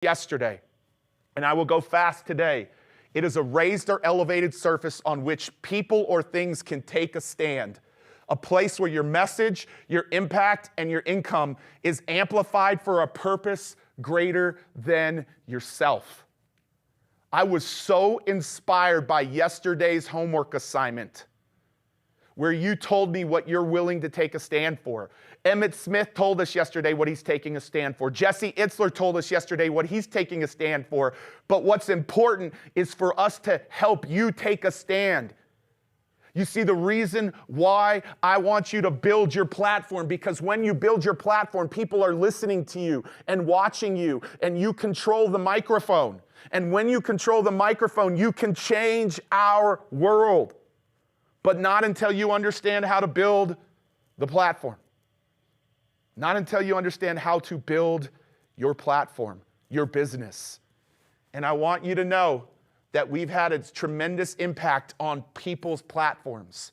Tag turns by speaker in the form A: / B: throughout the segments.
A: yesterday, and I will go fast today. It is a raised or elevated surface on which people or things can take a stand. A place where your message, your impact, and your income is amplified for a purpose greater than yourself. I was so inspired by yesterday's homework assignment, where you told me what you're willing to take a stand for. Emmett Smith told us yesterday what he's taking a stand for. Jesse Itzler told us yesterday what he's taking a stand for. But what's important is for us to help you take a stand. You see, the reason why I want you to build your platform, because when you build your platform, people are listening to you and watching you, and you control the microphone. And when you control the microphone, you can change our world. But not until you understand how to build the platform. Not until you understand how to build your platform, your business. And I want you to know that we've had a tremendous impact on people's platforms.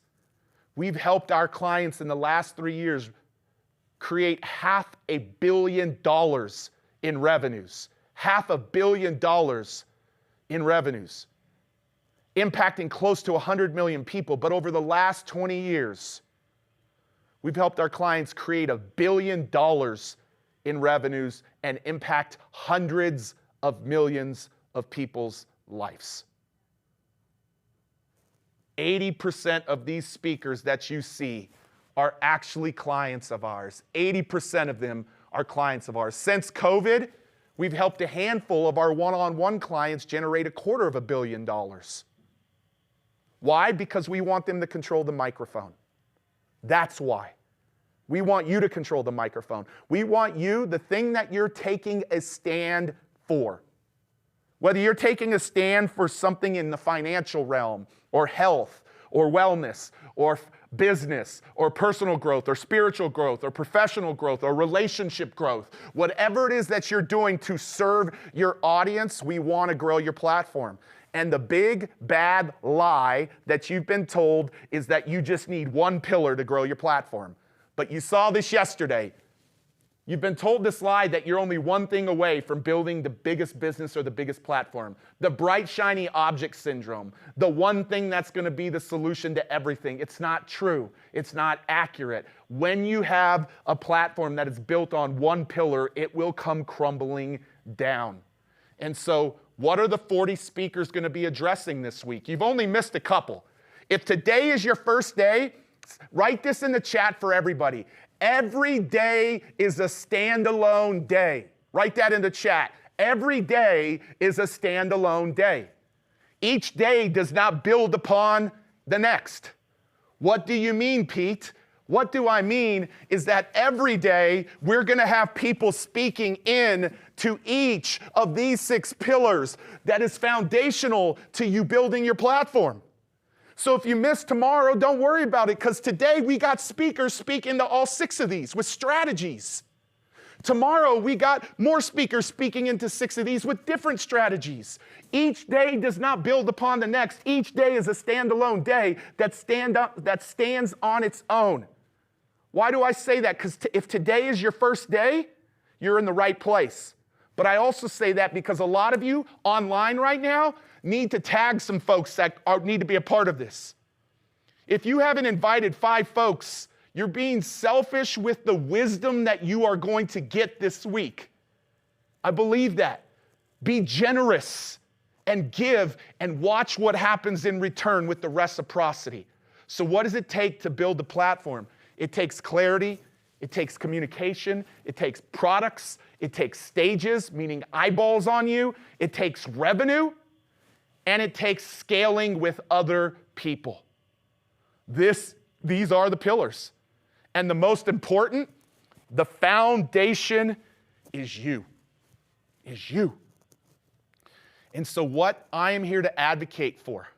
A: We've helped our clients in the last 3 years create $500 million in revenues. $500 million in revenues. Impacting close to 100 million people. But over the last 20 years, we've helped our clients create $1 billion in revenues and impact hundreds of millions of people's lives. 80% of these speakers that you see are actually clients of ours. 80% of them are clients of ours. Since COVID, we've helped a handful of our one-on-one clients generate $250 million. Why? Because we want them to control the microphone. That's why. We want you to control the microphone. We want you, the thing that you're taking a stand for. Whether you're taking a stand for something in the financial realm, or health, or wellness, or business, or personal growth, or spiritual growth, or professional growth, or relationship growth, whatever it is that you're doing to serve your audience, we want to grow your platform. And the big, bad lie that you've been told is that you just need one pillar to grow your platform. But you saw this yesterday. You've been told this lie that you're only one thing away from building the biggest business or the biggest platform. The bright, shiny object syndrome. The one thing that's going to be the solution to everything. It's not true. It's not accurate. When you have a platform that is built on one pillar, it will come crumbling down. And so, what are the 40 speakers going to be addressing this week? You've only missed a couple. If today is your first day, write this in the chat for everybody. Every day is a standalone day. Write that in the chat. Every day is a standalone day. Each day does not build upon the next. What do you mean, Pete? What do I mean is that every day we're going to have people speaking in to each of these 6 pillars that is foundational to you building your platform. So if you miss tomorrow, don't worry about it, because today we got speakers speaking to all 6 of these with strategies. Tomorrow we got more speakers speaking into 6 of these with different strategies. Each day does not build upon the next. Each day is a standalone day that stands on its own. Why do I say that? Because if today is your first day, you're in the right place. But I also say that because a lot of you online right now need to tag some folks that need to be a part of this. If you haven't invited 5 folks, you're being selfish with the wisdom that you are going to get this week. I believe that. Be generous and give and watch what happens in return with the reciprocity. So what does it take to build the platform? It takes clarity, it takes communication, it takes products, it takes stages, meaning eyeballs on you, it takes revenue, and it takes scaling with other people. These are the pillars. And the most important, the foundation is you. Is you. And so what I am here to advocate for,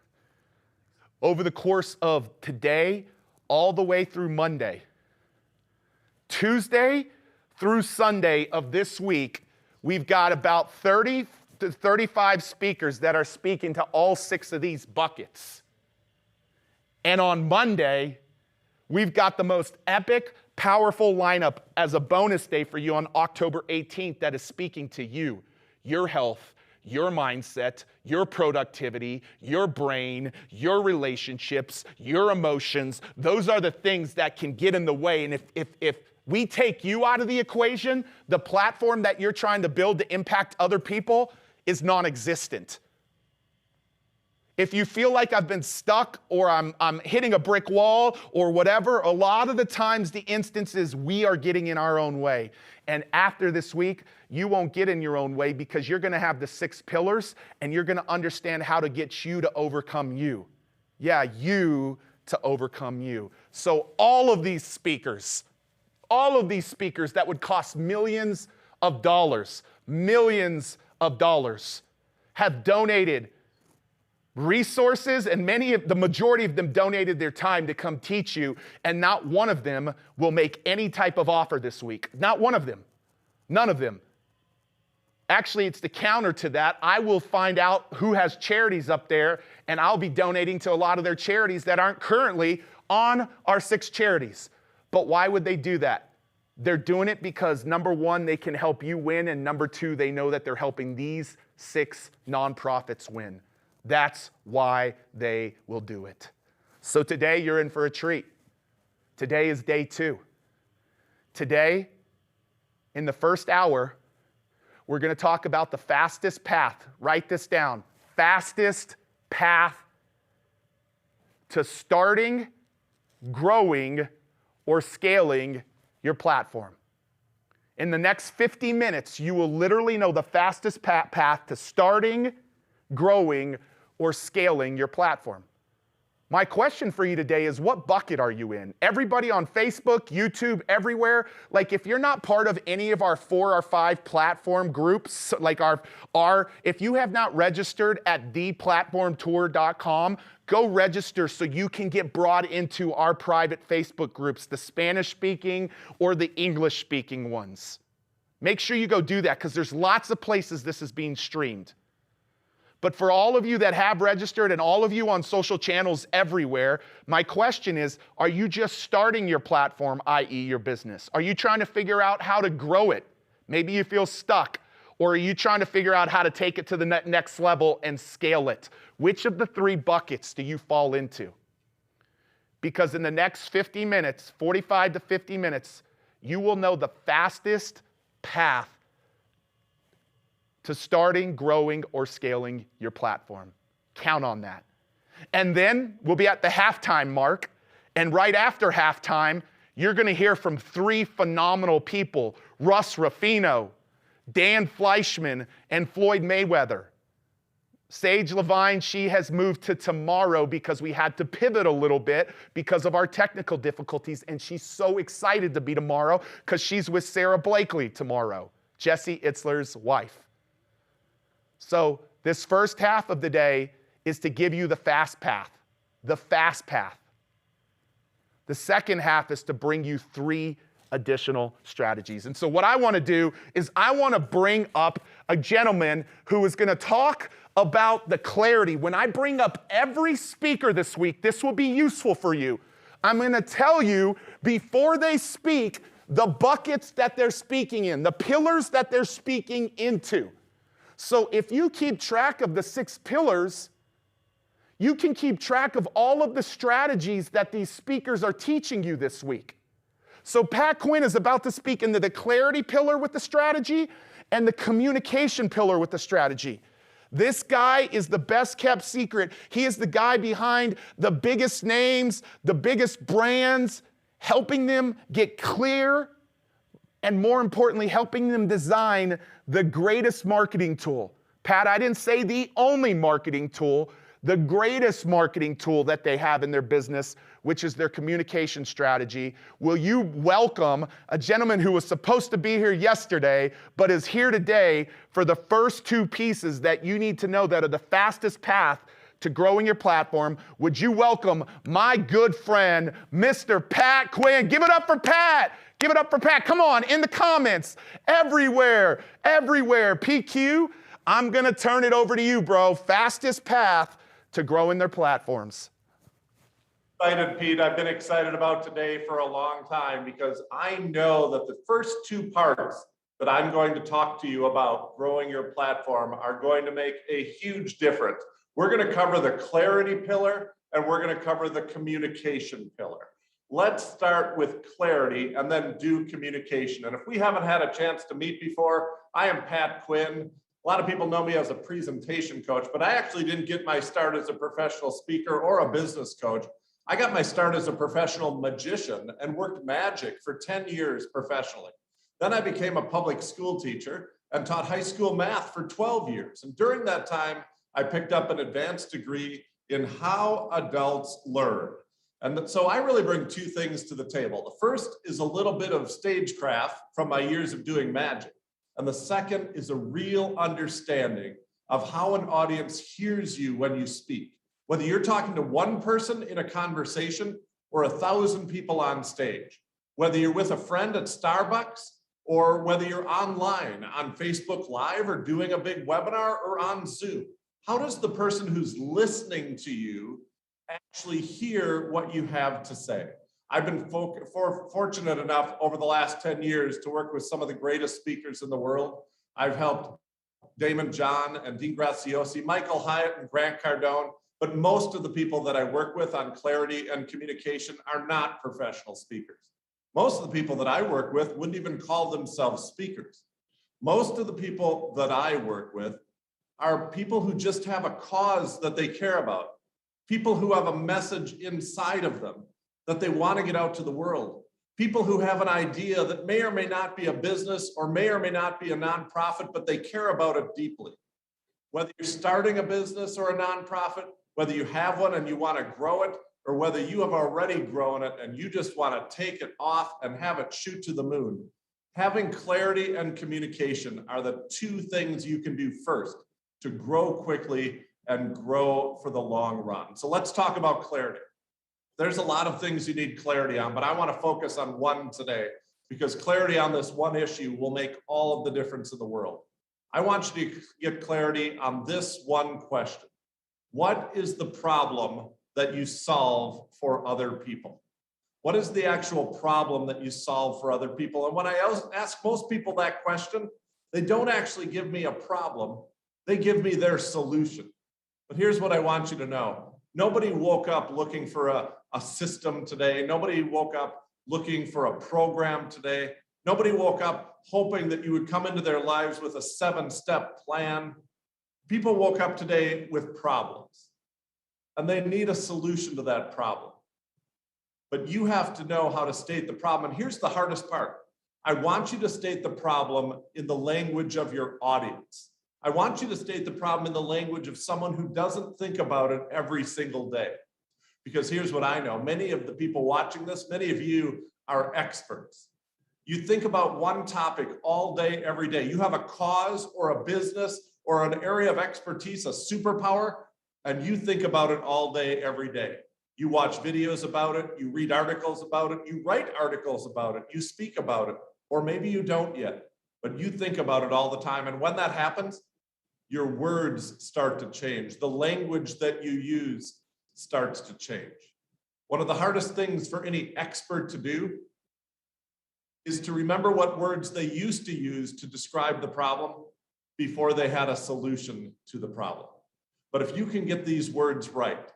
A: over the course of today, all the way through Monday, Tuesday through Sunday of this week, we've got about 30 to 35 speakers that are speaking to all 6 of these buckets. And on Monday, we've got the most epic, powerful lineup as a bonus day for you on October 18th that is speaking to you. your health, your mindset, your productivity, your brain, your relationships, your emotions. Those are the things that can get in the way. And if we take you out of the equation, the platform that you're trying to build to impact other people is non-existent. If you feel like I've been stuck or I'm hitting a brick wall or whatever, a lot of the times the instances we are getting in our own way. And after this week, you won't get in your own way because you're going to have the 6 pillars and you're going to understand how to get you to overcome you. Yeah, you to overcome you. So all of these speakers that would cost millions of dollars, have donated resources, and the majority of them donated their time to come teach you, and not one of them will make any type of offer this week. Not one of them. None of them. Actually, it's the counter to that. I will find out who has charities up there, and I'll be donating to a lot of their charities that aren't currently on our 6 charities. But why would they do that? They're doing it because, number one, they can help you win, and number two, they know that they're helping these 6 nonprofits win. That's why they will do it. So today, you're in for a treat. Today is day 2. Today, in the first hour, we're going to talk about the fastest path. Write this down. Fastest path to starting, growing, or scaling your platform. In the next 50 minutes, you will literally know the fastest path to starting, growing, or scaling your platform. My question for you today is, what bucket are you in? Everybody on Facebook, YouTube, everywhere, like if you're not part of any of our 4 or 5 platform groups, like if you have not registered at theplatformtour.com, go register so you can get brought into our private Facebook groups, the Spanish-speaking or the English-speaking ones. Make sure you go do that because there's lots of places this is being streamed. But for all of you that have registered and all of you on social channels everywhere, my question is, are you just starting your platform, i.e. your business? Are you trying to figure out how to grow it? Maybe you feel stuck. Or are you trying to figure out how to take it to the next level and scale it? Which of the 3 buckets do you fall into? Because in the next 50 minutes, 45 to 50 minutes, you will know the fastest path to starting, growing, or scaling your platform. Count on that. And then we'll be at the halftime mark, and right after halftime, you're going to hear from 3 phenomenal people, Russ Ruffino, Dan Fleyshman, and Floyd Mayweather. Sage Levine, she has moved to tomorrow because we had to pivot a little bit because of our technical difficulties, and she's so excited to be tomorrow because she's with Sarah Blakely tomorrow, Jesse Itzler's wife. So this first half of the day is to give you the fast path, the fast path. The second half is to bring you 3 additional strategies. And so what I want to do is I want to bring up a gentleman who is going to talk about the clarity. When I bring up every speaker this week, this will be useful for you. I'm going to tell you before they speak the buckets that they're speaking in, the pillars that they're speaking into. So if you keep track of the 6 pillars, you can keep track of all of the strategies that these speakers are teaching you this week. So Pat Quinn is about to speak into the clarity pillar with the strategy and the communication pillar with the strategy. This guy is the best kept secret. He is the guy behind the biggest names, the biggest brands, helping them get clear, and more importantly, helping them design the greatest marketing tool. Pat, I didn't say the only marketing tool, the greatest marketing tool that they have in their business, which is their communication strategy. Will you welcome a gentleman who was supposed to be here yesterday, but is here today for the first 2 pieces that you need to know that are the fastest path to growing your platform? Would you welcome my good friend, Mr. Pat Quinn? Give it up for Pat. Give it up for Pat. Come on, in the comments, everywhere, PQ, I'm going to turn it over to you, bro. Fastest path to growing their platforms.
B: Excited, Pete. I've been excited about today for a long time because I know that the first 2 parts that I'm going to talk to you about growing your platform are going to make a huge difference. We're going to cover the clarity pillar and we're going to cover the communication pillar. Let's start with clarity and then do communication. And if we haven't had a chance to meet before, I am Pat Quinn. A lot of people know me as a presentation coach, but I actually didn't get my start as a professional speaker or a business coach. I got my start as a professional magician and worked magic for 10 years professionally. Then I became a public school teacher and taught high school math for 12 years. And during that time, I picked up an advanced degree in how adults learn. And so I really bring two things to the table. The first is a little bit of stagecraft from my years of doing magic. And the second is a real understanding of how an audience hears you when you speak. Whether you're talking to one person in a conversation or 1,000 people on stage, whether you're with a friend at Starbucks, or whether you're online on Facebook Live or doing a big webinar or on Zoom, how does the person who's listening to you actually hear what you have to say? I've been fortunate enough over the last 10 years to work with some of the greatest speakers in the world. I've helped Damon John and Dean Graziosi, Michael Hyatt and Grant Cardone, but most of the people that I work with on clarity and communication are not professional speakers. Most of the people that I work with wouldn't even call themselves speakers. Most of the people that I work with are people who just have a cause that they care about, people who have a message inside of them that they want to get out to the world, people who have an idea that may or may not be a business or may not be a nonprofit, but they care about it deeply. Whether you're starting a business or a nonprofit, whether you have one and you want to grow it, or whether you have already grown it and you just want to take it off and have it shoot to the moon, having clarity and communication are the two things you can do first to grow quickly and grow for the long run. So let's talk about clarity. There's a lot of things you need clarity on, but I want to focus on one today because clarity on this one issue will make all of the difference in the world. I want you to get clarity on this one question. What is the problem that you solve for other people? What is the actual problem that you solve for other people? And when I ask most people that question, they don't actually give me a problem. They give me their solution. But here's what I want you to know. Nobody woke up looking for a system today. Nobody woke up looking for a program today. Nobody woke up hoping that you would come into their lives with a 7-step plan. People woke up today with problems. And they need a solution to that problem. But you have to know how to state the problem. And here's the hardest part. I want you to state the problem in the language of your audience. I want you to state the problem in the language of someone who doesn't think about it every single day. Because here's what I know. Many of the people watching this, many of you are experts. You think about one topic all day, every day. You have a cause or a business or an area of expertise, a superpower, and you think about it all day, every day. You watch videos about it, you read articles about it, you write articles about it, you speak about it, or maybe you don't yet, but you think about it all the time. And when that happens, your words start to change. The language that you use starts to change. One of the hardest things for any expert to do is to remember what words they used to use to describe the problem before they had a solution to the problem. But if you can get these words right,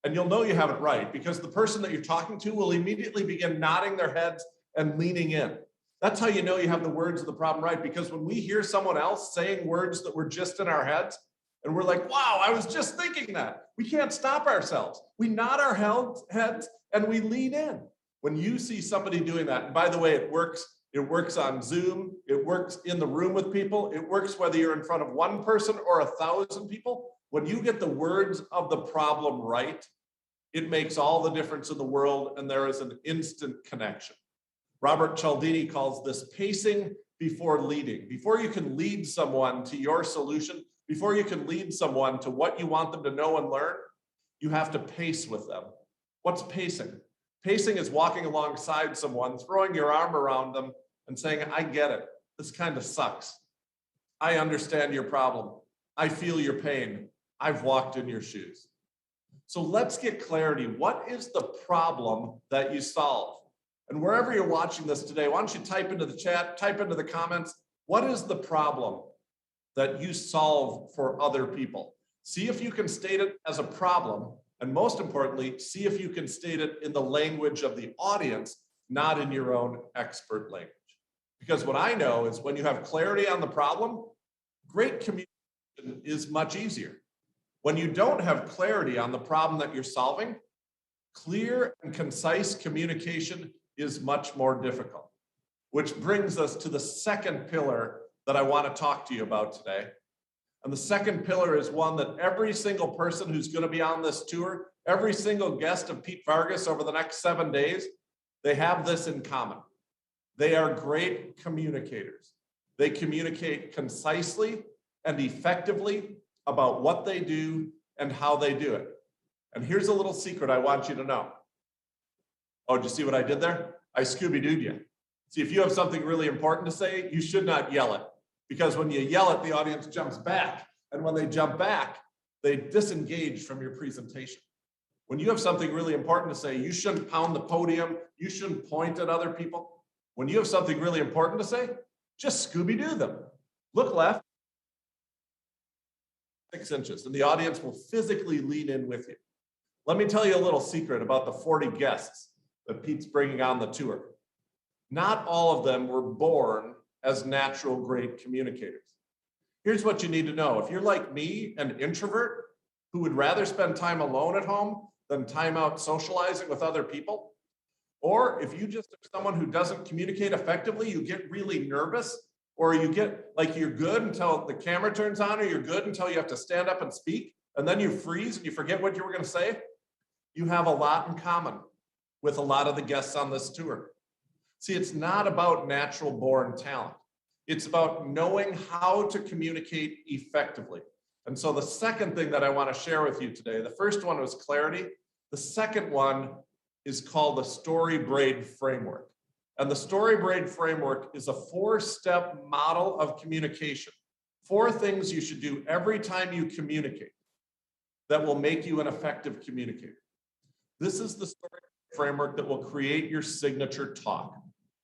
B: and you'll know you have it right because the person that you're talking to will immediately begin nodding their heads and leaning in. That's how you know you have the words of the problem right, because when we hear someone else saying words that were just in our heads, and we're like, wow, I was just thinking that. We can't stop ourselves. We nod our heads and we lean in. When you see somebody doing that, and by the way, it works on Zoom, it works in the room with people, it works whether you're in front of one person or 1,000 people. When you get the words of the problem right, it makes all the difference in the world, and there is an instant connection. Robert Cialdini calls this pacing before leading. Before you can lead someone to your solution, before you can lead someone to what you want them to know and learn, you have to pace with them. What's pacing? Pacing is walking alongside someone, throwing your arm around them and saying, I get it. This kind of sucks. I understand your problem. I feel your pain. I've walked in your shoes. So let's get clarity. What is the problem that you solve? And wherever you're watching this today, why don't you type into the chat, type into the comments, What is the problem that you solve for other people? See if you can state it as a problem, and most importantly, see if you can state it in the language of the audience, not in your own expert language. Because what I know is when you have clarity on the problem, great communication is much easier. When you don't have clarity on the problem that you're solving, clear and concise communication is much more difficult. Which brings us to the second pillar that I want to talk to you about today. And the second pillar is one that every single person who's going to be on this tour, every single guest of Pete Vargas over the next 7 days, they have this in common. They are great communicators. They communicate concisely and effectively about what they do and how they do it. And here's a little secret I want you to know. Oh, did you see what I did there? I Scooby-Dooed you. See, if you have something really important to say, you should not yell it. Because when you yell it, the audience jumps back. And when they jump back, they disengage from your presentation. When you have something really important to say, you shouldn't pound the podium. You shouldn't point at other people. When you have something really important to say, just Scooby-Doo them. Look left, 6 inches, and the audience will physically lean in with you. Let me tell you a little secret about the 40 guests that Pete's bringing on the tour. Not all of them were born as natural great communicators. Here's what you need to know. If you're like me, an introvert who would rather spend time alone at home than time out socializing with other people, or if you just are someone who doesn't communicate effectively, you get really nervous, or you get like you're good until the camera turns on, or you're good until you have to stand up and speak, and then you freeze and you forget what you were going to say, you have a lot in common with a lot of the guests on this tour. See, it's not about natural born talent. It's about knowing how to communicate effectively. And so the second thing that I want to share with you today, the first one was clarity. The second one is called the Story Braid Framework. And the Story Braid Framework is a 4-step model of communication. 4 things you should do every time you communicate that will make you an effective communicator. This is the Story Framework that will create your signature talk.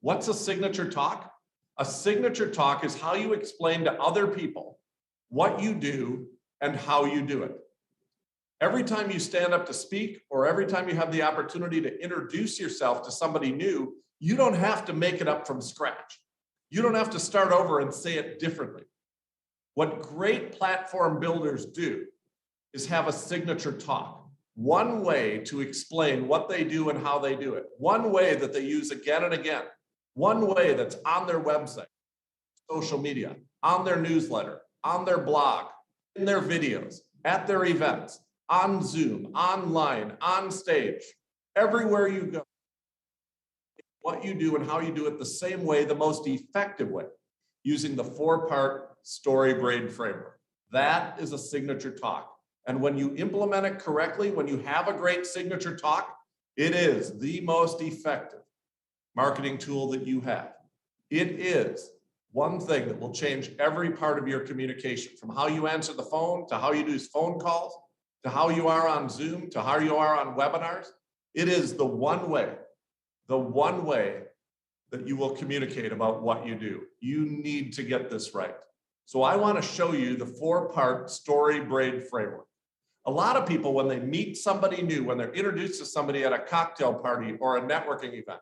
B: What's a signature talk? A signature talk is how you explain to other people what you do and how you do it. Every time you stand up to speak, or every time you have the opportunity to introduce yourself to somebody new, you don't have to make it up from scratch. You don't have to start over and say it differently. What great platform builders do is have a signature talk. One way to explain what they do and how they do it. One way that they use again and again. One way that's on their website, social media, on their newsletter, on their blog, in their videos, at their events, on Zoom, online, on stage, everywhere you go. What you do and how you do it the same way, the most effective way, using the 4-part Story Braid Framework. That is a signature talk. And when you implement it correctly, when you have a great signature talk, it is the most effective marketing tool that you have. It is one thing that will change every part of your communication, from how you answer the phone, to how you do phone calls, to how you are on Zoom, to how you are on webinars. It is the one way that you will communicate about what you do. You need to get this right. So I want to show you the 4-part Story Braid Framework. A lot of people, when they meet somebody new, when they're introduced to somebody at a cocktail party or a networking event,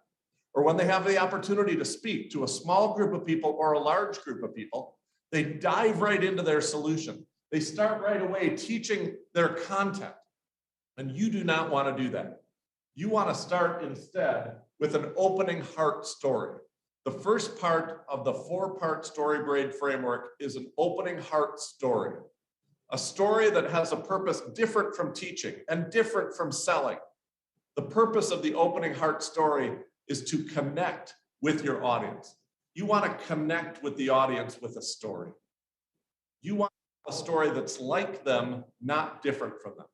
B: or when they have the opportunity to speak to a small group of people or a large group of people, they dive right into their solution. They start right away teaching their content. And you do not want to do that. You want to start instead with an opening heart story. The first part of the 4-part Story Braid Framework is an opening heart story. A story that has a purpose different from teaching and different from selling. The purpose of the opening heart story is to connect with your audience. You want to connect with the audience with a story. You want a story that's like them, not different from them.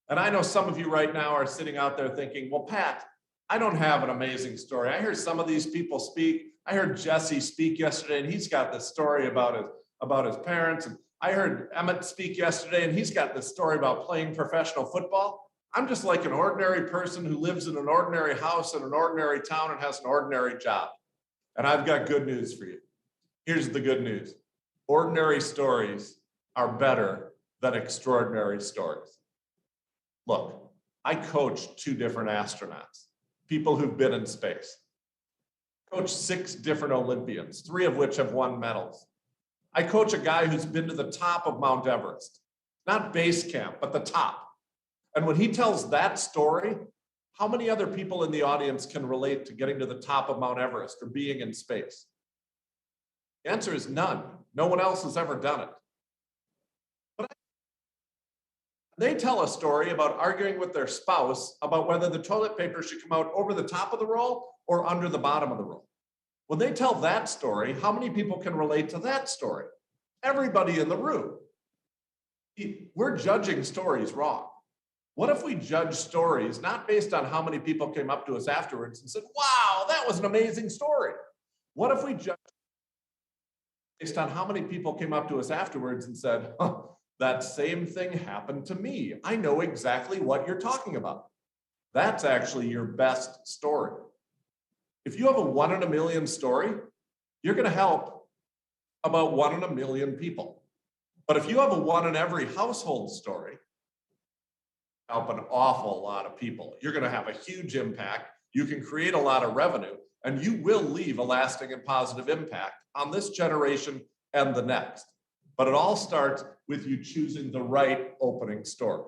B: And I know some of you right now are sitting out there thinking, well, Pat, I don't have an amazing story. I heard some of these people speak. I heard Jesse speak yesterday, and he's got this story about his parents. And I heard Emmett speak yesterday, and he's got this story about playing professional football. I'm just like an ordinary person who lives in an ordinary house in an ordinary town and has an ordinary job. And I've got good news for you. Here's the good news. Ordinary stories are better than extraordinary stories. Look, I coach 2 different astronauts, people who've been in space. Coach 6 different Olympians, 3 of which have won medals. I coach a guy who's been to the top of Mount Everest, not base camp, but the top. And when he tells that story, how many other people in the audience can relate to getting to the top of Mount Everest or being in space? The answer is none. No one else has ever done it. But they tell a story about arguing with their spouse about whether the toilet paper should come out over the top of the roll or under the bottom of the roll. When they tell that story, how many people can relate to that story? Everybody in the room. We're judging stories wrong. What if we judge stories not based on how many people came up to us afterwards and said, wow, that was an amazing story? What if we judge based on how many people came up to us afterwards and said, huh, that same thing happened to me. I know exactly what you're talking about. That's actually your best story. If you have a 1 in a million story, you're going to help about 1 in a million people. But if you have a 1 in every household story, help an awful lot of people. You're going to have a huge impact. You can create a lot of revenue, and you will leave a lasting and positive impact on this generation and the next. But it all starts with you choosing the right opening story.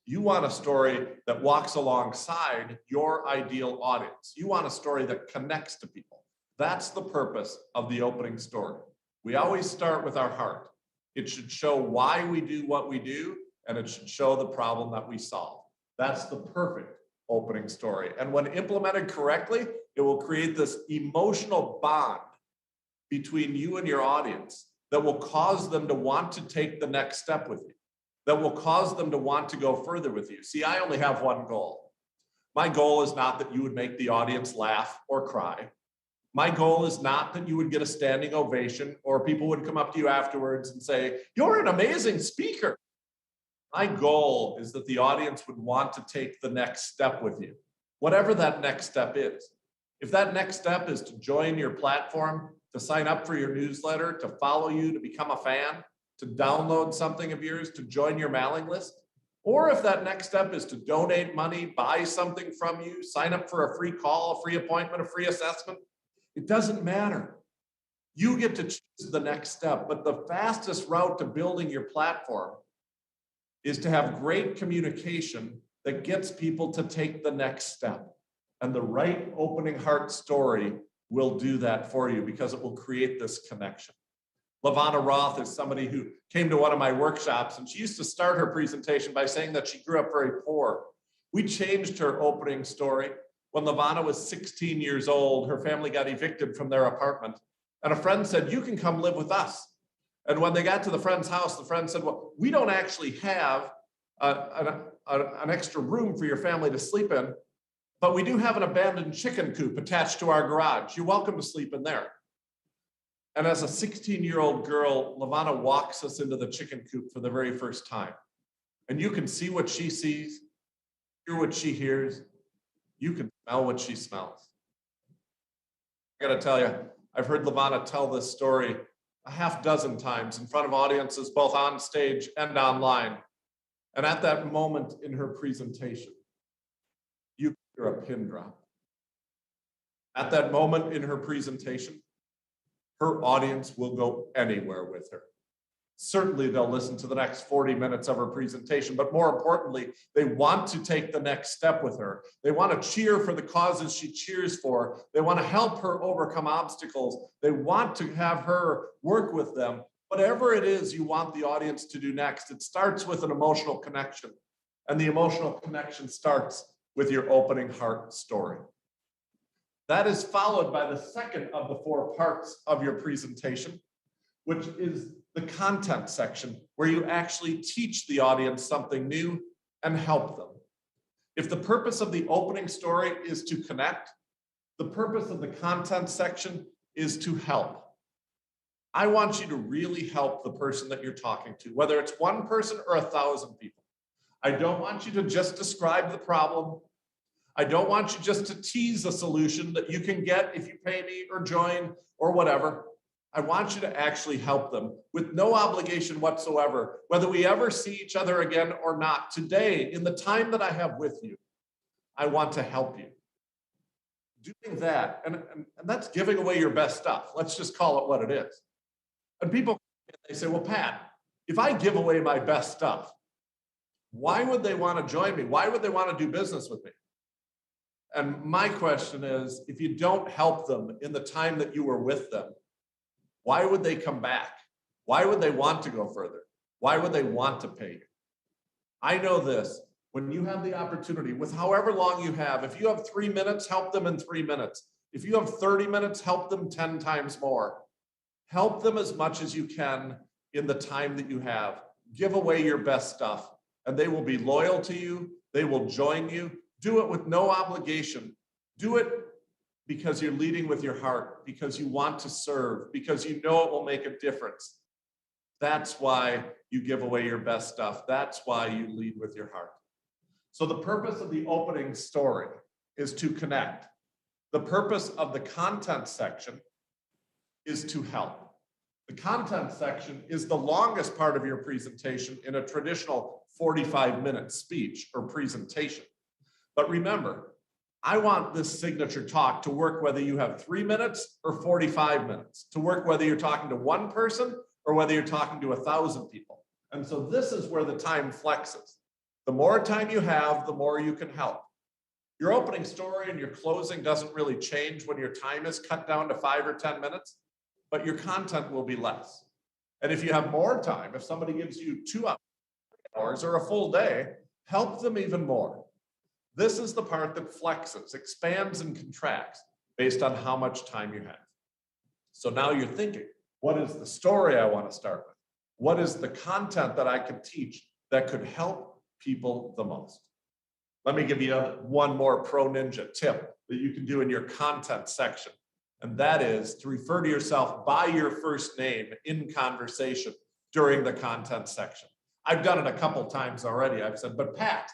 B: You want a story that walks alongside your ideal audience. You want a story that connects to people. That's the purpose of the opening story. We always start with our heart. It should show why we do what we do, and it should show the problem that we solve. That's the perfect opening story. And when implemented correctly, it will create this emotional bond between you and your audience that will cause them to want to take the next step with you, that will cause them to want to go further with you. See, I only have one goal. My goal is not that you would make the audience laugh or cry. My goal is not that you would get a standing ovation or people would come up to you afterwards and say, you're an amazing speaker. My goal is that the audience would want to take the next step with you, whatever that next step is. If that next step is to join your platform, to sign up for your newsletter, to follow you, to become a fan, to download something of yours, to join your mailing list, or if that next step is to donate money, buy something from you, sign up for a free call, a free appointment, a free assessment, it doesn't matter. You get to choose the next step, but the fastest route to building your platform is to have great communication that gets people to take the next step. And the right opening heart story will do that for you because it will create this connection. LaVonna Roth is somebody who came to one of my workshops, and she used to start her presentation by saying that she grew up very poor. We changed her opening story. When LaVonna was 16 years old, her family got evicted from their apartment, and a friend said, you can come live with us. And when they got to the friend's house, the friend said, well, we don't actually have an extra room for your family to sleep in, but we do have an abandoned chicken coop attached to our garage. You're welcome to sleep in there. And as a 16-year-old girl, LaVonna walks us into the chicken coop for the very first time. And you can see what she sees, hear what she hears. You can smell what she smells. I gotta tell you, I've heard LaVonna tell this story a half dozen times in front of audiences, both on stage and online. And at that moment in her presentation, you hear a pin drop. At that moment in her presentation, her audience will go anywhere with her. Certainly they'll listen to the next 40 minutes of her presentation, but more importantly, they want to take the next step with her. They want to cheer for the causes she cheers for. They want to help her overcome obstacles. They want to have her work with them. Whatever it is you want the audience to do next, it starts with an emotional connection. And the emotional connection starts with your opening heart story. That is followed by the second of the 4 parts of your presentation, which is the content section, where you actually teach the audience something new and help them. If the purpose of the opening story is to connect, the purpose of the content section is to help. I want you to really help the person that you're talking to, whether it's 1 person or 1,000 people. I don't want you to just describe the problem. I don't want you just to tease a solution that you can get if you pay me or join or whatever. I want you to actually help them with no obligation whatsoever, whether we ever see each other again or not. Today, in the time that I have with you, I want to help you. Doing that, and that's giving away your best stuff. Let's just call it what it is. And people, they say, well, Pat, if I give away my best stuff, why would they want to join me? Why would they want to do business with me? And my question is, if you don't help them in the time that you were with them, why would they come back? Why would they want to go further? Why would they want to pay you? I know this, when you have the opportunity with however long you have, if you have 3 minutes, help them in 3 minutes. If you have 30 minutes, help them 10 times more. Help them as much as you can in the time that you have. Give away your best stuff, and they will be loyal to you. They will join you. Do it with no obligation. Do it because you're leading with your heart, because you want to serve, because you know it will make a difference. That's why you give away your best stuff. That's why you lead with your heart. So the purpose of the opening story is to connect. The purpose of the content section is to help. The content section is the longest part of your presentation in a traditional 45-minute speech or presentation. But remember, I want this signature talk to work whether you have 3 minutes or 45 minutes, to work whether you're talking to one person or whether you're talking to 1,000 people. And so this is where the time flexes. The more time you have, the more you can help. Your opening story and your closing doesn't really change when your time is cut down to 5 or 10 minutes, but your content will be less. And if you have more time, if somebody gives you 2 hours or a full day, help them even more. This is the part that flexes, expands and contracts based on how much time you have. So now you're thinking, what is the story I want to start with? What is the content that I could teach that could help people the most? Let me give you one more pro ninja tip that you can do in your content section. And that is to refer to yourself by your first name in conversation during the content section. I've done it a couple times already. I've said, but Pat,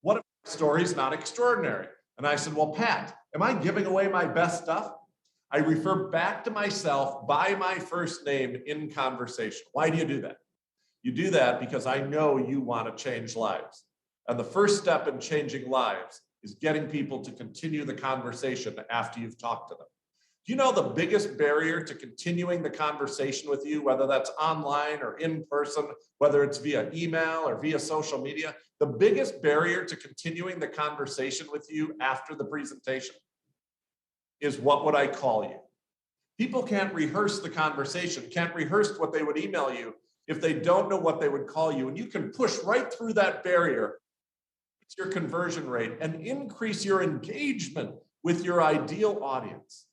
B: what if my story's not extraordinary? And I said, well, Pat, am I giving away my best stuff? I refer back to myself by my first name in conversation. Why do you do that? You do that because I know you want to change lives. And the first step in changing lives is getting people to continue the conversation after you've talked to them. Do you know the biggest barrier to continuing the conversation with you, whether that's online or in person, whether it's via email or via social media, the biggest barrier to continuing the conversation with you after the presentation is what would I call you? People can't rehearse the conversation, can't rehearse what they would email you if they don't know what they would call you. And you can push right through that barrier, your conversion rate, and increase your engagement with your ideal audience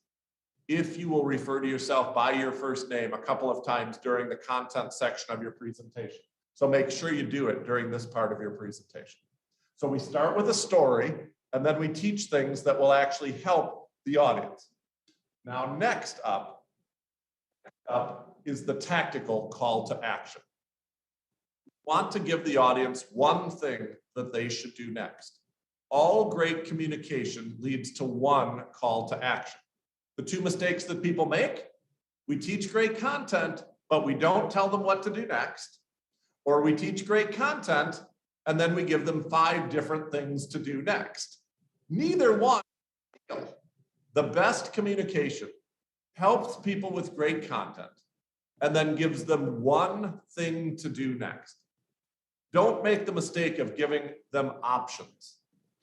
B: if you will refer to yourself by your first name a couple of times during the content section of your presentation. So make sure you do it during this part of your presentation. So we start with a story, and then we teach things that will actually help the audience. Now, next up is the tactical call to action. We want to give the audience one thing that they should do next. All great communication leads to one call to action. The 2 mistakes that people make: we teach great content, but we don't tell them what to do next. Or we teach great content, and then we give them 5 different things to do next. Neither one. The best communication helps people with great content and then gives them one thing to do next. Don't make the mistake of giving them options.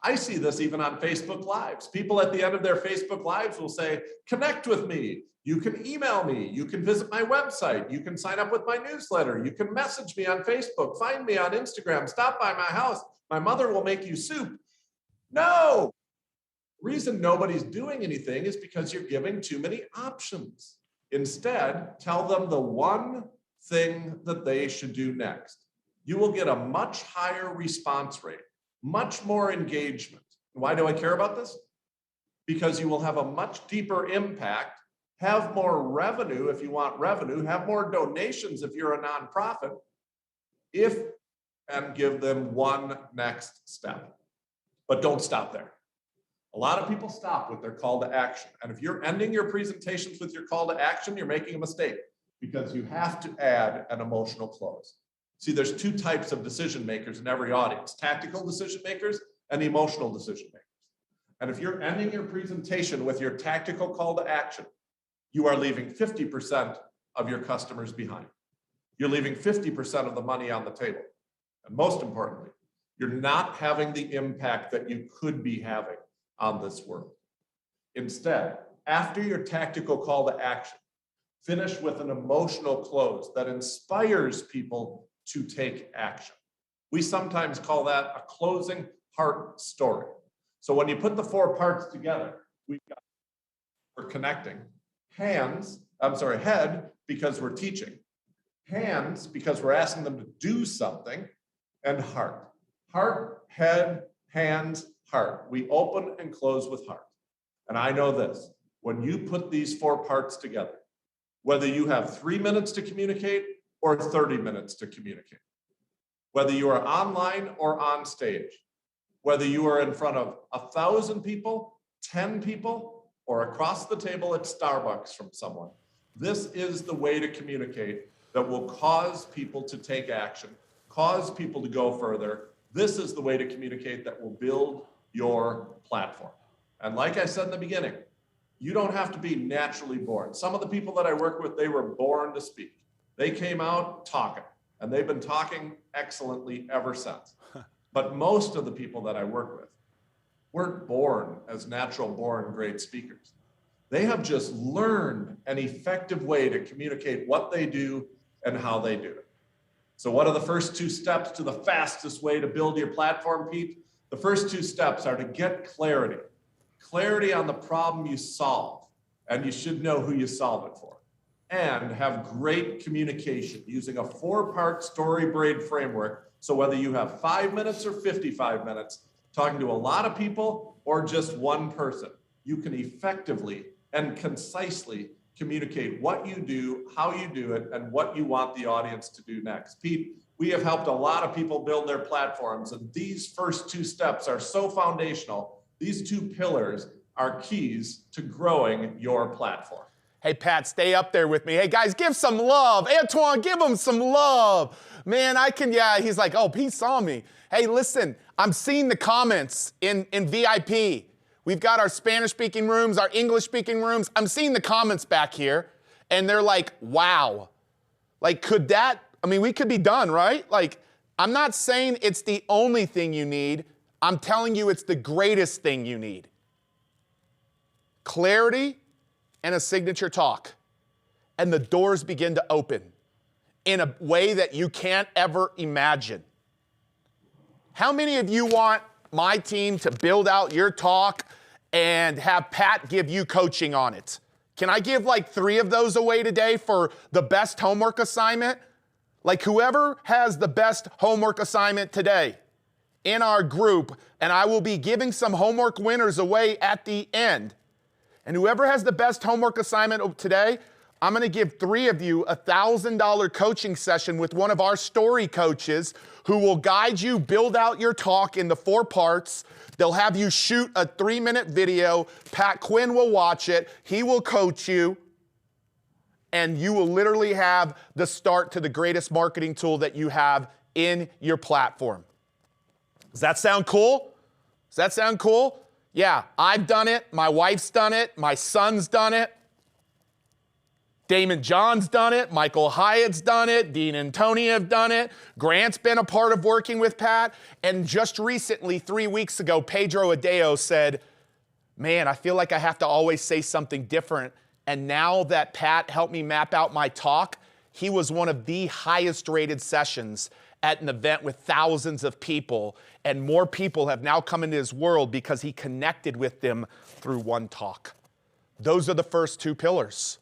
B: I see this even on Facebook Lives. People at the end of their Facebook Lives will say, connect with me. You can email me. You can visit my website. You can sign up with my newsletter. You can message me on Facebook. Find me on Instagram. Stop by my house. My mother will make you soup. No. The reason nobody's doing anything is because you're giving too many options. Instead, tell them the one thing that they should do next. You will get a much higher response rate, much more engagement. Why do I care about this? Because you will have a much deeper impact, have more revenue if you want revenue, have more donations if you're a nonprofit, and give them one next step. But don't stop there. A lot of people stop with their call to action. And if you're ending your presentations with your call to action, you're making a mistake because you have to add an emotional close. See, there's two types of decision makers in every audience, tactical decision makers and emotional decision makers. And if you're ending your presentation with your tactical call to action, you are leaving 50% of your customers behind. You're leaving 50% of the money on the table. And most importantly, you're not having the impact that you could be having on this world. Instead, after your tactical call to action, finish with an emotional close that inspires people to take action. We sometimes call that a closing heart story. So when you put the four parts together, we're connecting. Head, because we're teaching. Hands, because we're asking them to do something. And heart. Heart, head, hands, heart. We open and close with heart. And I know this, when you put these four parts together, whether you have 3 minutes to communicate or 30 minutes to communicate, whether you are online or on stage, whether you are in front of 1,000 people, 10 people, or across the table at Starbucks from someone, this is the way to communicate that will cause people to take action, cause people to go further. This is the way to communicate that will build your platform. And like I said in the beginning, you don't have to be naturally born. Some of the people that I work with, they were born to speak. They came out talking, and they've been talking excellently ever since. But most of the people that I work with weren't born as natural born great speakers. They have just learned an effective way to communicate what they do and how they do it. So what are the first two steps to the fastest way to build your platform, Pete? The first two steps are to get clarity. Clarity on the problem you solve, and you should know who you solve it for. And have great communication using a 4-part story braid framework. So whether you have 5 minutes or 55 minutes, talking to a lot of people or just one person, you can effectively and concisely communicate what you do, how you do it, and what you want the audience to do next. Pete, we have helped a lot of people build their platforms, and these first two steps are so foundational. These two pillars are keys to growing your platform.
A: Hey, Pat, stay up there with me. Hey, guys, give some love. Antoine, give him some love. Man, he's like, oh, Pete saw me. Hey, listen, I'm seeing the comments in VIP. We've got our Spanish-speaking rooms, our English-speaking rooms. I'm seeing the comments back here, and they're like, wow. Like, we could be done, right? Like, I'm not saying it's the only thing you need. I'm telling you it's the greatest thing you need. Clarity and a signature talk. And the doors begin to open in a way that you can't ever imagine. How many of you want my team to build out your talk and have Pat give you coaching on it? Can I give like 3 of those away today for the best homework assignment? Like whoever has the best homework assignment today in our group, and I will be giving some homework winners away at the end. And whoever has the best homework assignment today, I'm gonna give 3 of you a $1,000 coaching session with one of our story coaches who will guide you, build out your talk in the 4 parts. They'll have you shoot a 3-minute video. Pat Quinn will watch it. He will coach you. And you will literally have the start to the greatest marketing tool that you have in your platform. Does that sound cool? Does that sound cool? Yeah, I've done it. My wife's done it. My son's done it. Damon John's done it. Michael Hyatt's done it. Dean and Tony have done it. Grant's been a part of working with Pat. And just recently, 3 weeks ago, Pedro Adeo said, man, I feel like I have to always say something different. And now that Pat helped me map out my talk, he was one of the highest rated sessions at an event with thousands of people. And more people have now come into his world because he connected with them through one talk. Those are the first 2 pillars.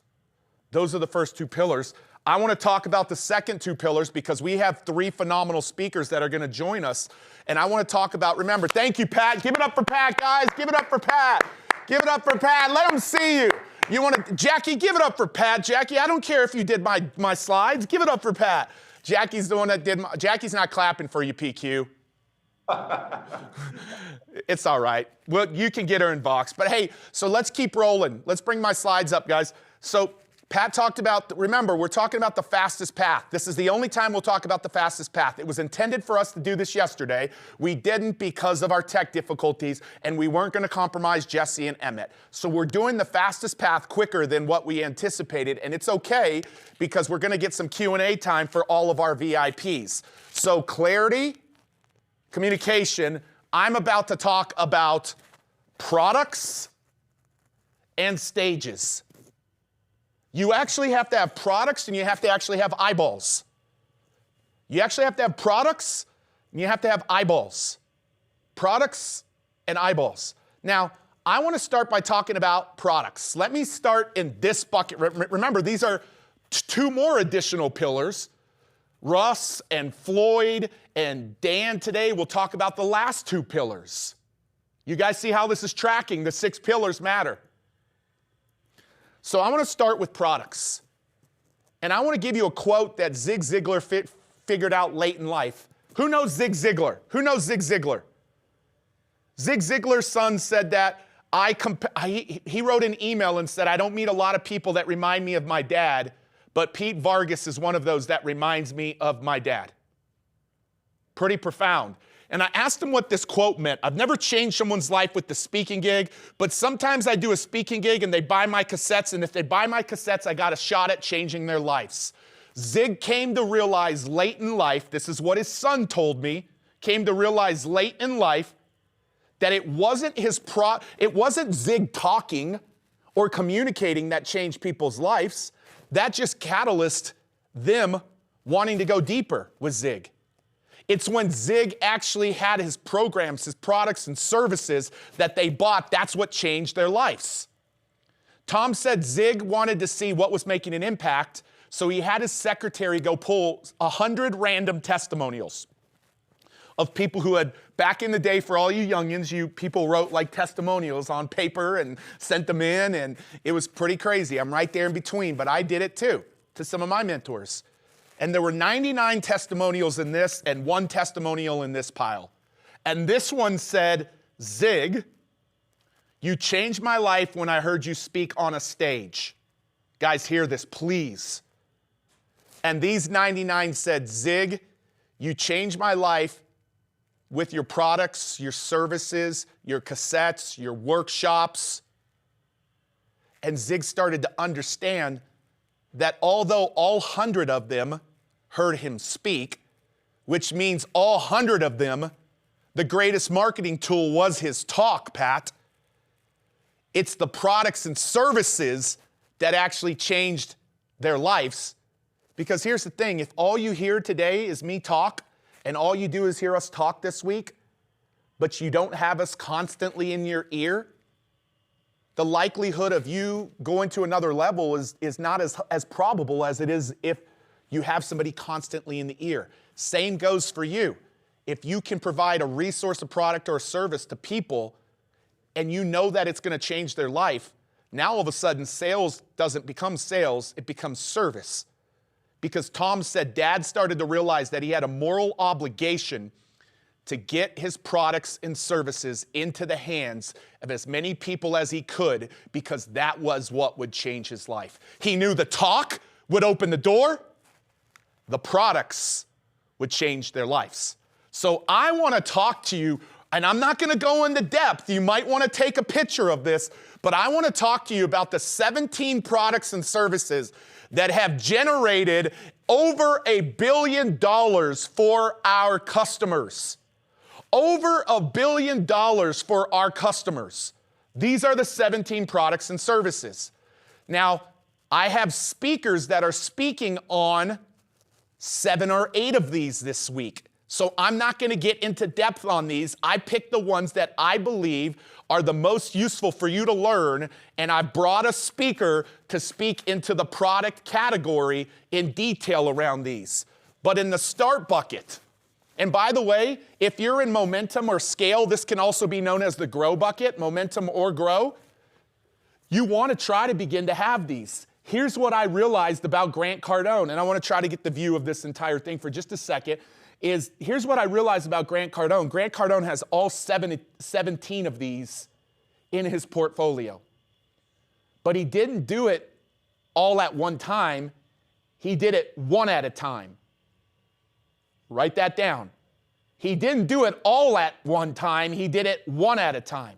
A: Those are the first 2 pillars. I want to talk about the second 2 pillars because we have 3 phenomenal speakers that are going to join us. And I want to talk about, remember, thank you, Pat. Give it up for Pat, guys. Give it up for Pat. Give it up for Pat. Let them see you. You want to, Jackie, give it up for Pat. Jackie, I don't care if you did my slides. Give it up for Pat. Jackie's the one that did Jackie's not clapping for you, PQ. It's all right. Well, you can get her in box. But hey, so let's keep rolling. Let's bring my slides up, guys. So Pat talked about, remember, we're talking about the fastest path. This is the only time we'll talk about the fastest path. It was intended for us to do this yesterday. We didn't because of our tech difficulties, and we weren't going to compromise Jesse and Emmett. So we're doing the fastest path quicker than what we anticipated, and it's okay because we're going to get some Q&A time for all of our VIPs. So clarity, communication. I'm about to talk about products and stages. You actually have to have products and you have to actually have eyeballs. You actually have to have products and you have to have eyeballs. Products and eyeballs. Now, I want to start by talking about products. Let me start in this bucket. Remember, these are two more additional pillars. Russ and Floyd and Dan today will talk about the last two pillars. You guys see how this is tracking? The 6 pillars matter. So I want to start with products. And I want to give you a quote that Zig Ziglar figured out late in life. Who knows Zig Ziglar? Who knows Zig Ziglar? Zig Ziglar's son said that he wrote an email and said, I don't meet a lot of people that remind me of my dad, but Pete Vargas is one of those that reminds me of my dad. Pretty profound. And I asked him what this quote meant. I've never changed someone's life with the speaking gig, but sometimes I do a speaking gig and they buy my cassettes, and if they buy my cassettes, I got a shot at changing their lives. Zig came to realize late in life, this is what his son told me, came to realize late in life that it wasn't it wasn't Zig talking or communicating that changed people's lives. That just catalyzed them wanting to go deeper with Zig. It's when Zig actually had his programs, his products and services that they bought, that's what changed their lives. Tom said Zig wanted to see what was making an impact, so he had his secretary go pull 100 random testimonials of people who had, back in the day, for all you youngins, people wrote like testimonials on paper and sent them in, and it was pretty crazy. I'm right there in between, but I did it too, to some of my mentors. And there were 99 testimonials in this and 1 testimonial in this pile. And this one said, Zig, you changed my life when I heard you speak on a stage. Guys, hear this, please. And these 99 said, Zig, you changed my life with your products, your services, your cassettes, your workshops. And Zig started to understand that although all 100 of them heard him speak, which means all 100 of them, the greatest marketing tool was his talk, Pat. It's the products and services that actually changed their lives. Because here's the thing, if all you hear today is me talk, and all you do is hear us talk this week, but you don't have us constantly in your ear, the likelihood of you going to another level is not as probable as it is if you have somebody constantly in the ear. Same goes for you. If you can provide a resource, a product, or a service to people, and you know that it's going to change their life, now all of a sudden sales doesn't become sales, it becomes service. Because Tom said Dad started to realize that he had a moral obligation to get his products and services into the hands of as many people as he could, because that was what would change his life. He knew the talk would open the door, the products would change their lives. So I want to talk to you, and I'm not going to go into depth. You might want to take a picture of this, but I want to talk to you about the 17 products and services that have generated over $1 billion for our customers. Over $1 billion for our customers. These are the 17 products and services. Now, I have speakers that are speaking on 7 or 8 of these this week. So I'm not going to get into depth on these. I picked the ones that I believe are the most useful for you to learn, and I brought a speaker to speak into the product category in detail around these. But in the start bucket, and by the way, if you're in momentum or scale, this can also be known as the grow bucket, momentum or grow. You want to try to begin to have these. Here's what I realized about Grant Cardone, and I want to try to get the view of this entire thing for just a second, is here's what I realized about Grant Cardone. Grant Cardone has all 17 of these in his portfolio. But he didn't do it all at one time. He did it one at a time. Write that down. He didn't do it all at one time. He did it one at a time.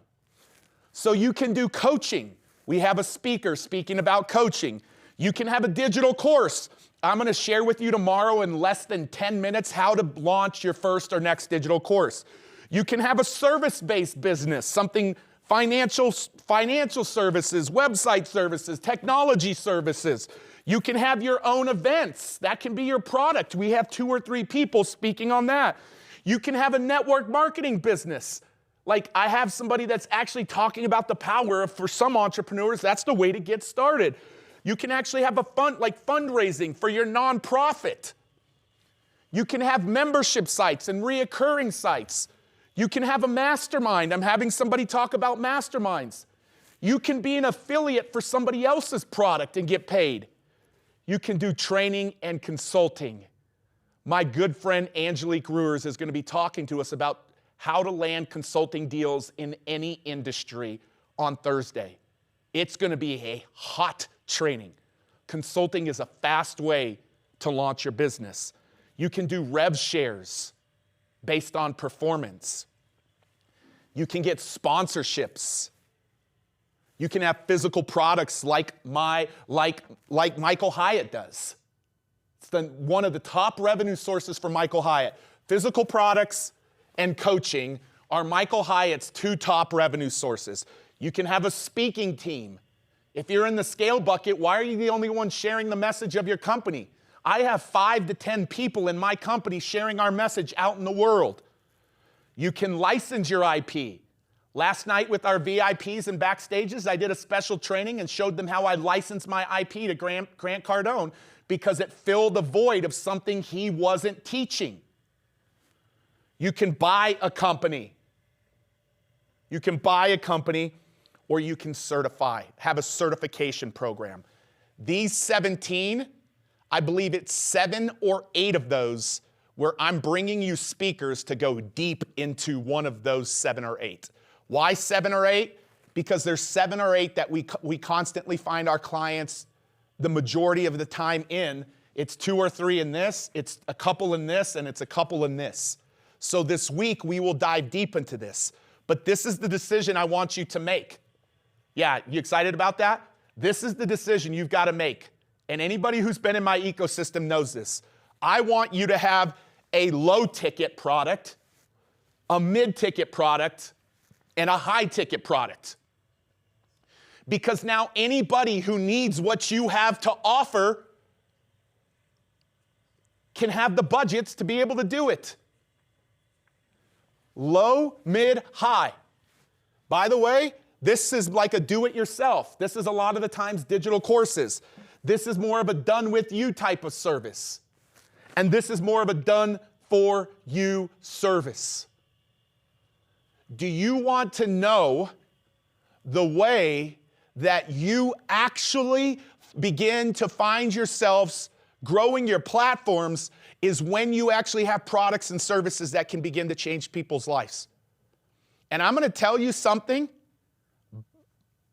A: So you can do coaching. We have a speaker speaking about coaching. You can have a digital course. I'm going to share with you tomorrow in less than 10 minutes how to launch your first or next digital course. You can have a service-based business, something financial services, website services, technology services. You can have your own events. That can be your product. We have 2 or 3 people speaking on that. You can have a network marketing business. Like I have somebody that's actually talking about the power of, for some entrepreneurs, that's the way to get started. You can actually have a fundraising for your nonprofit. You can have membership sites and reoccurring sites. You can have a mastermind. I'm having somebody talk about masterminds. You can be an affiliate for somebody else's product and get paid. You can do training and consulting. My good friend Angelique Ruers is going to be talking to us about how to land consulting deals in any industry on Thursday. It's going to be a hot training. Consulting is a fast way to launch your business. You can do rev shares based on performance. You can get sponsorships. You can have physical products like Michael Hyatt does. It's one of the top revenue sources for Michael Hyatt. Physical products and coaching are Michael Hyatt's 2 top revenue sources. You can have a speaking team. If you're in the scale bucket, why are you the only one sharing the message of your company? I have 5 to 10 people in my company sharing our message out in the world. You can license your IP. Last night with our VIPs and backstages, I did a special training and showed them how I licensed my IP to Grant Cardone because it filled the void of something he wasn't teaching. You can buy a company. You can buy a company or you can certify, have a certification program. These 17, I believe it's 7 or 8 of those where I'm bringing you speakers to go deep into one of those 7 or 8. Why 7 or 8? Because there's 7 or 8 that we constantly find our clients the majority of the time in. It's 2 or 3 in this, it's a couple in this, and it's a couple in this. So this week we will dive deep into this. But this is the decision I want you to make. Yeah, you excited about that? This is the decision you've got to make. And anybody who's been in my ecosystem knows this. I want you to have a low-ticket product, a mid-ticket product, and a high-ticket product. Because now anybody who needs what you have to offer can have the budgets to be able to do it. Low, mid, high. By the way, this is like a do-it-yourself. This is a lot of the times digital courses. This is more of a done-with-you type of service. And this is more of a done-for-you service. Do you want to know the way that you actually begin to find yourselves growing your platforms is when you actually have products and services that can begin to change people's lives. And I'm going to tell you something.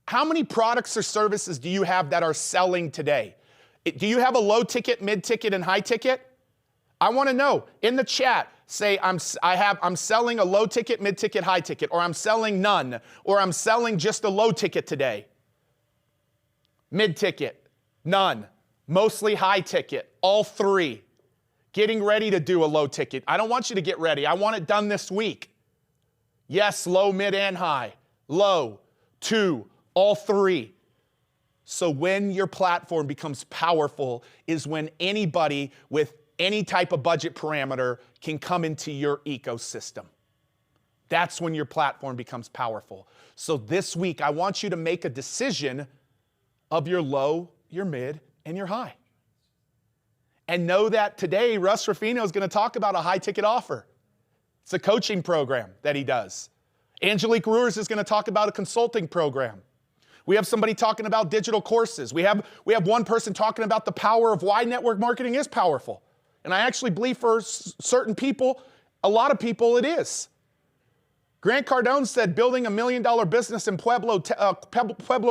A: How many products or services do you have that are selling today? Do you have a low ticket, mid ticket, and high ticket? I want to know. In the chat, say I'm selling a low ticket, mid ticket, high ticket, or I'm selling none, or I'm selling just a low ticket today. Mid ticket, none. Mostly high ticket, all 3. Getting ready to do a low ticket. I don't want you to get ready. I want it done this week. Yes, low, mid, and high. Low, 2, all 3. So when your platform becomes powerful is when anybody with any type of budget parameter can come into your ecosystem. That's when your platform becomes powerful. So this week, I want you to make a decision of your low, your mid, and your high. And know that today, Russ Ruffino is going to talk about a high-ticket offer. It's a coaching program that he does. Angelique Ruers is going to talk about a consulting program. We have somebody talking about digital courses. We have one person talking about the power of why network marketing is powerful. And I actually believe for certain people, a lot of people, it is. Grant Cardone said building $1 million business in Pueblo,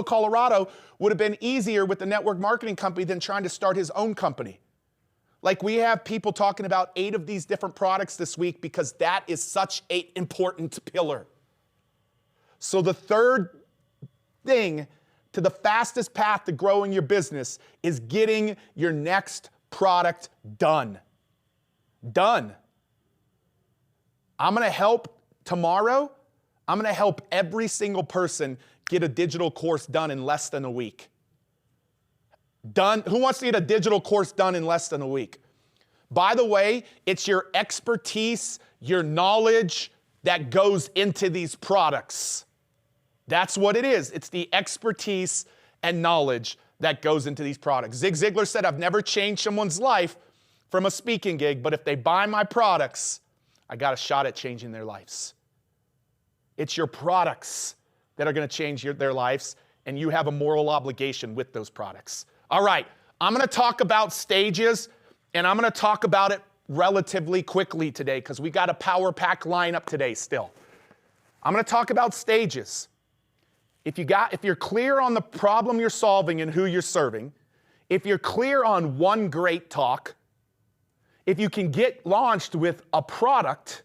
A: Colorado would have been easier with the network marketing company than trying to start his own company. Like, we have people talking about 8 of these different products this week because that is such an important pillar. So the third thing to the fastest path to growing your business is getting your next product done. Done. I'm going to help tomorrow. I'm going to help every single person get a digital course done in less than a week. Done. Who wants to get a digital course done in less than a week? By the way, it's your expertise, your knowledge that goes into these products. That's what it is. It's the expertise and knowledge that goes into these products. Zig Ziglar said, I've never changed someone's life from a speaking gig, but if they buy my products, I got a shot at changing their lives. It's your products that are going to change their lives, and you have a moral obligation with those products. All right, I'm going to talk about stages, and I'm going to talk about it relatively quickly today because we got a power pack lineup today still. I'm going to talk about stages. If you're clear on the problem you're solving and who you're serving, if you're clear on one great talk, if you can get launched with a product,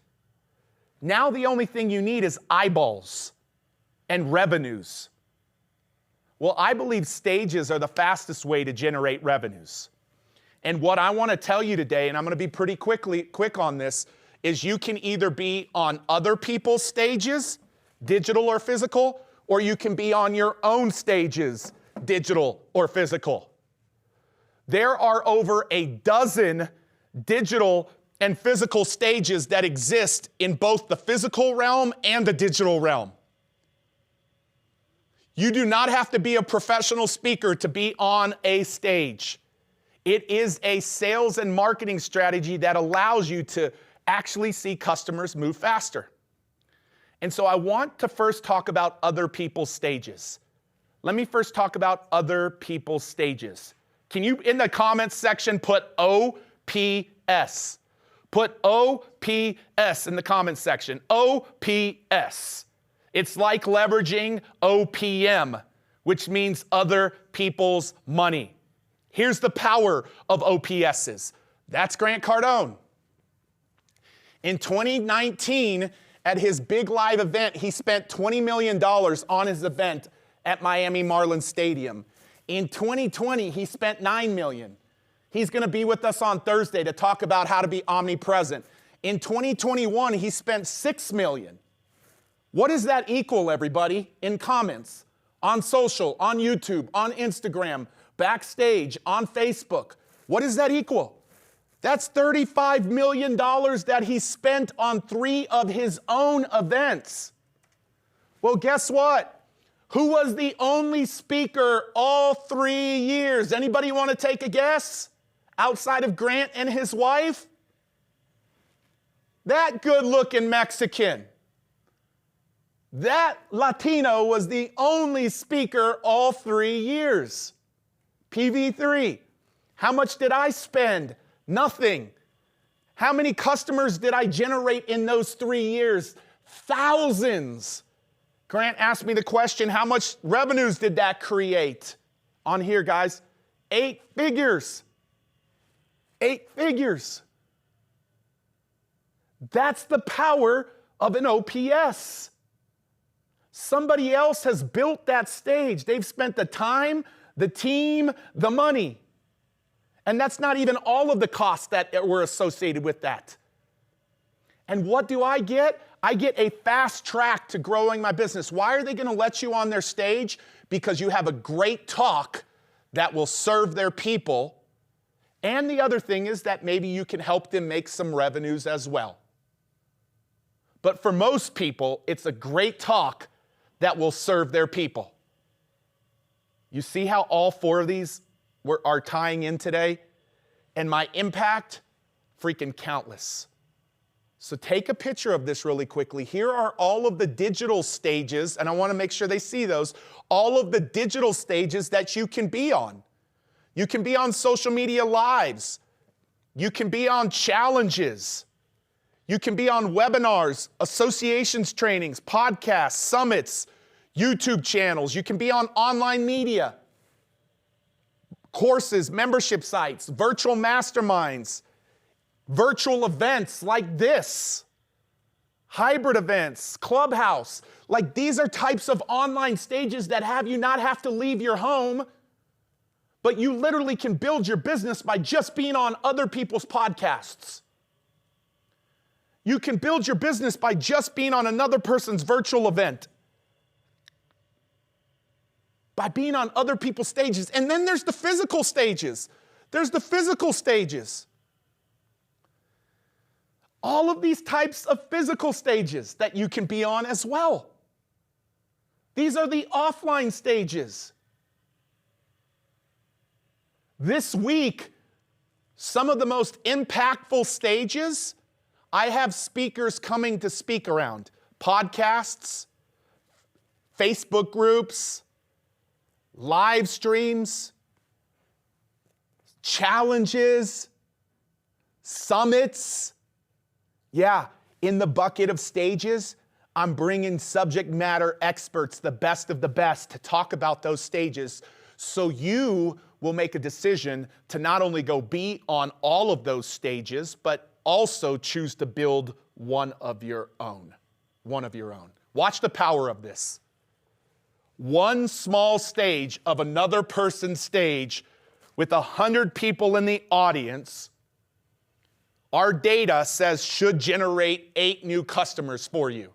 A: now the only thing you need is eyeballs and revenues. Well, I believe stages are the fastest way to generate revenues. And what I want to tell you today, and I'm going to be pretty quick on this, is you can either be on other people's stages, digital or physical, or you can be on your own stages, digital or physical. There are over a dozen digital and physical stages that exist in both the physical realm and the digital realm. You do not have to be a professional speaker to be on a stage. It is a sales and marketing strategy that allows you to actually see customers move faster. And so I want to first talk about other people's stages. Let me first talk about other people's stages. Can you, in the comments section, put OPS? Put OPS in the comments section. OPS. It's like leveraging OPM, which means other people's money. Here's the power of OPSs. That's Grant Cardone. In 2019, at his big live event, he spent $20 million on his event at Miami Marlins Stadium. In 2020, he spent $9 million. He's going to be with us on Thursday to talk about how to be omnipresent. In 2021, he spent $6 million. What does that equal, everybody? In comments, on social, on YouTube, on Instagram, backstage, on Facebook. What does that equal? That's $35 million that he spent on 3 of his own events. Well, guess what? Who was the only speaker all 3 years? Anybody want to take a guess? Outside of Grant and his wife? That good-looking Mexican. That Latino was the only speaker all 3 years. PV3. How much did I spend? Nothing. How many customers did I generate in those 3 years? Thousands. Grant asked me the question, how much revenues did that create? On here, guys, 8 figures. 8 figures. That's the power of an OPS. Somebody else has built that stage. They've spent the time, the team, the money. And that's not even all of the costs that were associated with that. And what do I get? I get a fast track to growing my business. Why are they going to let you on their stage? Because you have a great talk that will serve their people. And the other thing is that maybe you can help them make some revenues as well. But for most people, it's a great talk that will serve their people. You see how all 4 of these are tying in today? And my impact, freaking countless. So take a picture of this really quickly. Here are all of the digital stages, and I want to make sure they see those, all of the digital stages that you can be on. You can be on social media lives. You can be on challenges. You can be on webinars, associations trainings, podcasts, summits, YouTube channels. You can be on online media, courses, membership sites, virtual masterminds, virtual events like this, hybrid events, Clubhouse. Like these are types of online stages that have you not have to leave your home, but you literally can build your business by just being on other people's podcasts. You can build your business by just being on another person's virtual event, by being on other people's stages. And then there's the physical stages. There's the physical stages. All of these types of physical stages that you can be on as well. These are the offline stages. This week, some of the most impactful stages, I have speakers coming to speak around. Podcasts, Facebook groups, live streams, challenges, summits. Yeah, in the bucket of stages, I'm bringing subject matter experts, the best of the best, to talk about those stages so you will make a decision to not only go be on all of those stages, but also choose to build one of your own. One of your own. Watch the power of this. One small stage of another person's stage with 100 people in the audience, our data says should generate 8 new customers for you.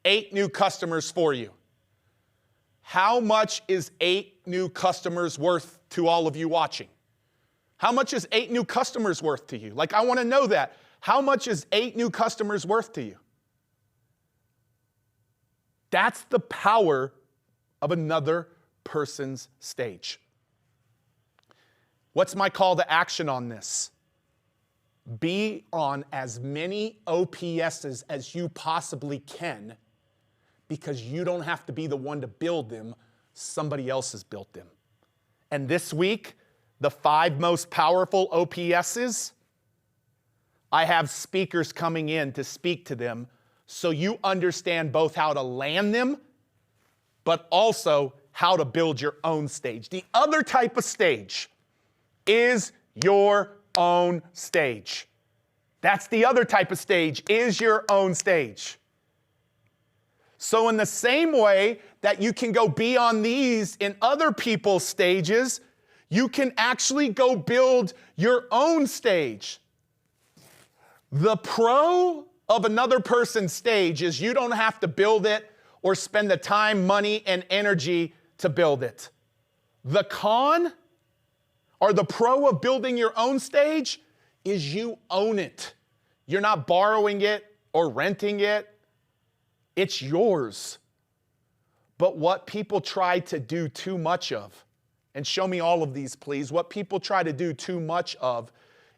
A: 8 new customers for you. How much is 8 new customers worth to all of you watching? How much is 8 new customers worth to you? Like, I want to know that. How much is 8 new customers worth to you? That's the power of another person's stage. What's my call to action on this? Be on as many OPSs as you possibly can, because you don't have to be the one to build them. Somebody else has built them. And this week, the 5 most powerful OPSs, I have speakers coming in to speak to them so you understand both how to land them, but also how to build your own stage. The other type of stage is your own stage. That's the other type of stage, is your own stage. So in the same way that you can go be on these in other people's stages, you can actually go build your own stage. The pro of another person's stage is you don't have to build it or spend the time, money, and energy to build it. The con, or the pro of building your own stage, is you own it. You're not borrowing it or renting it. It's yours. But what people try to do too much of, and show me all of these, please. What people try to do too much of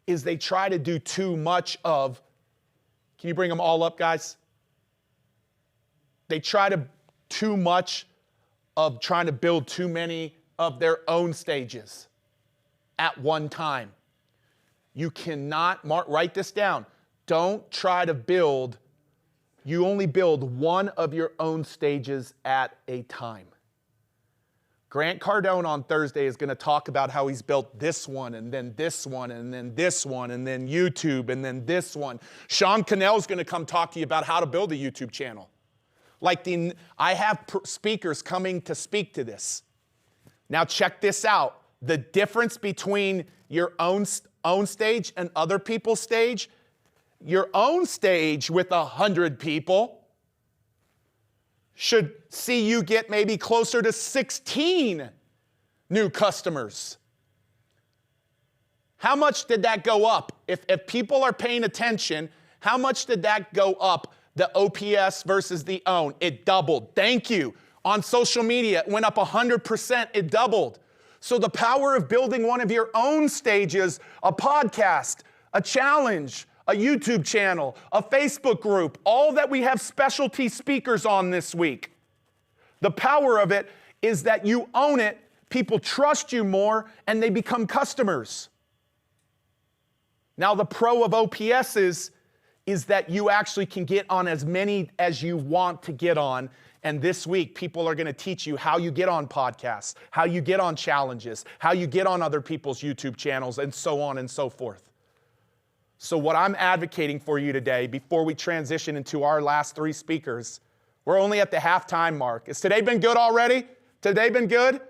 A: is they try to do too much of, can you bring them all up, guys? They try to too much of trying to build too many of their own stages at one time. You cannot, write this down. Don't try to build, you only build one of your own stages at a time. Grant Cardone on Thursday is going to talk about how he's built this one, and then this one, and then this one, and then YouTube, and then this one. Sean Cannell is going to come talk to you about how to build a YouTube channel. I have speakers coming to speak to this. Now check this out. The difference between your own stage and other people's stage, your own stage with 100 people should see you get maybe closer to 16 new customers. How much did that go up? If people are paying attention, how much did that go up, the OPS versus the own? It doubled. Thank you. On social media, it went up 100%. It doubled. So the power of building one of your own stages, a podcast, a challenge, a YouTube channel, a Facebook group, all that we have specialty speakers on this week. The power of it is that you own it, people trust you more, and they become customers. Now, the pro of OPS is that you actually can get on as many as you want to get on. And this week, people are going to teach you how you get on podcasts, how you get on challenges, how you get on other people's YouTube channels, and so on and so forth. So what I'm advocating for you today, before we transition into our last three speakers, we're only at the halftime mark. Has today been good already? Today been good?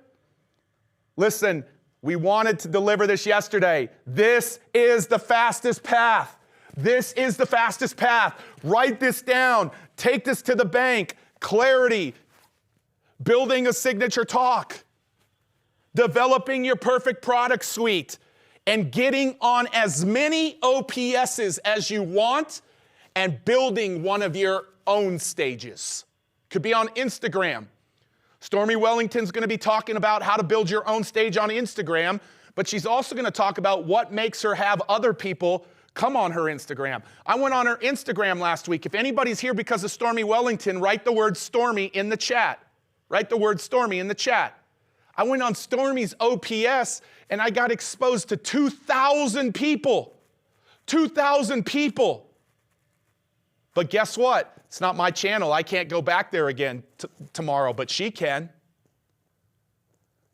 A: Listen, we wanted to deliver this yesterday. This is the fastest path. This is the fastest path. Write this down. Take this to the bank. Clarity. Building a signature talk. Developing your perfect product suite. And getting on as many OPSs as you want and building one of your own stages. Could be on Instagram. Stormy Wellington's going to be talking about how to build your own stage on Instagram, but she's also going to talk about what makes her have other people come on her Instagram. I went on her Instagram last week. If anybody's here because of Stormy Wellington, write the word Stormy in the chat. Write the word Stormy in the chat. I went on Stormy's OPS and I got exposed to 2,000 people. 2,000 people. But guess what? It's not my channel. I can't go back there again tomorrow, but she can.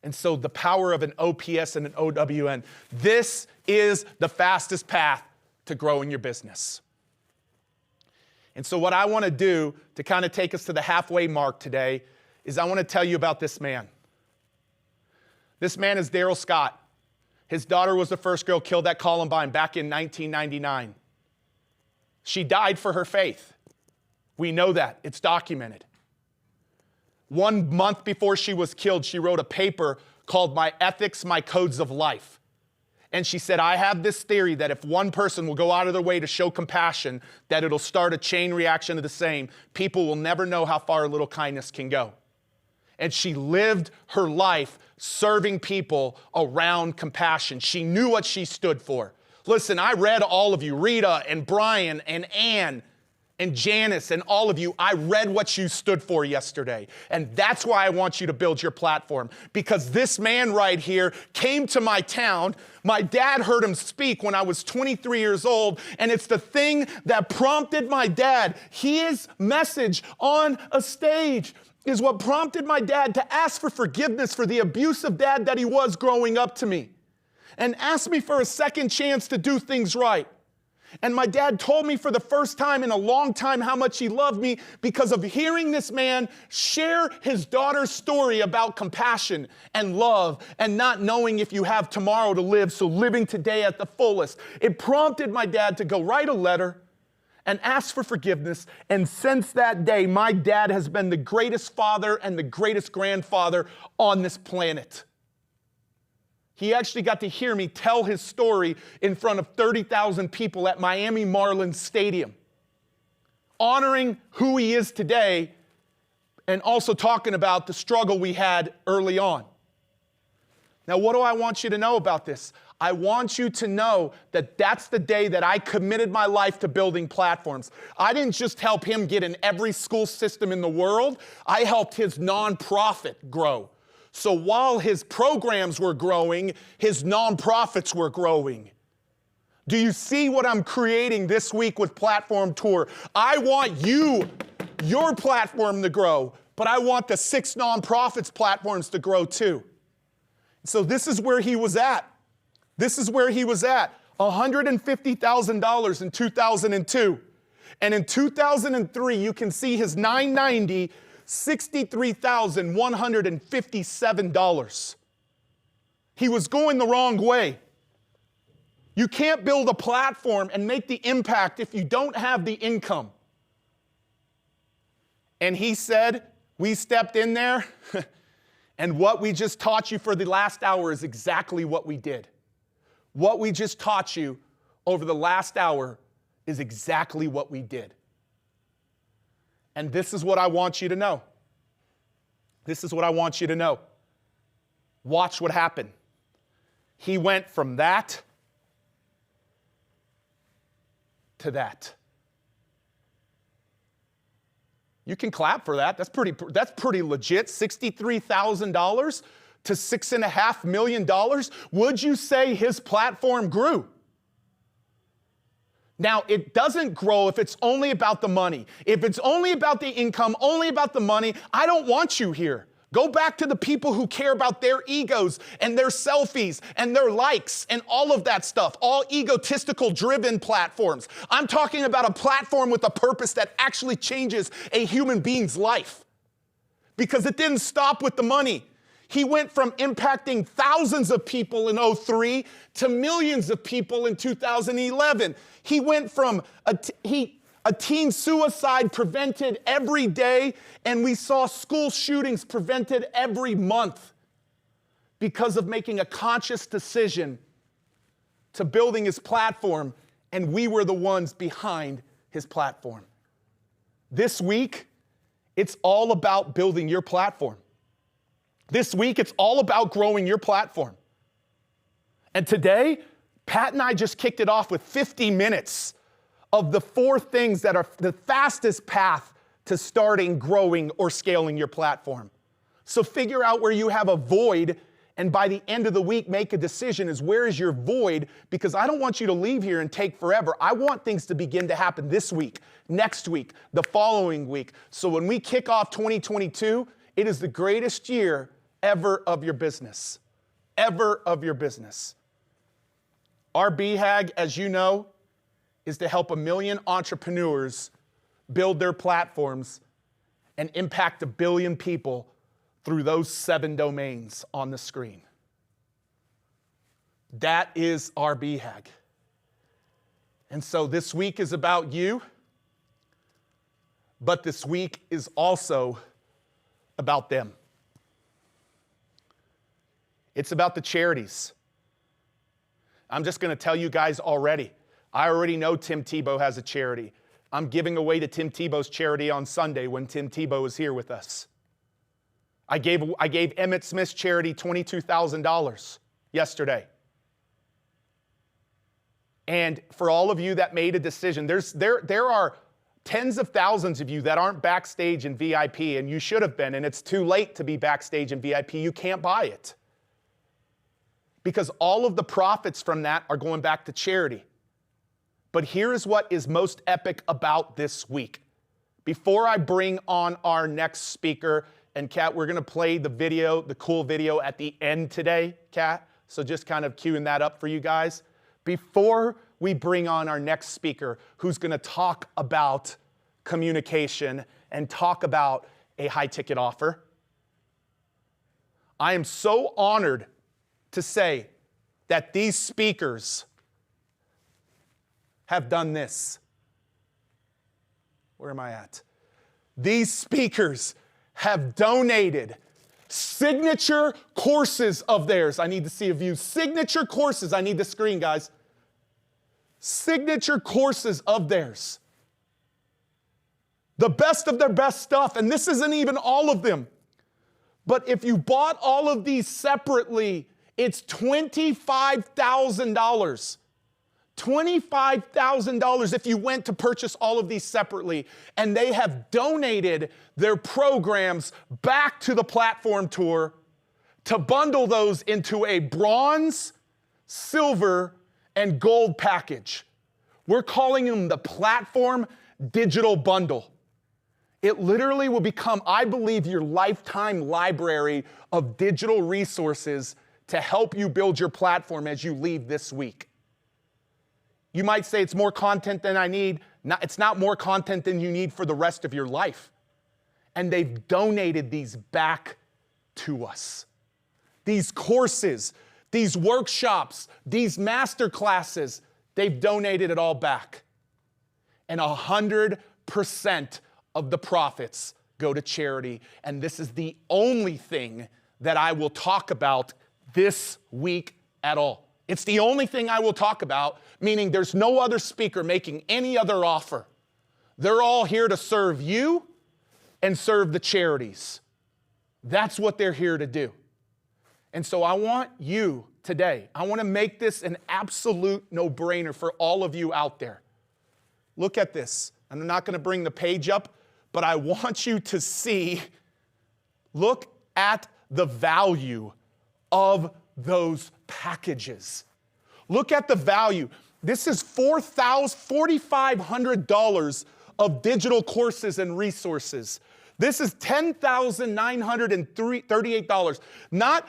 A: And so the power of an OPS and an OWN, this is the fastest path to growing your business. And so what I want to do to kind of take us to the halfway mark today is I want to tell you about this man. This man is Daryl Scott. His daughter was the first girl killed at Columbine back in 1999. She died for her faith. We know that. It's documented. 1 month before she was killed, she wrote a paper called My Ethics, My Codes of Life. And she said, I have this theory that if one person will go out of their way to show compassion, that it'll start a chain reaction of the same. People will never know how far a little kindness can go. And she lived her life serving people around compassion. She knew what she stood for. Listen, I read all of you, Rita and Brian and Ann and Janice and all of you. I read what you stood for yesterday. And that's why I want you to build your platform. Because this man right here came to my town. My dad heard him speak when I was 23 years old. And it's the thing that prompted my dad. His message on a stage is what prompted my dad to ask for forgiveness for the abusive dad that he was growing up to me. And asked me for a second chance to do things right. And my dad told me for the first time in a long time how much he loved me because of hearing this man share his daughter's story about compassion and love and not knowing if you have tomorrow to live, so living today at the fullest. It prompted my dad to go write a letter and ask for forgiveness. And since that day, my dad has been the greatest father and the greatest grandfather on this planet. He actually got to hear me tell his story in front of 30,000 people at Miami Marlins Stadium, honoring who he is today and also talking about the struggle we had early on. Now, what do I want you to know about this? I want you to know that that's the day that I committed my life to building platforms. I didn't just help him get in every school system in the world. I helped his nonprofit grow. So while his programs were growing, his nonprofits were growing. Do you see what I'm creating this week with Platform Tour? I want your platform to grow, but I want the 6 nonprofits platforms to grow too. So this is where he was at. This is where he was at. $150,000 in 2002. And in 2003, you can see his 990, $63,157. He was going the wrong way. You can't build a platform and make the impact if you don't have the income. And he said, we stepped in there, and what we just taught you for the last hour is exactly what we did. What we just taught you over the last hour is exactly what we did. And this is what I want you to know. This is what I want you to know. Watch what happened. He went from that to that. You can clap for that. That's pretty legit. $63,000 to $6.5 million. Would you say his platform grew? Now, it doesn't grow if it's only about the money. If it's only about the income, only about the money, I don't want you here. Go back to the people who care about their egos and their selfies and their likes and all of that stuff, all egotistical driven platforms. I'm talking about a platform with a purpose that actually changes a human being's life. Because it didn't stop with the money. He went from impacting thousands of people in 2003 to millions of people in 2011. He went from a teen suicide prevented every day, and we saw school shootings prevented every month because of making a conscious decision to building his platform, and we were the ones behind his platform. This week, it's all about building your platform. This week, it's all about growing your platform. And today, Pat and I just kicked it off with 50 minutes of the 4 things that are the fastest path to starting, growing, or scaling your platform. So figure out where you have a void, and by the end of the week, make a decision is where is your void, because I don't want you to leave here and take forever. I want things to begin to happen this week, next week, the following week. So when we kick off 2022, it is the greatest year ever of your business. Ever of your business. Our BHAG, as you know, is to help 1 million entrepreneurs build their platforms and impact 1 billion people through those 7 domains on the screen. That is our BHAG. And so this week is about you, but this week is also about them. It's about the charities. I'm just going to tell you guys already. I already know Tim Tebow has a charity. I'm giving away to Tim Tebow's charity on Sunday when Tim Tebow is here with us. I gave Emmett Smith's charity $22,000 yesterday. And for all of you that made a decision, there are tens of thousands of you that aren't backstage in VIP, and you should have been, and it's too late to be backstage in VIP. You can't buy it. Because all of the profits from that are going back to charity. But here is what is most epic about this week. Before I bring on our next speaker, and Kat, we're going to play the video, the cool video at the end today, Kat. So just kind of queuing that up for you guys. Before we bring on our next speaker, who's going to talk about communication and talk about a high-ticket offer, I am so honored to say that these speakers have done this. Where am I at? These speakers have donated signature courses of theirs. I need to see a view. Signature courses. I need the screen, guys. Signature courses of theirs. The best of their best stuff. And this isn't even all of them. But if you bought all of these separately, it's $25,000. $25,000 if you went to purchase all of these separately. And they have donated their programs back to the platform tour to bundle those into a bronze, silver, and gold package. We're calling them the Platform Digital Bundle. It literally will become, I believe, your lifetime library of digital resources to help you build your platform as you leave this week. You might say it's more content than I need. It's not more content than you need for the rest of your life. And they've donated these back to us. These courses, these workshops, these master classes, they've donated it all back. And 100% of the profits go to charity. And this is the only thing that I will talk about this week at all. It's the only thing I will talk about, meaning there's no other speaker making any other offer. They're all here to serve you and serve the charities. That's what they're here to do. And so I want you today, I want to make this an absolute no-brainer for all of you out there. Look at this. I'm not going to bring the page up, but I want you to see, look at the value of those packages. Look at the value. This is $4,500 of digital courses and resources. This is $10,938. Not,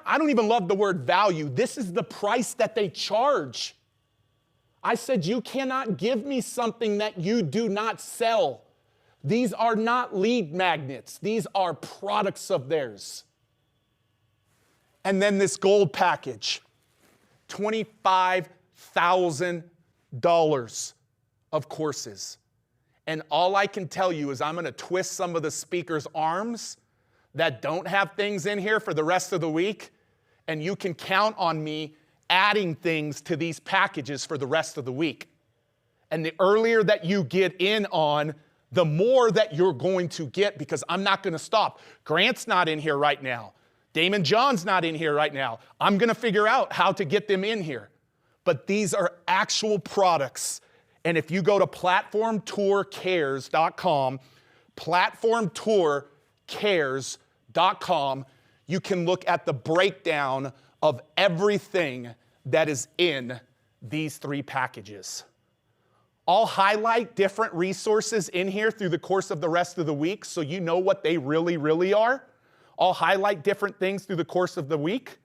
A: I don't even love the word value. This is the price that they charge. I said, you cannot give me something that you do not sell. These are not lead magnets. These are products of theirs. And then this gold package, $25,000 of courses. And all I can tell you is I'm going to twist some of the speakers' arms that don't have things in here for the rest of the week, and you can count on me adding things to these packages for the rest of the week. And the earlier that you get in on, the more that you're going to get, because I'm not going to stop. Grant's not in here right now. Damon John's not in here right now. I'm going to figure out how to get them in here. But these are actual products. And if you go to platformtourcares.com, platformtourcares.com, you can look at the breakdown of everything that is in these 3 packages. I'll highlight different resources in here through the course of the rest of the week so you know what they really, really are. I'll highlight different things through the course of the week.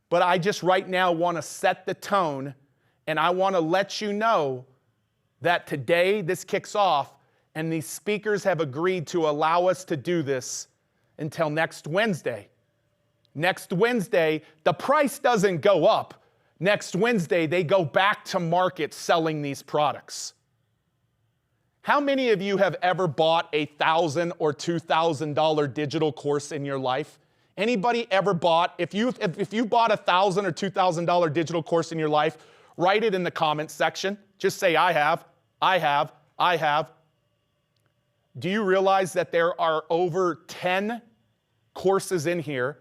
A: But I just right now want to set the tone, and I want to let you know that today this kicks off, and these speakers have agreed to allow us to do this until next Wednesday. Next Wednesday, the price doesn't go up. Next Wednesday, they go back to market selling these products. How many of you have ever bought a $1,000 or $2,000 digital course in your life? Anybody ever bought, if you bought a $1,000 or $2,000 digital course in your life, write it in the comments section. Just say, I have, I have, I have. Do you realize that there are over 10 courses in here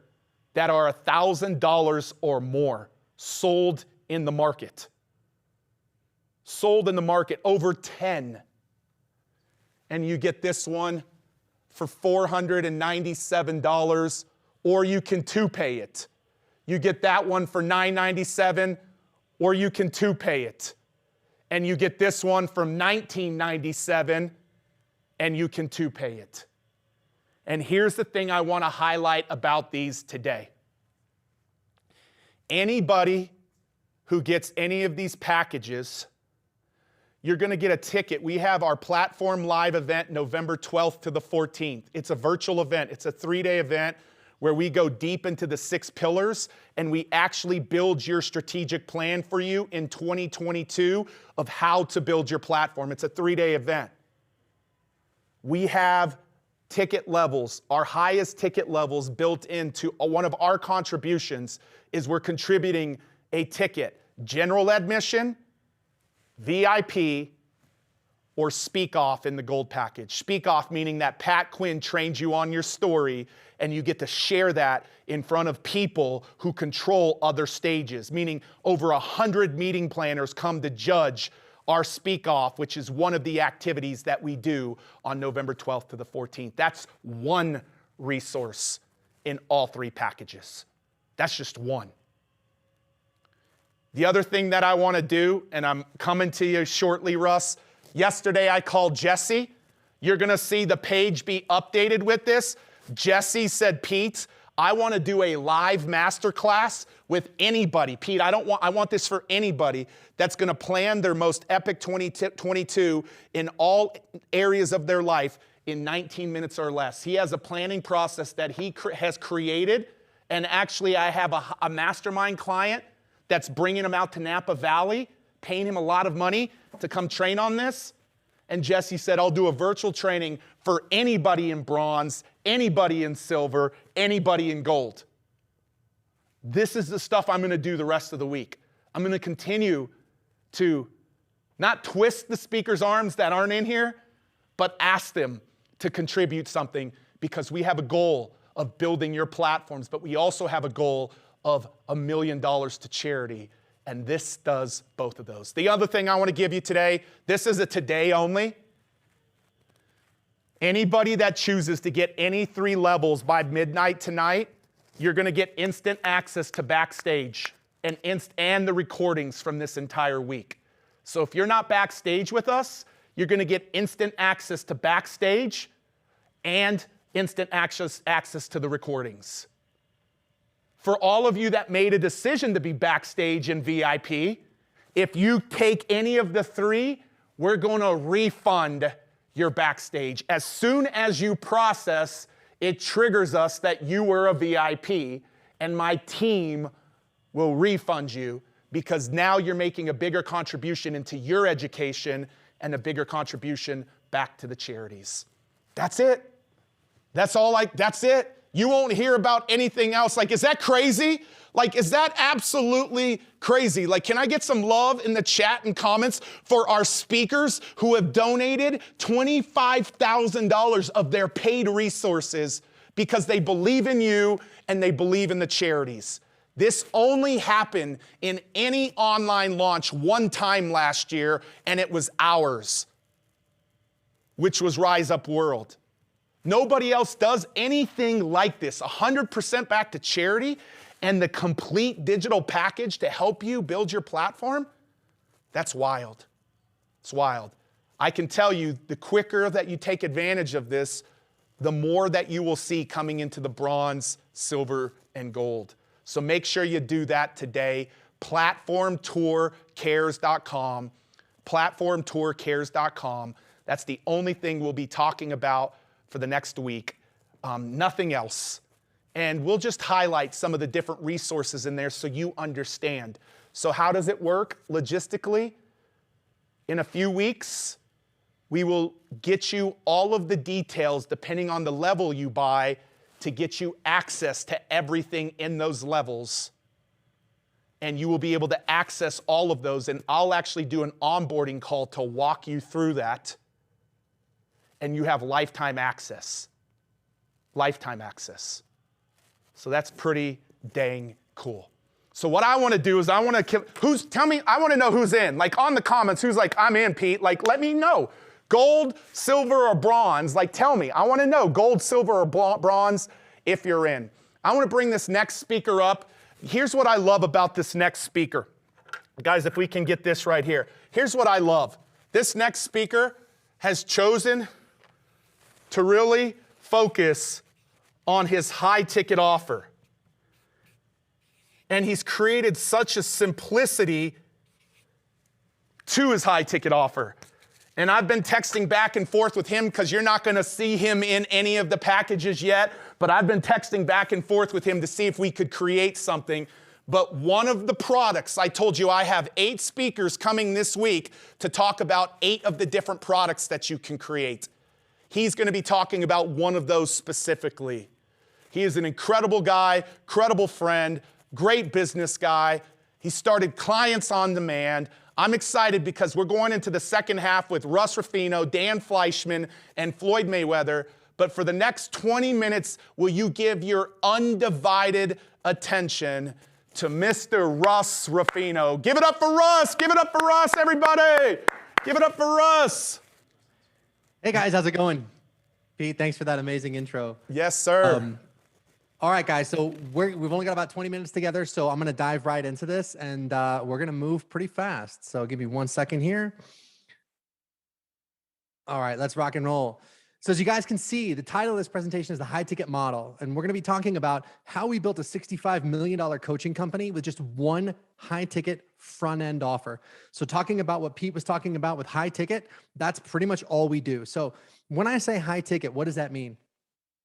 A: that are $1,000 or more sold in the market? Sold in the market, over 10. And you get this one for $497, or you can two-pay it. You get that one for $997, or you can two-pay it. And you get this one from $1997, and you can two-pay it. And here's the thing I want to highlight about these today. Anybody who gets any of these packages, you're going to get a ticket. We have our Platform Live event November 12th to the 14th. It's a virtual event. It's a 3-day event where we go deep into the 6 pillars and we actually build your strategic plan for you in 2022 of how to build your platform. It's a 3-day event. We have ticket levels, our highest ticket levels built into one of our contributions is we're contributing a ticket, general admission, VIP, or speak off in the gold package. Speak off meaning that Pat Quinn trains you on your story and you get to share that in front of people who control other stages, meaning over 100 meeting planners come to judge our speak off, which is one of the activities that we do on November 12th to the 14th. That's one resource in all 3 packages. That's just one. The other thing that I want to do, and I'm coming to you shortly, Russ, yesterday I called Jesse. You're going to see the page be updated with this. Jesse said, Pete, I want to do a live masterclass with anybody. Pete, I want this for anybody that's going to plan their most epic 2022 in all areas of their life in 19 minutes or less. He has a planning process that he has created, and actually I have a mastermind client that's bringing him out to Napa Valley, paying him a lot of money to come train on this. And Jesse said, I'll do a virtual training for anybody in bronze, anybody in silver, anybody in gold. This is the stuff I'm going to do the rest of the week. I'm going to continue to not twist the speaker's arms that aren't in here, but ask them to contribute something, because we have a goal of building your platforms, but we also have a goal of $1 million to charity. And this does both of those. The other thing I want to give you today, this is a today only. Anybody that chooses to get any 3 levels by midnight tonight, you're going to get instant access to backstage. and the recordings from this entire week. So if you're not backstage with us, you're going to get instant access to backstage and instant access to the recordings. For all of you that made a decision to be backstage and VIP, if you take any of the three, we're going to refund your backstage. As soon as you process, it triggers us that you were a VIP, and my team will refund you because now you're making a bigger contribution into your education and a bigger contribution back to the charities. That's it. That's it. You won't hear about anything else. Like, is that crazy? Like, is that absolutely crazy? Like, can I get some love in the chat and comments for our speakers who have donated $25,000 of their paid resources because they believe in you and they believe in the charities? This only happened in any online launch one time last year, and it was ours, which was Rise Up World. Nobody else does anything like this. 100% back to charity and the complete digital package to help you build your platform. That's wild. It's wild. I can tell you, the quicker that you take advantage of this, the more that you will see coming into the bronze, silver, and gold. So make sure you do that today. Platformtourcares.com. Platformtourcares.com. That's the only thing we'll be talking about for the next week. Nothing else. And we'll just highlight some of the different resources in there so you understand. So how does it work logistically? In a few weeks, we will get you all of the details depending on the level you buy to get you access to everything in those levels. And you will be able to access all of those. And I'll actually do an onboarding call to walk you through that. And you have lifetime access. Lifetime access. So that's pretty dang cool. So what I want to do is I want to, tell me, I want to know who's in. Like on the comments, who's like, I'm in, Pete. Like, let me know. Gold, silver, or bronze. Like, tell me. I want to know gold, silver, or bronze if you're in. I want to bring this next speaker up. Here's what I love about this next speaker. Guys, if we can get this right here. Here's what I love. This next speaker has chosen to really focus on his high ticket offer. And he's created such a simplicity to his high ticket offer. And I've been texting back and forth with him because you're not going to see him in any of the packages yet, but I've been texting back and forth with him to see if we could create something. But one of the products, I told you I have 8 speakers coming this week to talk about 8 of the different products that you can create. He's going to be talking about one of those specifically. He is an incredible guy, credible friend, great business guy. He started Clients on Demand. I'm excited because we're going into the second half with Russ Ruffino, Dan Fleyshman, and Floyd Mayweather. But for the next 20 minutes, will you give your undivided attention to Mr. Russ Ruffino? Give it up for Russ. Give it up for Russ, everybody. Give it up for Russ.
C: Hey guys, how's it going? Pete, thanks for that amazing intro.
A: Yes, sir.
C: All right, guys, so we've only got about 20 minutes together, so I'm gonna dive right into this, and we're gonna move pretty fast. So give me 1 second here. All right, let's rock and roll. So as you guys can see, the title of this presentation is the high ticket model, and we're gonna be talking about how we built a $65 million coaching company with just one high ticket front end offer. So talking about what Pete was talking about with high ticket, that's pretty much all we do. So when I say high ticket, what does that mean?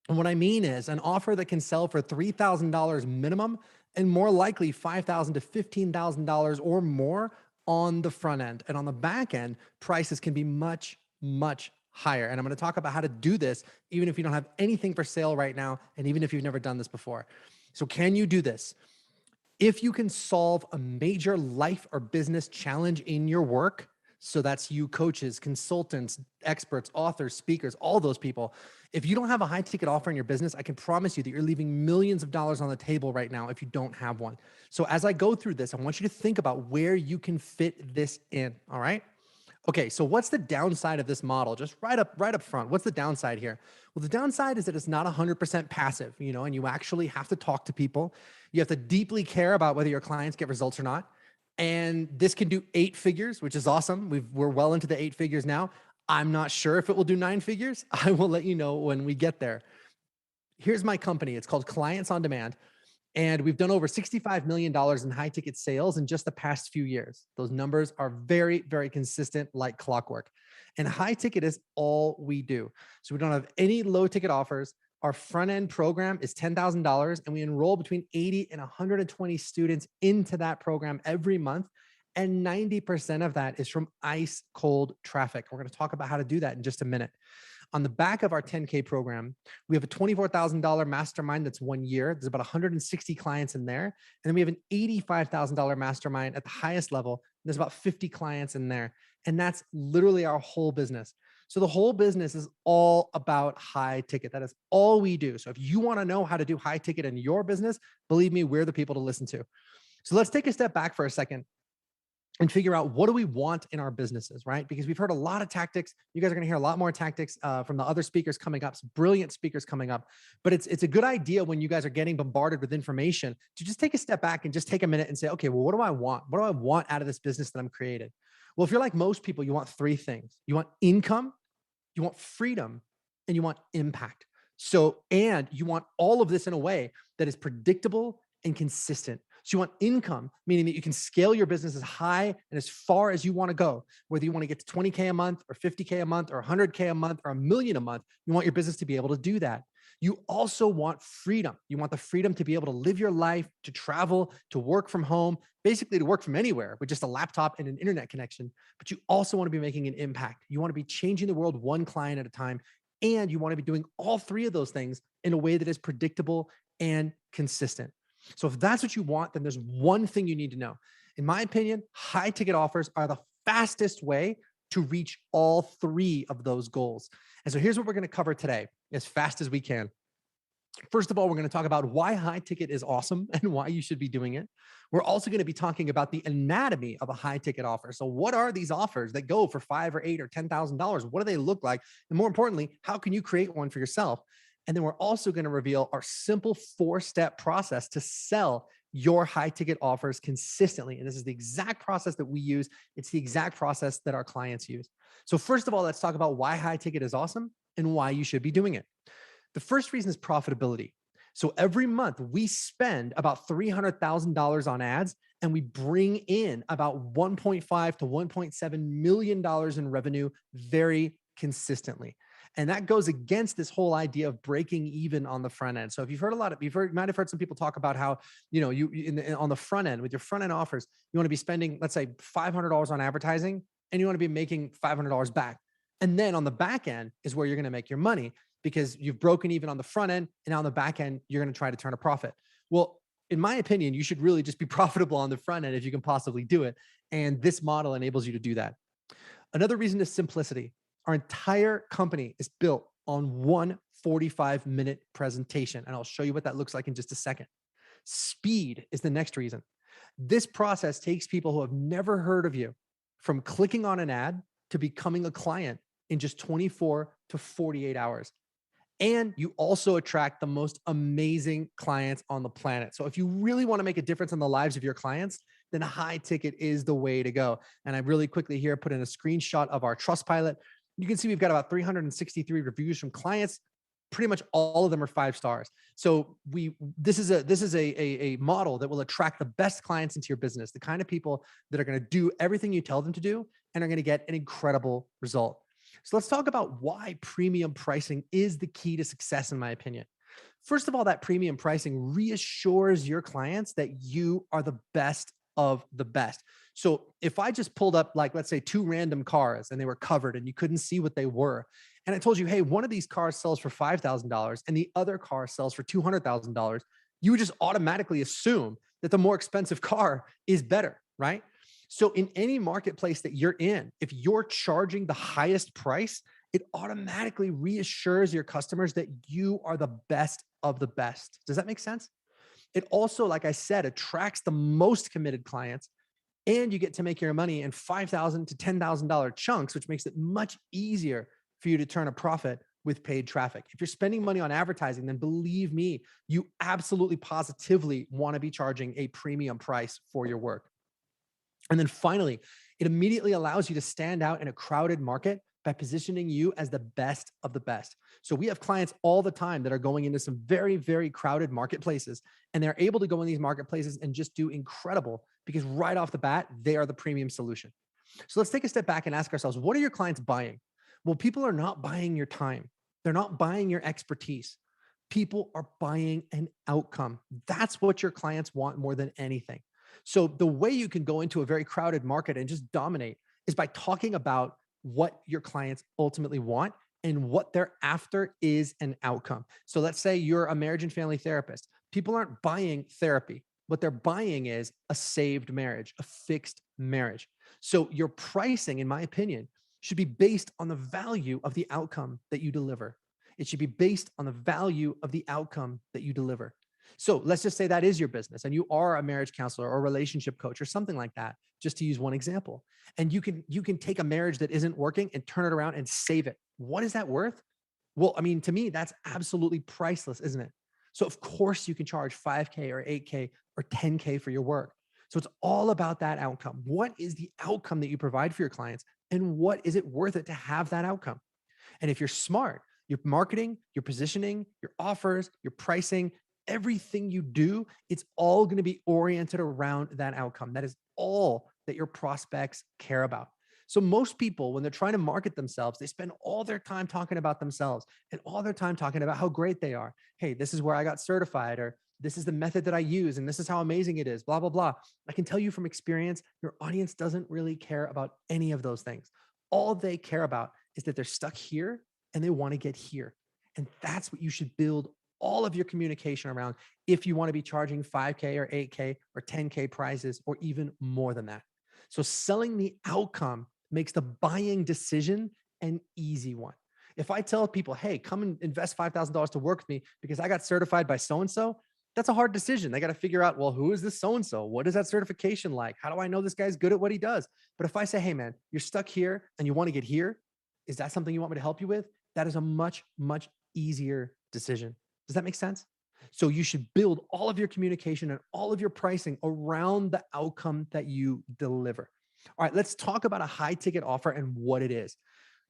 C: And what I mean is an offer that can sell for $3,000 minimum and more likely $5,000 to $15,000 or more on the front end. And on the back end, prices can be much, much higher. And I'm going to talk about how to do this, even if you don't have anything for sale right now, and even if you've never done this before. So can you do this? If you can solve a major life or business challenge in your work, so that's you coaches, consultants, experts, authors, speakers, all those people. If you don't have a high ticket offer in your business, I can promise you that you're leaving millions of dollars on the table right now if you don't have one. So as I go through this, I want you to think about where you can fit this in, all right? Okay, so what's the downside of this model? Just right up front. What's the downside here? Well, the downside is that it's not 100% passive, and you actually have to talk to people. You have to deeply care about whether your clients get results or not. And this can do 8 figures, which is awesome. We're well into the 8 figures now. I'm not sure if it will do 9 figures. I will let you know when we get there. Here's my company. It's called Clients on Demand. And we've done over $65 million in high ticket sales in just the past few years. Those numbers are very, very consistent, like clockwork. And high ticket is all we do. So we don't have any low ticket offers. Our front end program is $10,000, and we enroll between 80 and 120 students into that program every month. And 90% of that is from ice cold traffic. We're going to talk about how to do that in just a minute. On the back of our 10K program, we have a $24,000 mastermind that's 1 year. There's about 160 clients in there. And then we have an $85,000 mastermind at the highest level. There's about 50 clients in there. And that's literally our whole business. So the whole business is all about high ticket. That is all we do. So if you want to know how to do high ticket in your business, believe me, we're the people to listen to. So let's take a step back for a second and figure out, what do we want in our businesses, right? Because we've heard a lot of tactics. You guys are going to hear a lot more tactics from the other speakers coming up, some brilliant speakers coming up. But it's a good idea when you guys are getting bombarded with information to just take a step back and just take a minute and say, okay, well, what do I want? What do I want out of this business that I'm creating? Well, if you're like most people, you want 3 things. You want income, you want freedom, and you want impact. And you want all of this in a way that is predictable and consistent. So you want income, meaning that you can scale your business as high and as far as you want to go, whether you want to get to 20K a month or 50K a month or 100K a month or $1 million a month. You want your business to be able to do that. You also want freedom. You want the freedom to be able to live your life, to travel, to work from home, basically to work from anywhere with just a laptop and an internet connection. But you also want to be making an impact. You want to be changing the world one client at a time. And you want to be doing all 3 of those things in a way that is predictable and consistent. So if that's what you want, then there's one thing you need to know. In my opinion, high ticket offers are the fastest way to reach all 3 of those goals. And so here's what we're going to cover today as fast as we can. First of all, we're going to talk about why high ticket is awesome and why you should be doing it. We're also going to be talking about the anatomy of a high ticket offer. So what are these offers that go for $5,000 or $8,000 or $10,000? What do they look like? And more importantly, how can you create one for yourself? And then we're also going to reveal our simple 4-step process to sell your high ticket offers consistently. And this is the exact process that we use. It's the exact process that our clients use. So first of all, let's talk about why high ticket is awesome and why you should be doing it. The first reason is profitability. So every month we spend about $300,000 on ads, and we bring in about $1.5 to $1.7 million in revenue very consistently. And that goes against this whole idea of breaking even on the front end. So if you've heard you might have heard some people talk about how, on the front end with your front end offers, you want to be spending, let's say $500 on advertising, and you want to be making $500 back. And then on the back end is where you're going to make your money, because you've broken even on the front end, and now on the back end, you're going to try to turn a profit. Well, in my opinion, you should really just be profitable on the front end if you can possibly do it. And this model enables you to do that. Another reason is simplicity. Our entire company is built on one 45-minute presentation. And I'll show you what that looks like in just a second. Speed is the next reason. This process takes people who have never heard of you from clicking on an ad to becoming a client in just 24 to 48 hours. And you also attract the most amazing clients on the planet. So if you really want to make a difference in the lives of your clients, then high ticket is the way to go. And I really quickly here put in a screenshot of our Trustpilot. You can see we've got about 363 reviews from clients. Pretty much all of them are 5 stars. So this is a model that will attract the best clients into your business, the kind of people that are going to do everything you tell them to do and are going to get an incredible result. So let's talk about why premium pricing is the key to success, in my opinion. First of all, that premium pricing reassures your clients that you are the best of the best. So if I just pulled up, like, let's say 2 random cars and they were covered and you couldn't see what they were, and I told you, hey, one of these cars sells for $5,000 and the other car sells for $200,000, you would just automatically assume that the more expensive car is better, right? So in any marketplace that you're in, if you're charging the highest price, it automatically reassures your customers that you are the best of the best. Does that make sense? It also, like I said, attracts the most committed clients. And you get to make your money in $5,000 to $10,000 chunks, which makes it much easier for you to turn a profit with paid traffic. If you're spending money on advertising, then believe me, you absolutely positively want to be charging a premium price for your work. And then finally, it immediately allows you to stand out in a crowded market by positioning you as the best of the best. So we have clients all the time that are going into some very, very crowded marketplaces, and they're able to go in these marketplaces and just do incredible because right off the bat, they are the premium solution. So let's take a step back and ask ourselves, what are your clients buying? Well, people are not buying your time. They're not buying your expertise. People are buying an outcome. That's what your clients want more than anything. So the way you can go into a very crowded market and just dominate is by talking about what your clients ultimately want, and what they're after is an outcome. So let's say you're a marriage and family therapist. People aren't buying therapy. What they're buying is a saved marriage, a fixed marriage. So your pricing, in my opinion, should be based on the value of the outcome that you deliver. It should be based on the value of the outcome that you deliver. So let's just say that is your business and you are a marriage counselor or a relationship coach or something like that, just to use one example. And you can take a marriage that isn't working and turn it around and save it. What is that worth? Well, I mean, to me, that's absolutely priceless, isn't it? So of course you can charge 5K or 8K or 10K for your work. So it's all about that outcome. What is the outcome that you provide for your clients, and what is it worth it to have that outcome? And if you're smart, your marketing, your positioning, your offers, your pricing, everything you do, it's all going to be oriented around that outcome. That is all that your prospects care about. So most people, when they're trying to market themselves, they spend all their time talking about themselves and all their time talking about how great they are. Hey, this is where I got certified, or this is the method that I use, and this is how amazing it is, blah, blah, blah. I can tell you from experience, your audience doesn't really care about any of those things. All they care about is that they're stuck here and they want to get here. And that's what you should build all of your communication around if you want to be charging 5K or 8K or 10K prizes or even more than that. So selling the outcome makes the buying decision an easy one. If I tell people, hey, come and invest $5,000 to work with me because I got certified by so-and-so, that's a hard decision. They got to figure out, well, who is this so-and-so? What is that certification like? How do I know this guy's good at what he does? But if I say, hey, man, you're stuck here and you want to get here, is that something you want me to help you with? That is a much, much easier decision. Does that make sense? So you should build all of your communication and all of your pricing around the outcome that you deliver. All right, let's talk about a high ticket offer and what it is.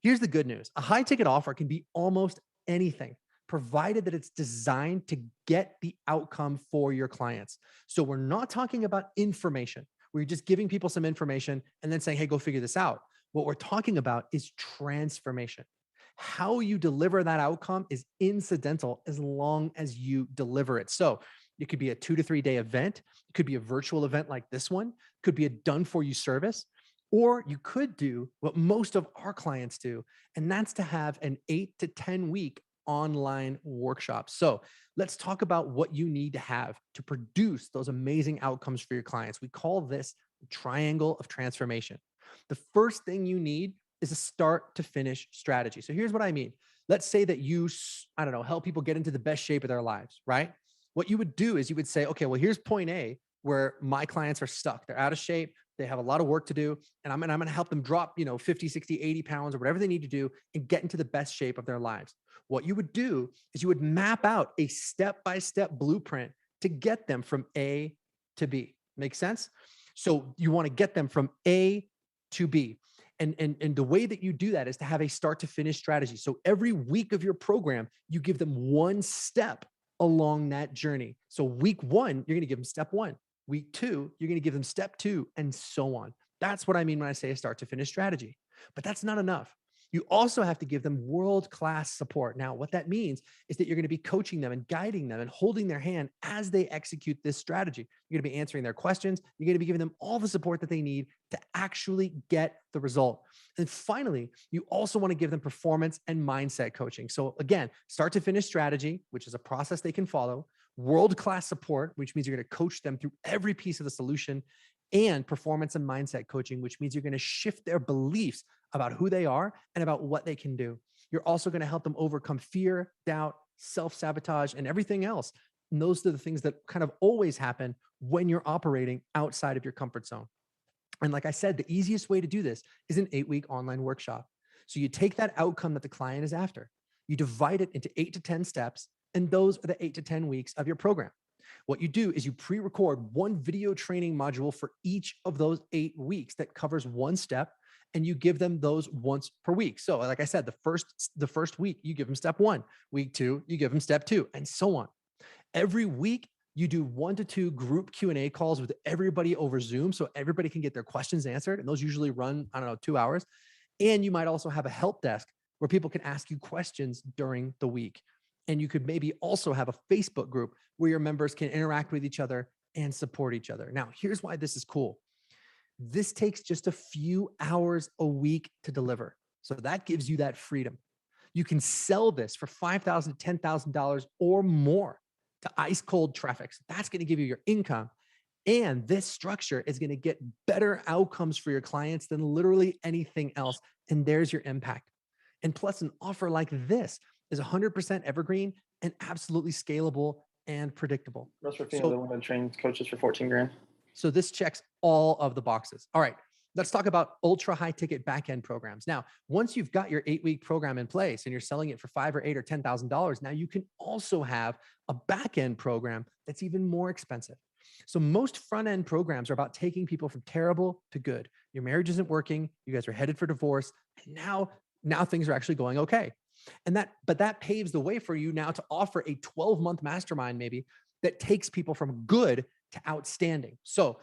C: Here's the good news. A high ticket offer can be almost anything, provided that it's designed to get the outcome for your clients. So we're not talking about information. We're just giving people some information and then saying, hey, go figure this out. What we're talking about is transformation. How you deliver that outcome is incidental as long as you deliver it. So it could be a 2 to 3 day event. It could be a virtual event like this one. It could be a done for you service. Or you could do what most of our clients do, and that's to have an 8 to 10 week online workshop. So let's talk about what you need to have to produce those amazing outcomes for your clients. We call this the triangle of transformation. The first thing you need is a start to finish strategy. So here's what I mean. Let's say that you, I don't know, help people get into the best shape of their lives, right? What you would do is you would say, okay, well, here's point A where my clients are stuck. They're out of shape. They have a lot of work to do. And I'm going to help them drop, 50, 60, 80 pounds or whatever they need to do and get into the best shape of their lives. What you would do is you would map out a step-by-step blueprint to get them from A to B. Make sense? So you want to get them from A to B. And the way that you do that is to have a start to finish strategy. So every week of your program, you give them one step along that journey. So week 1, you're going to give them step 1. Week 2, you're going to give them step 2, and so on. That's what I mean when I say a start to finish strategy. But that's not enough. You also have to give them world-class support. Now, what that means is that you're going to be coaching them and guiding them and holding their hand as they execute this strategy. You're going to be answering their questions. You're going to be giving them all the support that they need to actually get the result. And finally, you also want to give them performance and mindset coaching. So again, start to finish strategy, which is a process they can follow, world-class support, which means you're going to coach them through every piece of the solution, and performance and mindset coaching, which means you're going to shift their beliefs about who they are and about what they can do. You're also going to help them overcome fear, doubt, self-sabotage, and everything else. And those are the things that kind of always happen when you're operating outside of your comfort zone. And like I said, the easiest way to do this is an 8-week online workshop. So you take that outcome that the client is after, you divide it into 8 to 10 steps, and those are the 8 to 10 weeks of your program. What you do is you pre-record one video training module for each of those 8 weeks that covers one step, and you give them those once per week. So like I said, the first week, you give them step 1, week 2, you give them step 2, and so on. Every week, you do 1 to 2 group Q&A calls with everybody over Zoom so everybody can get their questions answered. And those usually run, 2 hours. And you might also have a help desk where people can ask you questions during the week. And you could maybe also have a Facebook group where your members can interact with each other and support each other. Now, here's why this is cool. This takes just a few hours a week to deliver. So that gives you that freedom. You can sell this for $5,000 to $10,000 or more to ice cold traffic. So that's going to give you your income. And this structure is going to get better outcomes for your clients than literally anything else. And there's your impact. And plus, an offer like this is 100% evergreen and absolutely scalable and predictable.
D: Russ Ruffino, the one that trains coaches for 14 grand.
C: So this checks all of the boxes. All right, let's talk about ultra high ticket backend programs. Now, once you've got your 8-week program in place and you're selling it for $5,000 or $8,000 or $10,000, now you can also have a backend program that's even more expensive. So most front end programs are about taking people from terrible to good. Your marriage isn't working. You guys are headed for divorce. And now things are actually going okay. But that paves the way for you now to offer a 12-month mastermind maybe that takes people from good to outstanding. So,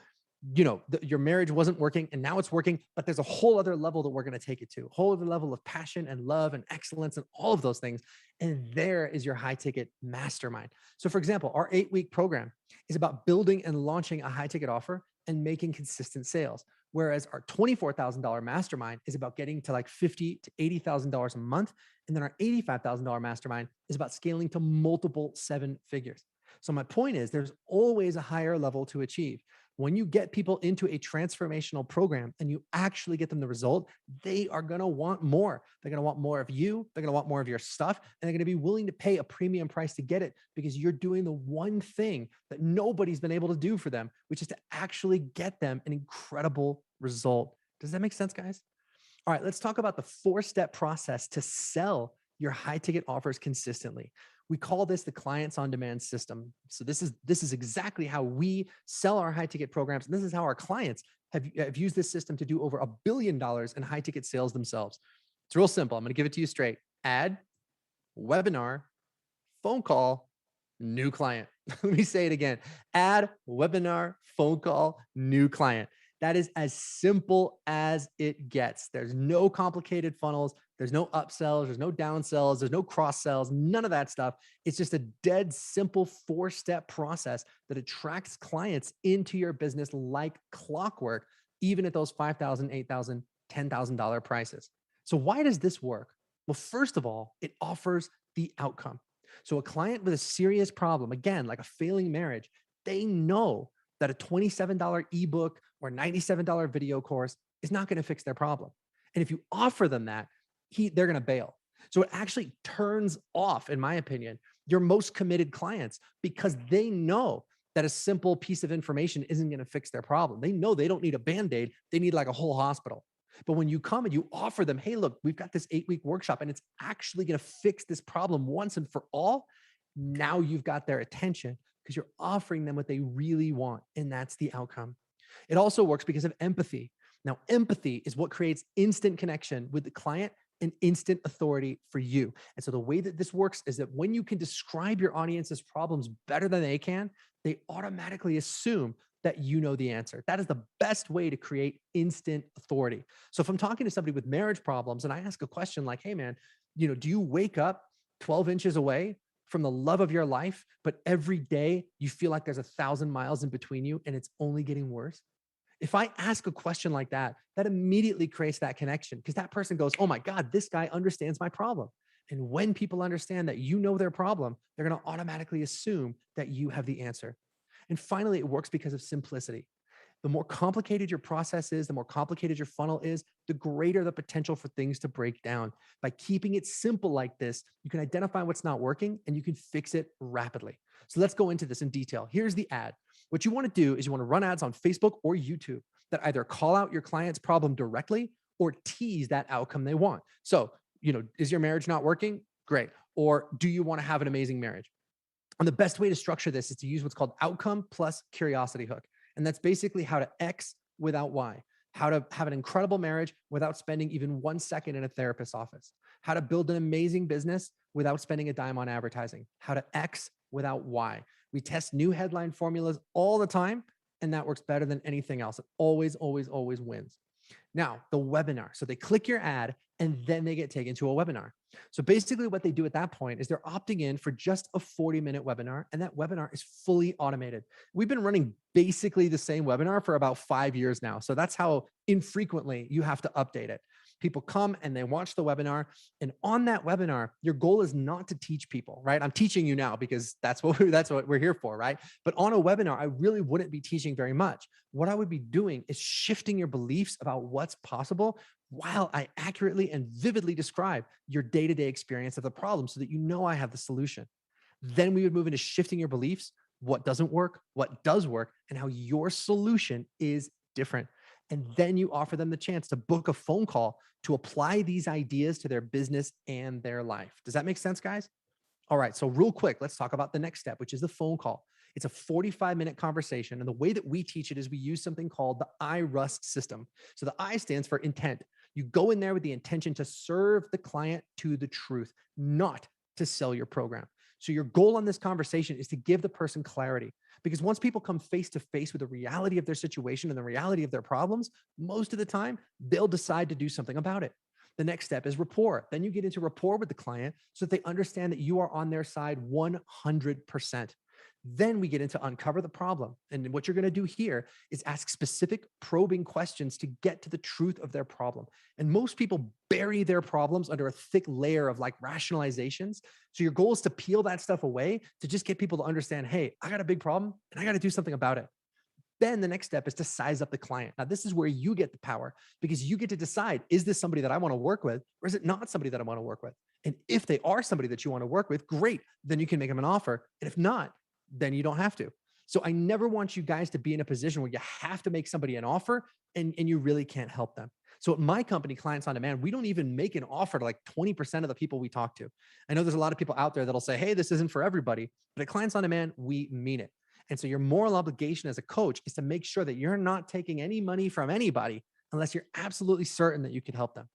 C: your marriage wasn't working and now it's working, but there's a whole other level that we're going to take it to, a whole other level of passion and love and excellence and all of those things. And there is your high ticket mastermind. So for example, our 8-week program is about building and launching a high ticket offer and making consistent sales. Whereas our $24,000 mastermind is about getting to like $50,000 to $80,000 a month. And then our $85,000 mastermind is about scaling to multiple 7 figures. So my point is there's always a higher level to achieve. When you get people into a transformational program and you actually get them the result, they are going to want more. They're going to want more of you. They're going to want more of your stuff. And they're going to be willing to pay a premium price to get it because you're doing the one thing that nobody's been able to do for them, which is to actually get them an incredible result. Does that make sense, guys? All right, let's talk about the 4-step process to sell your high ticket offers consistently. We call this the clients on demand system. So this is exactly how we sell our high ticket programs. And this is how our clients have used this system to do over $1 billion in high ticket sales themselves. It's real simple. I'm going to give it to you straight. Ad, webinar, phone call, new client. Let me say it again. Ad, webinar, phone call, new client. That is as simple as it gets. There's no complicated funnels. There's no upsells. There's no downsells. There's no cross sells. None of that stuff. It's just a dead simple 4-step process that attracts clients into your business like clockwork, even at those $5,000, $8,000, $10,000 prices. So why does this work? Well, first of all, it offers the outcome. So a client with a serious problem, again, like a failing marriage, they know that a $27 ebook or $97 video course is not going to fix their problem. And if you offer them that, they're going to bail. So it actually turns off, in my opinion, your most committed clients because they know that a simple piece of information isn't going to fix their problem. They know they don't need a Band-Aid. They need like a whole hospital. But when you come and you offer them, hey, look, we've got this 8-week workshop and it's actually going to fix this problem once and for all. Now you've got their attention because you're offering them what they really want. And that's the outcome. It also works because of empathy. Now, empathy is what creates instant connection with the client and instant authority for you. And so the way that this works is that when you can describe your audience's problems better than they can, they automatically assume that you know the answer. That is the best way to create instant authority. So if I'm talking to somebody with marriage problems and I ask a question like, hey man, do you wake up 12 inches away from the love of your life, but every day you feel like there's 1,000 miles in between you and it's only getting worse? If I ask a question like that, that immediately creates that connection because that person goes, oh my God, this guy understands my problem. And when people understand that you know their problem, they're going to automatically assume that you have the answer. And finally, it works because of simplicity. The more complicated your process is, the more complicated your funnel is, the greater the potential for things to break down. By keeping it simple like this, you can identify what's not working and you can fix it rapidly. So let's go into this in detail. Here's the ad. What you want to do is you want to run ads on Facebook or YouTube. that either call out your client's problem directly or tease that outcome they want. So, is your marriage not working? Great. Or do you want to have an amazing marriage? And the best way to structure this is to use what's called outcome plus curiosity hook. And that's basically how to X without Y, how to have an incredible marriage without spending even 1 second in a therapist's office, how to build an amazing business without spending a dime on advertising, how to X without Y. We test new headline formulas all the time, and that works better than anything else. It always, always, always wins. Now, the webinar. So they click your ad and then they get taken to a webinar. So basically what they do at that point is they're opting in for just a 40-minute webinar, and that webinar is fully automated. We've been running basically the same webinar for about 5 years now. So that's how infrequently you have to update it. People come and they watch the webinar, and on that webinar, your goal is not to teach people, right? I'm teaching you now because that's what we're here for, right? But on a webinar, I really wouldn't be teaching very much. What I would be doing is shifting your beliefs about what's possible while I accurately and vividly describe your day-to-day experience of the problem so that you know I have the solution. Then we would move into shifting your beliefs, what doesn't work, what does work, and how your solution is different. And then you offer them the chance to book a phone call to apply these ideas to their business and their life. Does that make sense, guys? All right, so real quick, let's talk about the next step, which is the phone call. It's a 45-minute conversation. And the way that we teach it is we use something called the IRUST system. So the I stands for intent. You go in there with the intention to serve the client to the truth, not to sell your program. So your goal on this conversation is to give the person clarity. Because once people come face to face with the reality of their situation and the reality of their problems, most of the time, they'll decide to do something about it. The next step is rapport. Then you get into rapport with the client so that they understand that you are on their side 100%. Then we get into uncover the problem. And what you're going to do here is ask specific probing questions to get to the truth of their problem. And most people bury their problems under a thick layer of like rationalizations. So your goal is to peel that stuff away to just get people to understand, hey, I got a big problem and I got to do something about it. Then the next step is to size up the client. Now, this is where you get the power because you get to decide, is this somebody that I want to work with or is it not somebody that I want to work with? And if they are somebody that you want to work with, great. Then you can make them an offer. And if not, then you don't have to. So I never want you guys to be in a position where you have to make somebody an offer and you really can't help them. So at my company, Clients on Demand, we don't even make an offer to like 20% of the people we talk to. I know there's a lot of people out there that'll say, hey, this isn't for everybody, but at Clients on Demand, we mean it. And so your moral obligation as a coach is to make sure that you're not taking any money from anybody unless you're absolutely certain that you can help them.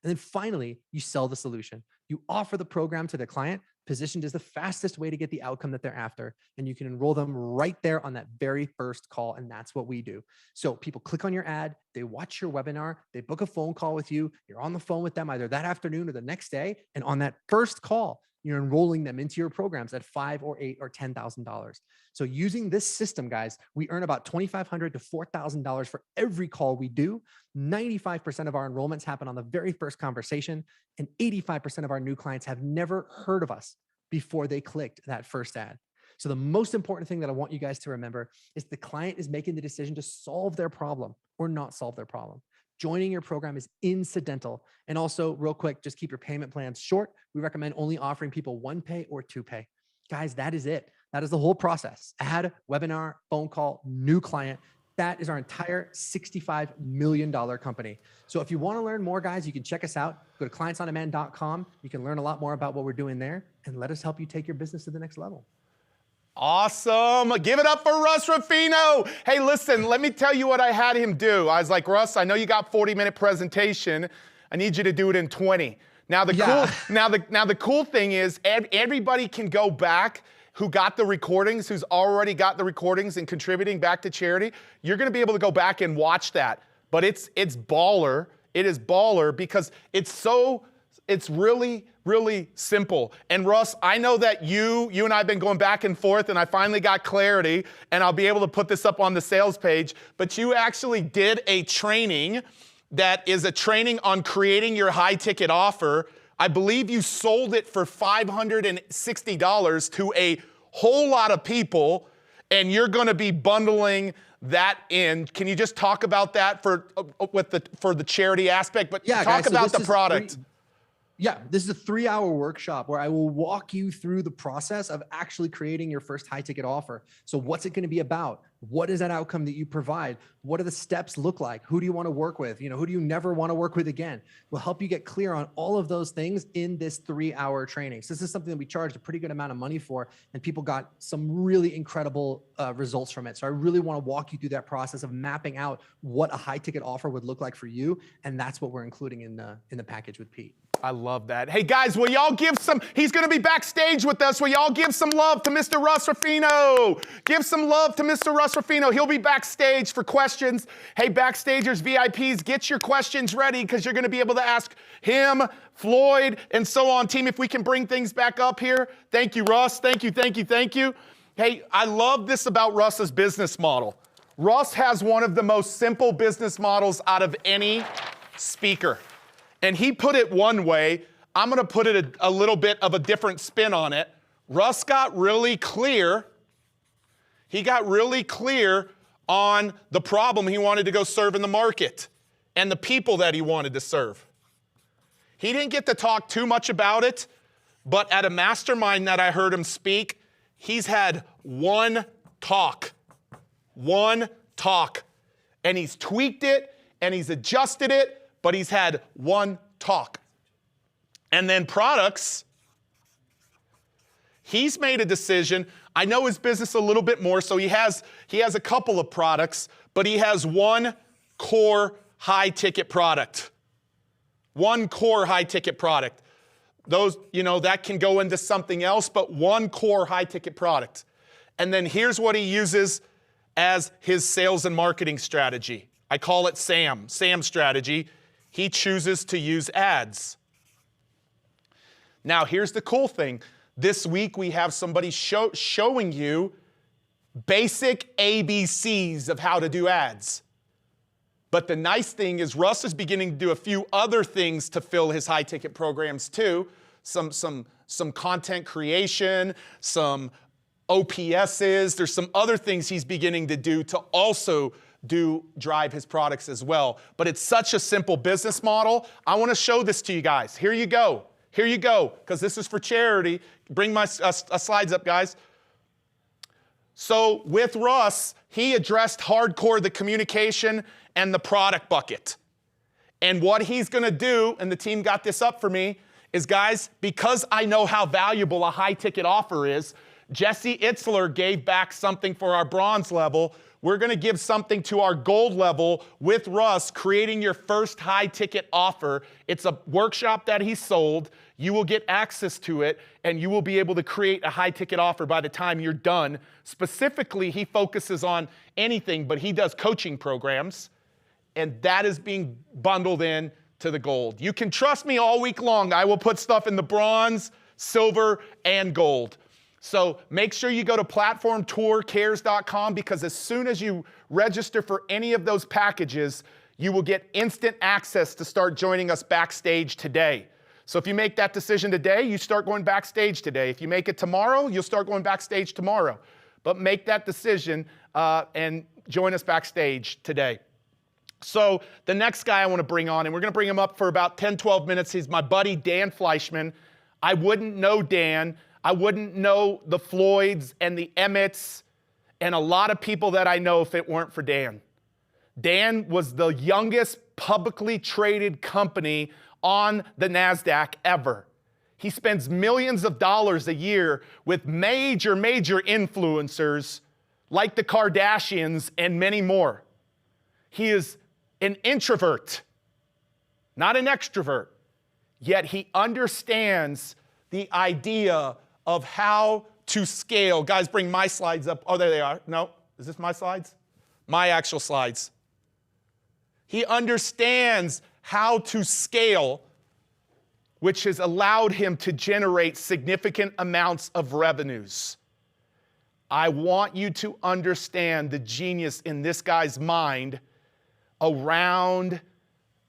C: And then finally, you sell the solution. You offer the program to the client, positioned as the fastest way to get the outcome that they're after. And you can enroll them right there on that very first call. And that's what we do. So people click on your ad, they watch your webinar, they book a phone call with you. You're on the phone with them either that afternoon or the next day. And on that first call, you're enrolling them into your programs at $5,000 or $8,000 or $10,000. So using this system, guys, we earn about $2,500 to $4,000 for every call we do. 95% of our enrollments happen on the very first conversation, and 85% of our new clients have never heard of us before they clicked that first ad. So the most important thing that I want you guys to remember is the client is making the decision to solve their problem or not solve their problem. Joining your program is incidental. And also, real quick, just keep your payment plans short. We recommend only offering people 1 pay or 2 pay. Guys, that is it. That is the whole process. Ad, webinar, phone call, new client. That is our entire $65 million company. So if you want to learn more, guys, you can check us out. Go to clientsondemand.com. You can learn a lot more about what we're doing there, and let us help you take your business to the next level.
A: Awesome. Give it up for Russ Ruffino. Hey, listen, let me tell you what I had him do. I was like, Russ, I know you got 40-minute presentation. I need you to do it in 20. Now the cool thing is everybody can go back who got the recordings, who's already got the recordings and contributing back to charity. You're going to be able to go back and watch that. But it's baller. It is baller because it's really, really simple. And Russ, I know that you and I have been going back and forth, and I finally got clarity, and I'll be able to put this up on the sales page, but you actually did a training that is a training on creating your high ticket offer. I believe you sold it for $560 to a whole lot of people, and you're gonna be bundling that in. Can you just talk about that for the charity aspect, but
C: yeah,
A: talk
C: guys,
A: about the product.
C: Yeah, this is a 3-hour workshop where I will walk you through the process of actually creating your first high ticket offer. So what's it going to be about? What is that outcome that you provide? What do the steps look like? Who do you want to work with? Who do you never want to work with again? We'll help you get clear on all of those things in this 3-hour training. So this is something that we charged a pretty good amount of money for, and people got some really incredible results from it. So I really want to walk you through that process of mapping out what a high ticket offer would look like for you. And that's what we're including in the package with Pete.
A: I love that. Hey guys, will y'all give some, he's gonna be backstage with us. Will y'all give some love to Mr. Russ Ruffino? Give some love to Mr. Russ Ruffino. He'll be backstage for questions. Hey, backstagers, VIPs, get your questions ready because you're gonna be able to ask him, Floyd, and so on. Team, if we can bring things back up here. Thank you, Russ. Thank you, thank you, thank you. Hey, I love this about Russ's business model. Russ has one of the most simple business models out of any speaker. And he put it one way. I'm going to put it a little bit of a different spin on it. Russ got really clear. He got really clear on the problem he wanted to go serve in the market and the people that he wanted to serve. He didn't get to talk too much about it, but at a mastermind that I heard him speak, he's had one talk, and he's tweaked it and he's adjusted it, but he's had one talk. And then products, he's made a decision. I know his business a little bit more, so he has a couple of products, but he has one core high ticket product. One core high ticket product. Those, that can go into something else, but one core high ticket product. And then here's what he uses as his sales and marketing strategy. I call it Sam strategy. He chooses to use ads. Now, here's the cool thing. This week, we have somebody showing you basic ABCs of how to do ads. But the nice thing is Russ is beginning to do a few other things to fill his high-ticket programs too. Some content creation, some OPSs. There's some other things he's beginning to do to also drive his products as well. But it's such a simple business model. I want to show this to you guys. Here you go, because this is for charity. Bring my slides up, guys. So with Russ, he addressed hardcore the communication and the product bucket. And what he's going to do, and the team got this up for me, is guys, because I know how valuable a high ticket offer is, Jesse Itzler gave back something for our bronze level. We're going to give something to our gold level with Russ, creating your first high ticket offer. It's a workshop that he sold. You will get access to it, and you will be able to create a high ticket offer by the time you're done. Specifically, he focuses on anything, but he does coaching programs, and that is being bundled in to the gold. You can trust me all week long. I will put stuff in the bronze, silver, and gold. So make sure you go to platformtourcares.com, because as soon as you register for any of those packages, you will get instant access to start joining us backstage today. So if you make that decision today, you start going backstage today. If you make it tomorrow, you'll start going backstage tomorrow. But make that decision and join us backstage today. So the next guy I want to bring on, and we're going to bring him up for about 10, 12 minutes. He's my buddy, Dan Fleyshman. I wouldn't know Dan. I wouldn't know the Floyds and the Emmets and a lot of people that I know if it weren't for Dan. Dan was the youngest publicly traded company on the NASDAQ ever. He spends millions of dollars a year with major influencers like the Kardashians and many more. He is an introvert, not an extrovert, yet he understands the idea of how to scale. Guys, bring my slides up. Oh, there they are. No, is this my slides? My actual slides. He understands how to scale, which has allowed him to generate significant amounts of revenues. I want you to understand the genius in this guy's mind around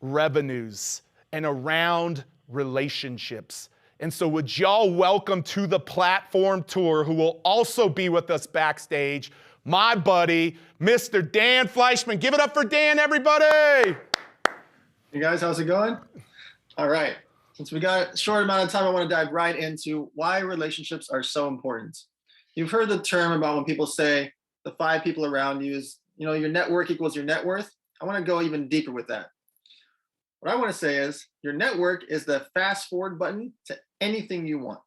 A: revenues and around relationships. And so would y'all welcome to the platform tour, who will also be with us backstage, my buddy, Mr. Dan Fleyshman. Give it up for Dan, everybody.
D: Hey guys, how's it going? All right. Since we got a short amount of time, I want to dive right into why relationships are so important. You've heard the term about when people say, the 5 people around you is, your network equals your net worth. I want to go even deeper with that. What I want to say is your network is the fast forward button to anything you want.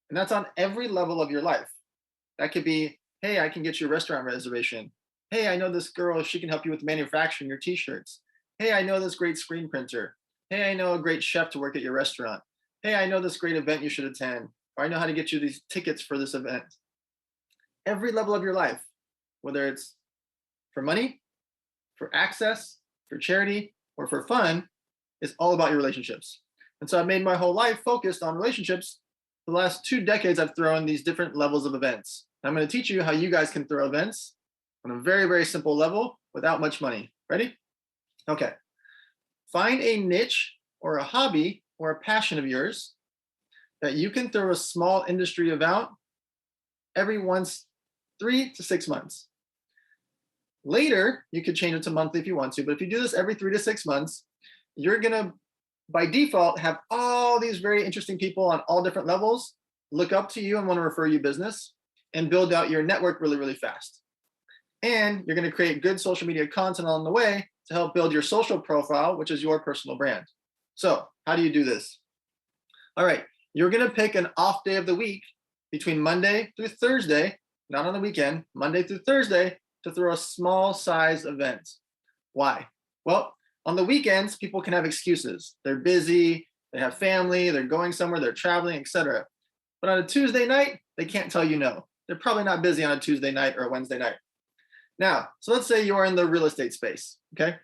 D: And that's on every level of your life. That could be, hey, I can get you a restaurant reservation. Hey, I know this girl, she can help you with manufacturing your t-shirts. Hey, I know this great screen printer. Hey, I know a great chef to work at your restaurant. Hey, I know this great event you should attend. Or I know how to get you these tickets for this event. Every level of your life, whether it's for money, for access, for charity, or for fun, is all about your relationships. And so I've made my whole life focused on relationships. For the last 2 decades, I've thrown these different levels of events. And I'm going to teach you how you guys can throw events on a very, very simple level without much money. Ready? Okay. Find a niche or a hobby or a passion of yours that you can throw a small industry event every 3 to 6 months. Later, you could change it to monthly if you want to, but if you do this every 3 to 6 months, you're going to, by default, have all these very interesting people on all different levels look up to you and want to refer you business and build out your network really, really fast. And you're going to create good social media content along the way to help build your social profile, which is your personal brand. So how do you do this? All right, you're going to pick an off day of the week between Monday through Thursday, not on the weekend, Monday through Thursday, to throw a small size event. Why? Well, on the weekends, people can have excuses. They're busy, they have family, they're going somewhere, they're traveling, etc. But on a Tuesday night, they can't tell you no. They're probably not busy on a Tuesday night or a Wednesday night. Now, so let's say you are in the real estate space, okay?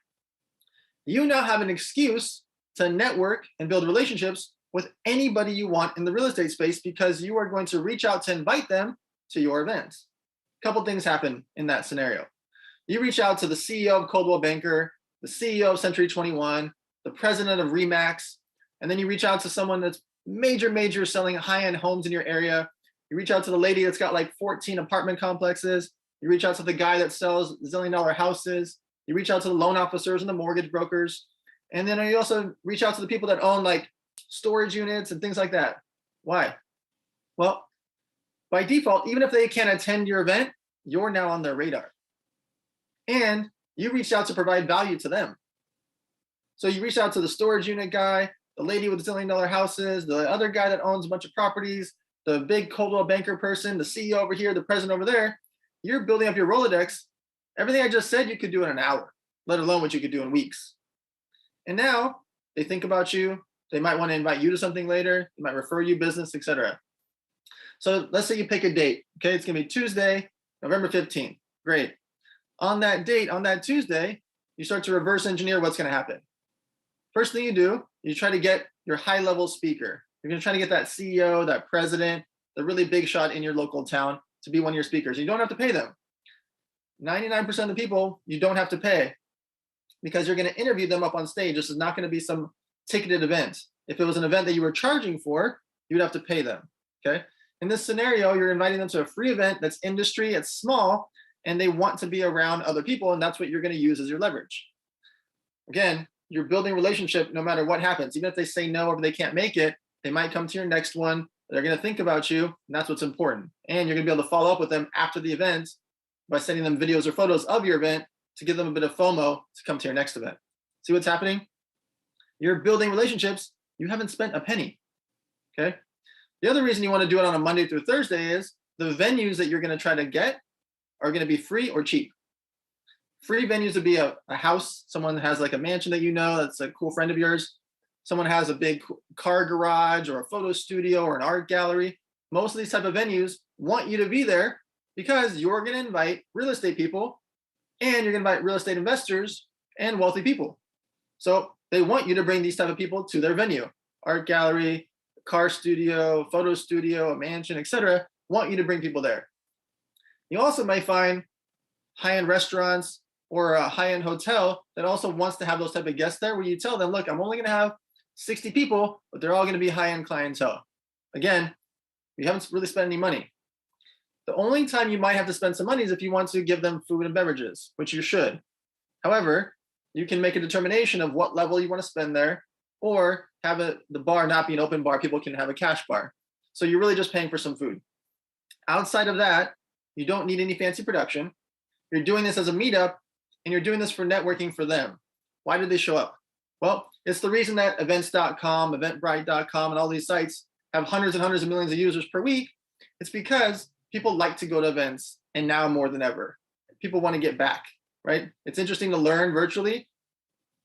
D: You now have an excuse to network and build relationships with anybody you want in the real estate space because you are going to reach out to invite them to your event. A couple things happen in that scenario. You reach out to the CEO of Coldwell Banker, the CEO of Century 21, the president of Remax, and then you reach out to someone that's major selling high-end homes in your area. You reach out to the lady that's got like 14 apartment complexes. You reach out to the guy that sells zillion-dollar houses. You reach out to the loan officers and the mortgage brokers. And then you also reach out to the people that own like storage units and things like that. Why? Well, by default, even if they can't attend your event, you're now on their radar. And you reached out to provide value to them. So you reach out to the storage unit guy, the lady with zillion-dollar houses, the other guy that owns a bunch of properties, the big Coldwell Banker person, the CEO over here, the president over there. You're building up your Rolodex. Everything I just said, you could do in an hour, let alone what you could do in weeks. And now they think about you. They might want to invite you to something later. They might refer you business, etc. So let's say you pick a date. Okay, it's going to be Tuesday, November 15th. Great. On that date, on that Tuesday, you start to reverse engineer what's going to happen. First thing you do, you try to get your high-level speaker. You're going to try to get that CEO, that president, the really big shot in your local town to be one of your speakers. You don't have to pay them. 99% of the people you don't have to pay because you're going to interview them up on stage. This is not going to be some ticketed event. If it was an event that you were charging for, you would have to pay them. Okay. In this scenario, you're inviting them to a free event that's industry, it's small, and they want to be around other people, and that's what you're going to use as your leverage. Again, you're building a relationship no matter what happens. Even if they say no or they can't make it, they might come to your next one. They're going to think about you, and that's what's important. And you're going to be able to follow up with them after the event by sending them videos or photos of your event to give them a bit of FOMO to come to your next event. See what's happening? You're building relationships. You haven't spent a penny. Okay. The other reason you want to do it on a Monday through Thursday is the venues that you're going to try to get are going to be free or cheap. Free venues would be a house. Someone has like a mansion that you know that's a cool friend of yours. Someone has a big car garage or a photo studio or an art gallery. Most of these type of venues want you to be there because you're going to invite real estate people and you're going to invite real estate investors and wealthy people. So they want you to bring these type of people to their venue. Art gallery, car studio, photo studio, a mansion, etc. Want you to bring people there. You also may find high-end restaurants or a high-end hotel that also wants to have those type of guests there where you tell them, look, I'm only going to have 60 people, but they're all going to be high-end clientele. Again, you haven't really spent any money. The only time you might have to spend some money is if you want to give them food and beverages, which you should. However, you can make a determination of what level you want to spend there or have the bar not be an open bar. People can have a cash bar. So you're really just paying for some food. Outside of that, You don't need any fancy production. You're doing this as a meetup, and you're doing this for networking for them. Why did they show up? Well, it's the reason that events.com, eventbrite.com, and all these sites have hundreds and hundreds of millions of users per week. It's because people like to go to events, and now more than ever, people want to get back, right? It's interesting to learn virtually.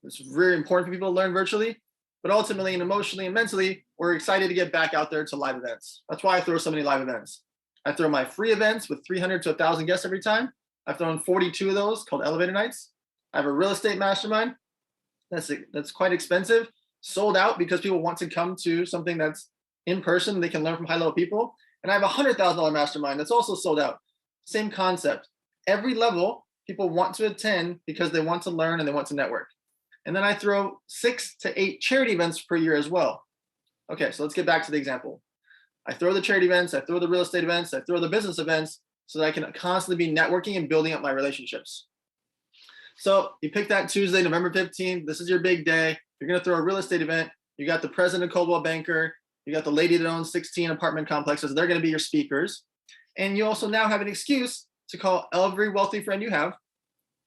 D: It's very important for people to learn virtually, but ultimately and emotionally and mentally, we're excited to get back out there to live events. That's why I throw so many live events. I throw my free events with 300 to 1,000 guests every time. I've thrown 42 of those called elevator nights. I have a real estate mastermind that's quite expensive, sold out because people want to come to something that's in person. They can learn from high-level people. And I have a $100,000 mastermind that's also sold out. Same concept. Every level, people want to attend because they want to learn and they want to network. And then I throw 6 to 8 charity events per year as well. Okay, so let's get back to the example. I throw the charity events, I throw the real estate events, I throw the business events so that I can constantly be networking and building up my relationships. So you pick that Tuesday, November 15th. This is your big day. You're going to throw a real estate event. You got the president of Coldwell Banker. You got the lady that owns 16 apartment complexes. They're going to be your speakers. And you also now have an excuse to call every wealthy friend you have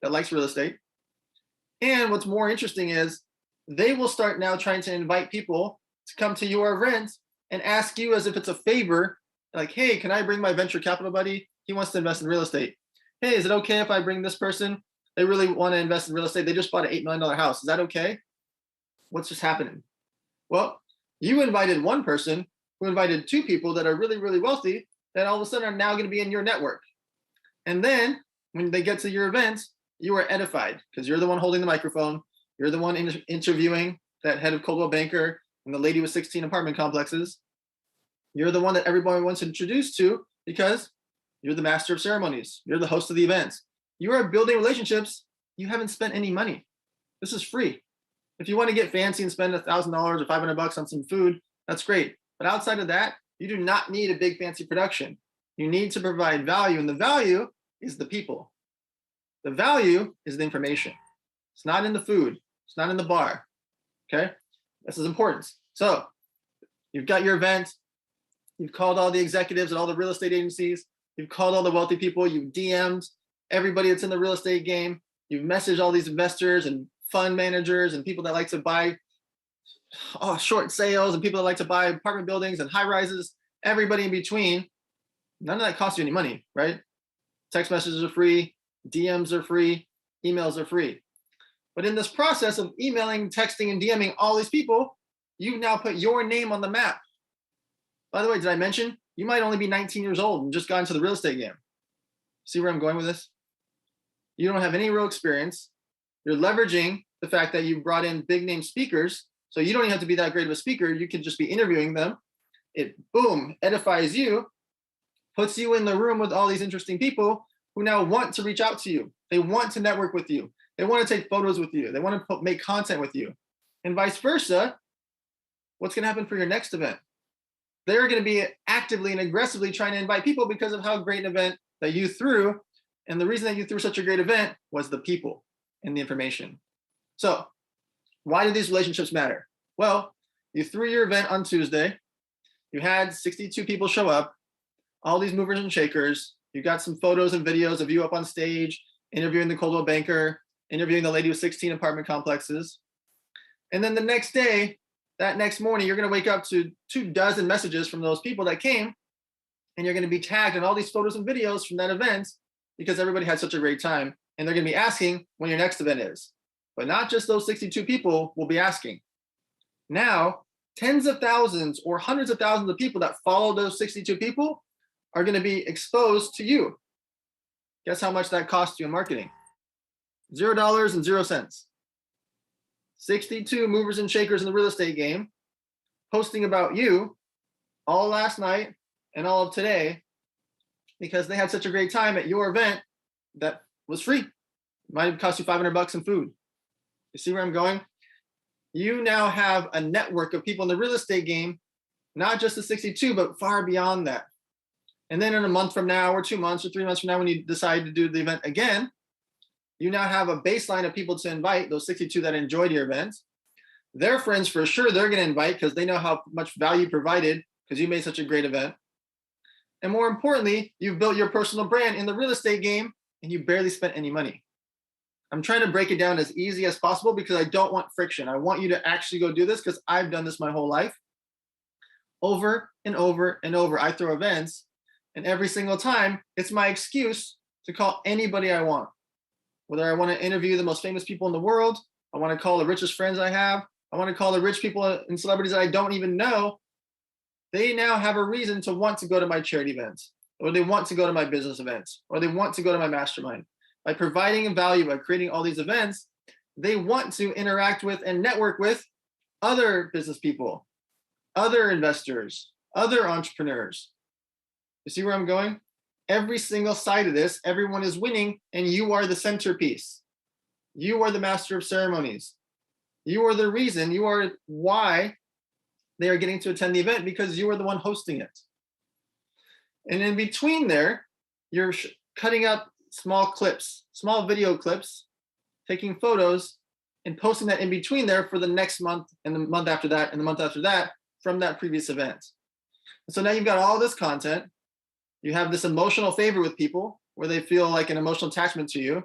D: that likes real estate. And what's more interesting is they will start now trying to invite people to come to your event and ask you as if it's a favor, like, hey, can I bring my venture capital buddy? He wants to invest in real estate. Hey, is it okay if I bring this person? They really want to invest in real estate. They just bought an $8 million house. Is that okay? What's just happening? Well, you invited one person who invited 2 people that are really, really wealthy that all of a sudden are now going to be in your network. And then when they get to your event, you are edified because you're the one holding the microphone. You're the one interviewing that head of Coldwell Banker and the lady with 16 apartment complexes. You're the one that everybody wants to introduce to because you're the master of ceremonies. You're the host of the event. You are building relationships. You haven't spent any money. This is free. If you want to get fancy and spend $1,000 or $500 on some food, that's great. But outside of that, you do not need a big fancy production. You need to provide value, and the value is the people. The value is the information. It's not in the food. It's not in the bar. Okay? This is important. So you've got your event. You've called all the executives at all the real estate agencies. You've called all the wealthy people. You've DM'd everybody that's in the real estate game. You've messaged all these investors and fund managers and people that like to buy short sales and people that like to buy apartment buildings and high rises, everybody in between. None of that costs you any money, right? Text messages are free, DMs are free, emails are free. But in this process of emailing, texting, and DMing all these people, you've now put your name on the map. By the way, did I mention you might only be 19 years old and just got into the real estate game? See where I'm going with this? You don't have any real experience. You're leveraging the fact that you brought in big name speakers. So you don't even have to be that great of a speaker. You can just be interviewing them. It, boom, edifies you, puts you in the room with all these interesting people who now want to reach out to you. They want to network with you. They want to take photos with you. They want to make content with you. And vice versa, what's going to happen for your next event? They're going to be actively and aggressively trying to invite people because of how great an event that you threw. And the reason that you threw such a great event was the people and the information. So why do these relationships matter? Well, you threw your event on Tuesday. You had 62 people show up, all these movers and shakers. You got some photos and videos of you up on stage, interviewing the Coldwell Banker, interviewing the lady with 16 apartment complexes. And then the next day, that next morning, you're going to wake up to 24 messages from those people that came, and you're going to be tagged in all these photos and videos from that event because everybody had such a great time. And they're going to be asking when your next event is. But not just those 62 people will be asking. Now, tens of thousands or hundreds of thousands of people that follow those 62 people are going to be exposed to you. Guess how much that costs you in marketing? $0 and 0 cents. 62 movers and shakers in the real estate game posting about you all last night and all of today because they had such a great time at your event that was free. It might have cost you $500 in food. You see where I'm going? You now have a network of people in the real estate game, not just the 62, but far beyond that. And then in a month from now, or 2 months, or 3 months from now, when you decide to do the event again, you now have a baseline of people to invite, those 62 that enjoyed your event. Their friends, for sure, they're going to invite because they know how much value provided because you made such a great event. And more importantly, you've built your personal brand in the real estate game and you barely spent any money. I'm trying to break it down as easy as possible because I don't want friction. I want you to actually go do this because I've done this my whole life. Over and over and over, I throw events, and every single time, it's my excuse to call anybody I want. Whether I want to interview the most famous people in the world, I want to call the richest friends I have, I want to call the rich people and celebrities that I don't even know, they now have a reason to want to go to my charity events, or they want to go to my business events, or they want to go to my mastermind. By providing value, by creating all these events, they want to interact with and network with other business people, other investors, other entrepreneurs. You see where I'm going? Every single side of this, everyone is winning, and you are the centerpiece. You are the master of ceremonies. You are the reason, you are why they are getting to attend the event, because you are the one hosting it. And in between there, you're cutting up small clips, small video clips, taking photos and posting that in between there for the next month and the month after that and the month after that from that previous event. So now you've got all this content. You have this emotional favor with people where they feel like an emotional attachment to you.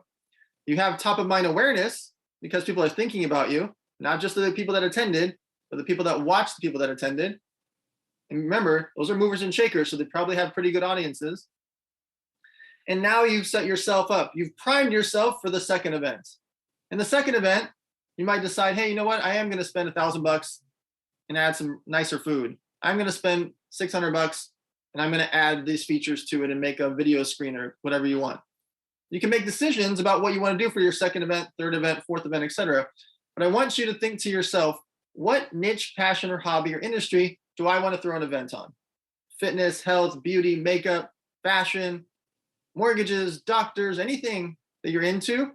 D: You have top of mind awareness because people are thinking about you, not just the people that attended, but the people that watched the people that attended. And remember, those are movers and shakers, so they probably have pretty good audiences. And now you've set yourself up. You've primed yourself for the second event. In the second event, you might decide, hey, you know what? I am going to spend $1,000 and add some nicer food. I'm going to spend $600 and I'm going to add these features to it and make a video screen or whatever you want. You can make decisions about what you want to do for your second event, third event, fourth event, etc. But I want you to think to yourself, what niche, passion, or hobby or industry do I want to throw an event on? Fitness, health, beauty, makeup, fashion, mortgages, doctors, anything that you're into.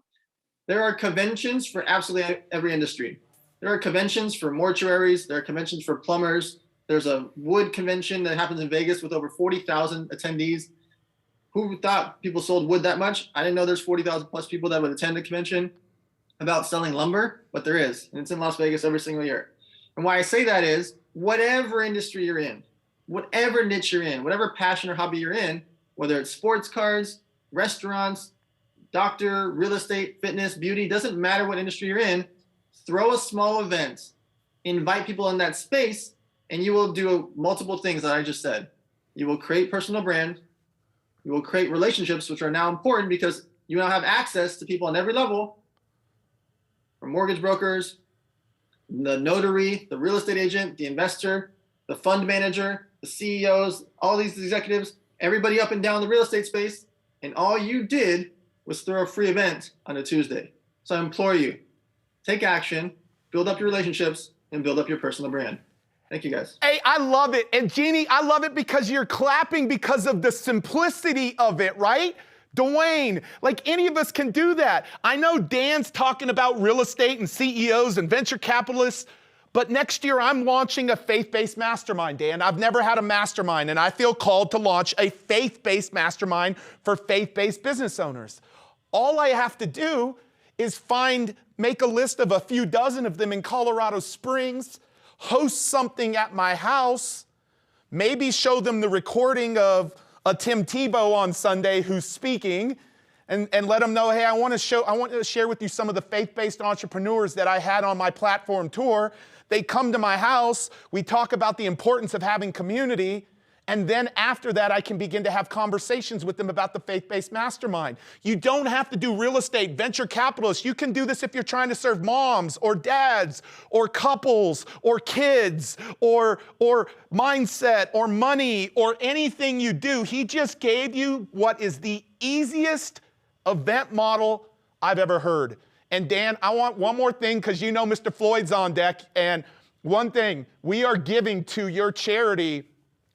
D: There are conventions for absolutely every industry. There are conventions for mortuaries. There are conventions for plumbers. There's a wood convention that happens in Vegas with over 40,000 attendees. Who thought people sold wood that much? I didn't know there's 40,000 plus people that would attend a convention about selling lumber, but there is. And it's in Las Vegas every single year. And why I say that is, whatever industry you're in, whatever niche you're in, whatever passion or hobby you're in, whether it's sports cars, restaurants, doctor, real estate, fitness, beauty, doesn't matter what industry you're in, throw a small event, invite people in that space, and you will do multiple things that I just said. You will create personal brand. You will create relationships, which are now important because you now have access to people on every level, from mortgage brokers, the notary, the real estate agent, the investor, the fund manager, the CEOs, all these executives, everybody up and down the real estate space. And all you did was throw a free event on a Tuesday. So I implore you, take action, build up your relationships, and build up your personal brand. Thank you, guys.
A: Hey, I love it. And Jeannie, I love it because you're clapping because of the simplicity of it, right? Dwayne, like any of us can do that. I know Dan's talking about real estate and CEOs and venture capitalists, but next year I'm launching a faith-based mastermind, Dan. I've never had a mastermind, and I feel called to launch a faith-based mastermind for faith-based business owners. All I have to do is make a list of a few dozen of them in Colorado Springs, host something at my house, maybe show them the recording of a Tim Tebow on Sunday who's speaking, and let them know, hey, I want to share with you some of the faith-based entrepreneurs that I had on my platform tour. They come to my house, we talk about the importance of having community, and then after that, I can begin to have conversations with them about the faith-based mastermind. You don't have to do real estate, venture capitalists. You can do this if you're trying to serve moms or dads or couples or kids or mindset or money or anything you do. He just gave you what is the easiest event model I've ever heard. And Dan, I want one more thing because you know Mr. Floyd's on deck. And one thing, we are giving to your charity,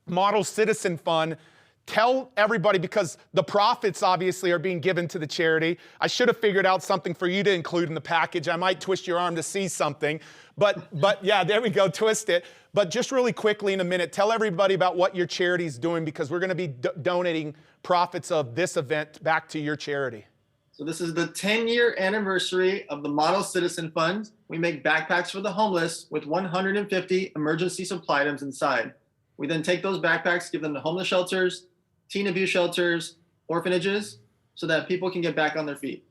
A: Model Citizen Fund. Tell everybody, because the profits obviously are being given to the charity. I should have figured out something for you to include in the package. I might twist your arm to see something, but yeah, there we go, twist it. But just really quickly in a minute, tell everybody about what your charity is doing, because we're going to be donating profits of this event back to your charity.
D: So this is the 10-year anniversary of the Model Citizen Fund. We make backpacks for the homeless with 150 emergency supply items inside. We then take those backpacks, give them to homeless shelters, teen abuse shelters, orphanages, so that people can get back on their feet.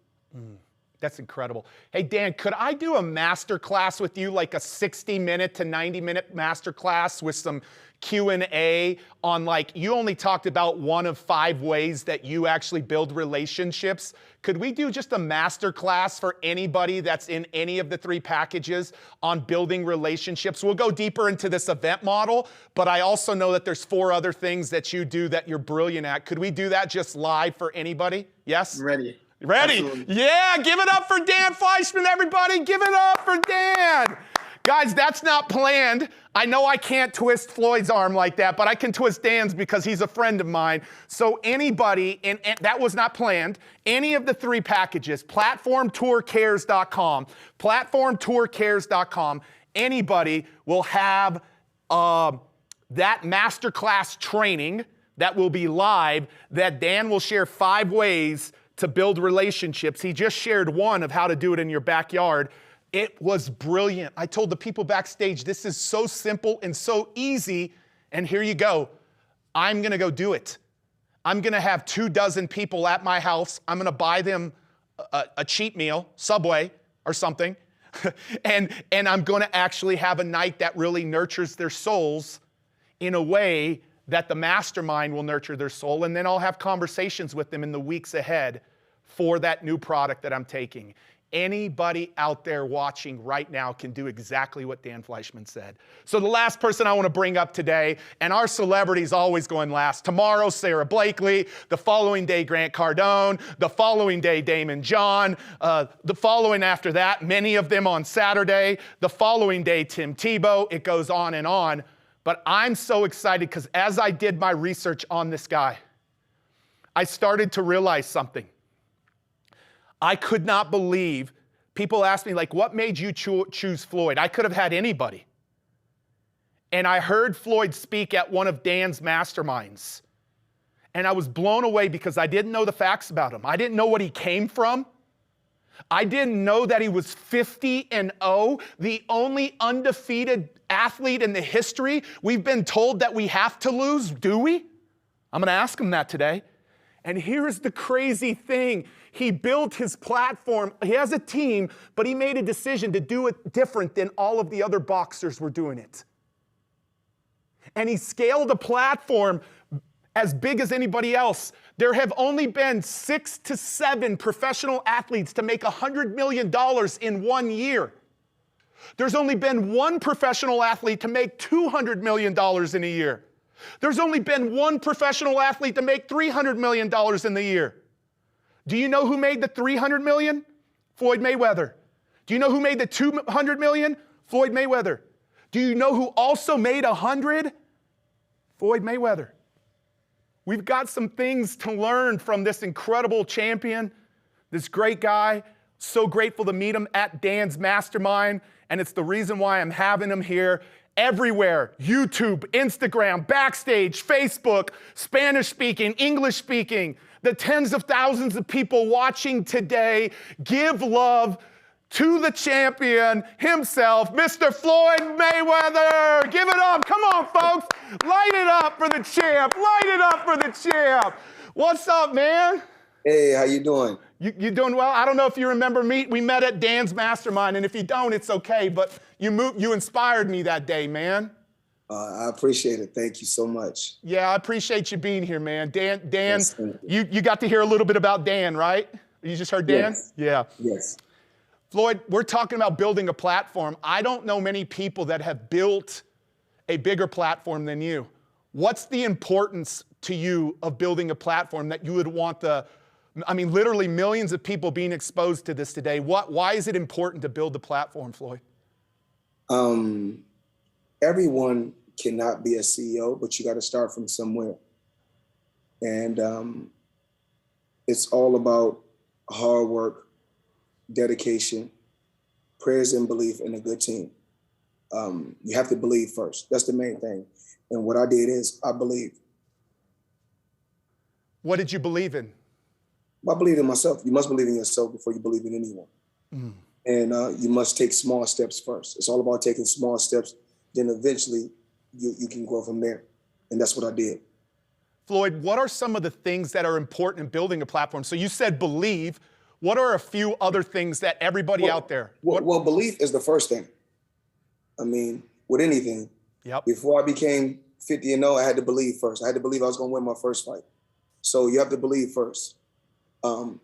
A: That's incredible. Hey, Dan, could I do a master class with you, like a 60-minute to 90-minute master class with some Q&A on, like, you only talked about one of 5 ways that you actually build relationships. Could we do just a master class for anybody that's in any of the 3 packages on building relationships? We'll go deeper into this event model, but I also know that there's 4 other things that you do that you're brilliant at. Could we do that just live for anybody? Yes?
D: I'm ready.
A: Ready?
D: Absolutely.
A: Yeah, give it up for Dan Fleyshman, everybody. Give it up for Dan. Guys, that's not planned. I know I can't twist Floyd's arm like that, but I can twist Dan's because he's a friend of mine. So anybody, and that was not planned, any of the 3 packages, platformtourcares.com, platformtourcares.com, anybody will have that masterclass training that will be live, that Dan will share 5 ways to build relationships. He just shared one of how to do it in your backyard. It was brilliant. I told the people backstage, this is so simple and so easy, and here you go. I'm gonna go do it. I'm gonna have 24 people at my house. I'm gonna buy them a cheap meal, Subway or something, and I'm gonna actually have a night that really nurtures their souls in a way that the mastermind will nurture their soul, and then I'll have conversations with them in the weeks ahead for that new product that I'm taking. Anybody out there watching right now can do exactly what Dan Fleyshman said. So the last person I want to bring up today, and our celebrity's always going last. Tomorrow, Sarah Blakely. The following day, Grant Cardone. The following day, Damon John. The following after that, many of them on Saturday. The following day, Tim Tebow. It goes on and on. But I'm so excited because as I did my research on this guy, I started to realize something. I could not believe, people asked me, like, what made you choose Floyd? I could have had anybody. And I heard Floyd speak at one of Dan's masterminds. And I was blown away because I didn't know the facts about him. I didn't know what he came from. I didn't know that he was 50-0, the only undefeated athlete in the history. We've been told that we have to lose, do we? I'm gonna ask him that today. And here's the crazy thing. He built his platform. He has a team, but he made a decision to do it different than all of the other boxers were doing it. And he scaled a platform as big as anybody else. There have only been 6 to 7 professional athletes to make $100 million in 1 year. There's only been 1 professional athlete to make $200 million in a year. There's only been 1 professional athlete to make $300 million in the year. Do you know who made the $300 million? Floyd Mayweather. Do you know who made the $200 million? Floyd Mayweather. Do you know who also made 100? Floyd Mayweather. We've got some things to learn from this incredible champion, this great guy. So grateful to meet him at Dan's Mastermind, and it's the reason why I'm having him here. Everywhere, YouTube, Instagram, Backstage, Facebook, Spanish speaking, English speaking, the tens of thousands of people watching today, give love to the champion himself, Mr. Floyd Mayweather. Give it up. Come on, folks. Light it up for the champ. Light it up for the champ. What's up, man?
E: Hey, how you doing?
A: You doing well? I don't know if you remember me. We met at Dan's Mastermind, and if you don't, it's okay, but you inspired me that day, man.
E: I appreciate it. Thank you so much.
A: Yeah, I appreciate you being here, man. Dan,
E: Yes,
A: you got to hear a little bit about Dan, right? You just heard Dan?
E: Yes.
A: Yeah.
E: Yes.
A: Floyd, we're talking about building a platform. I don't know many people that have built a bigger platform than you. What's the importance to you of building a platform that you would want literally millions of people being exposed to this today? Why is it important to build the platform, Floyd?
E: Everyone cannot be a CEO, but you got to start from somewhere. And it's all about hard work, dedication, prayers and belief in a good team. You have to believe first. That's the main thing. And what I did is I believed.
A: What did you believe in?
E: I believe in myself. You must believe in yourself before you believe in anyone. Mm. And you must take small steps first. It's all about taking small steps. Then eventually you can grow from there. And that's what I did.
A: Floyd, what are some of the things that are important in building a platform? So you said believe. What are a few other things that everybody out there?
E: Well, belief is the first thing. I mean, with anything.
A: Yep.
E: Before I became 50-0, I had to believe first. I had to believe I was going to win my first fight. So you have to believe first. You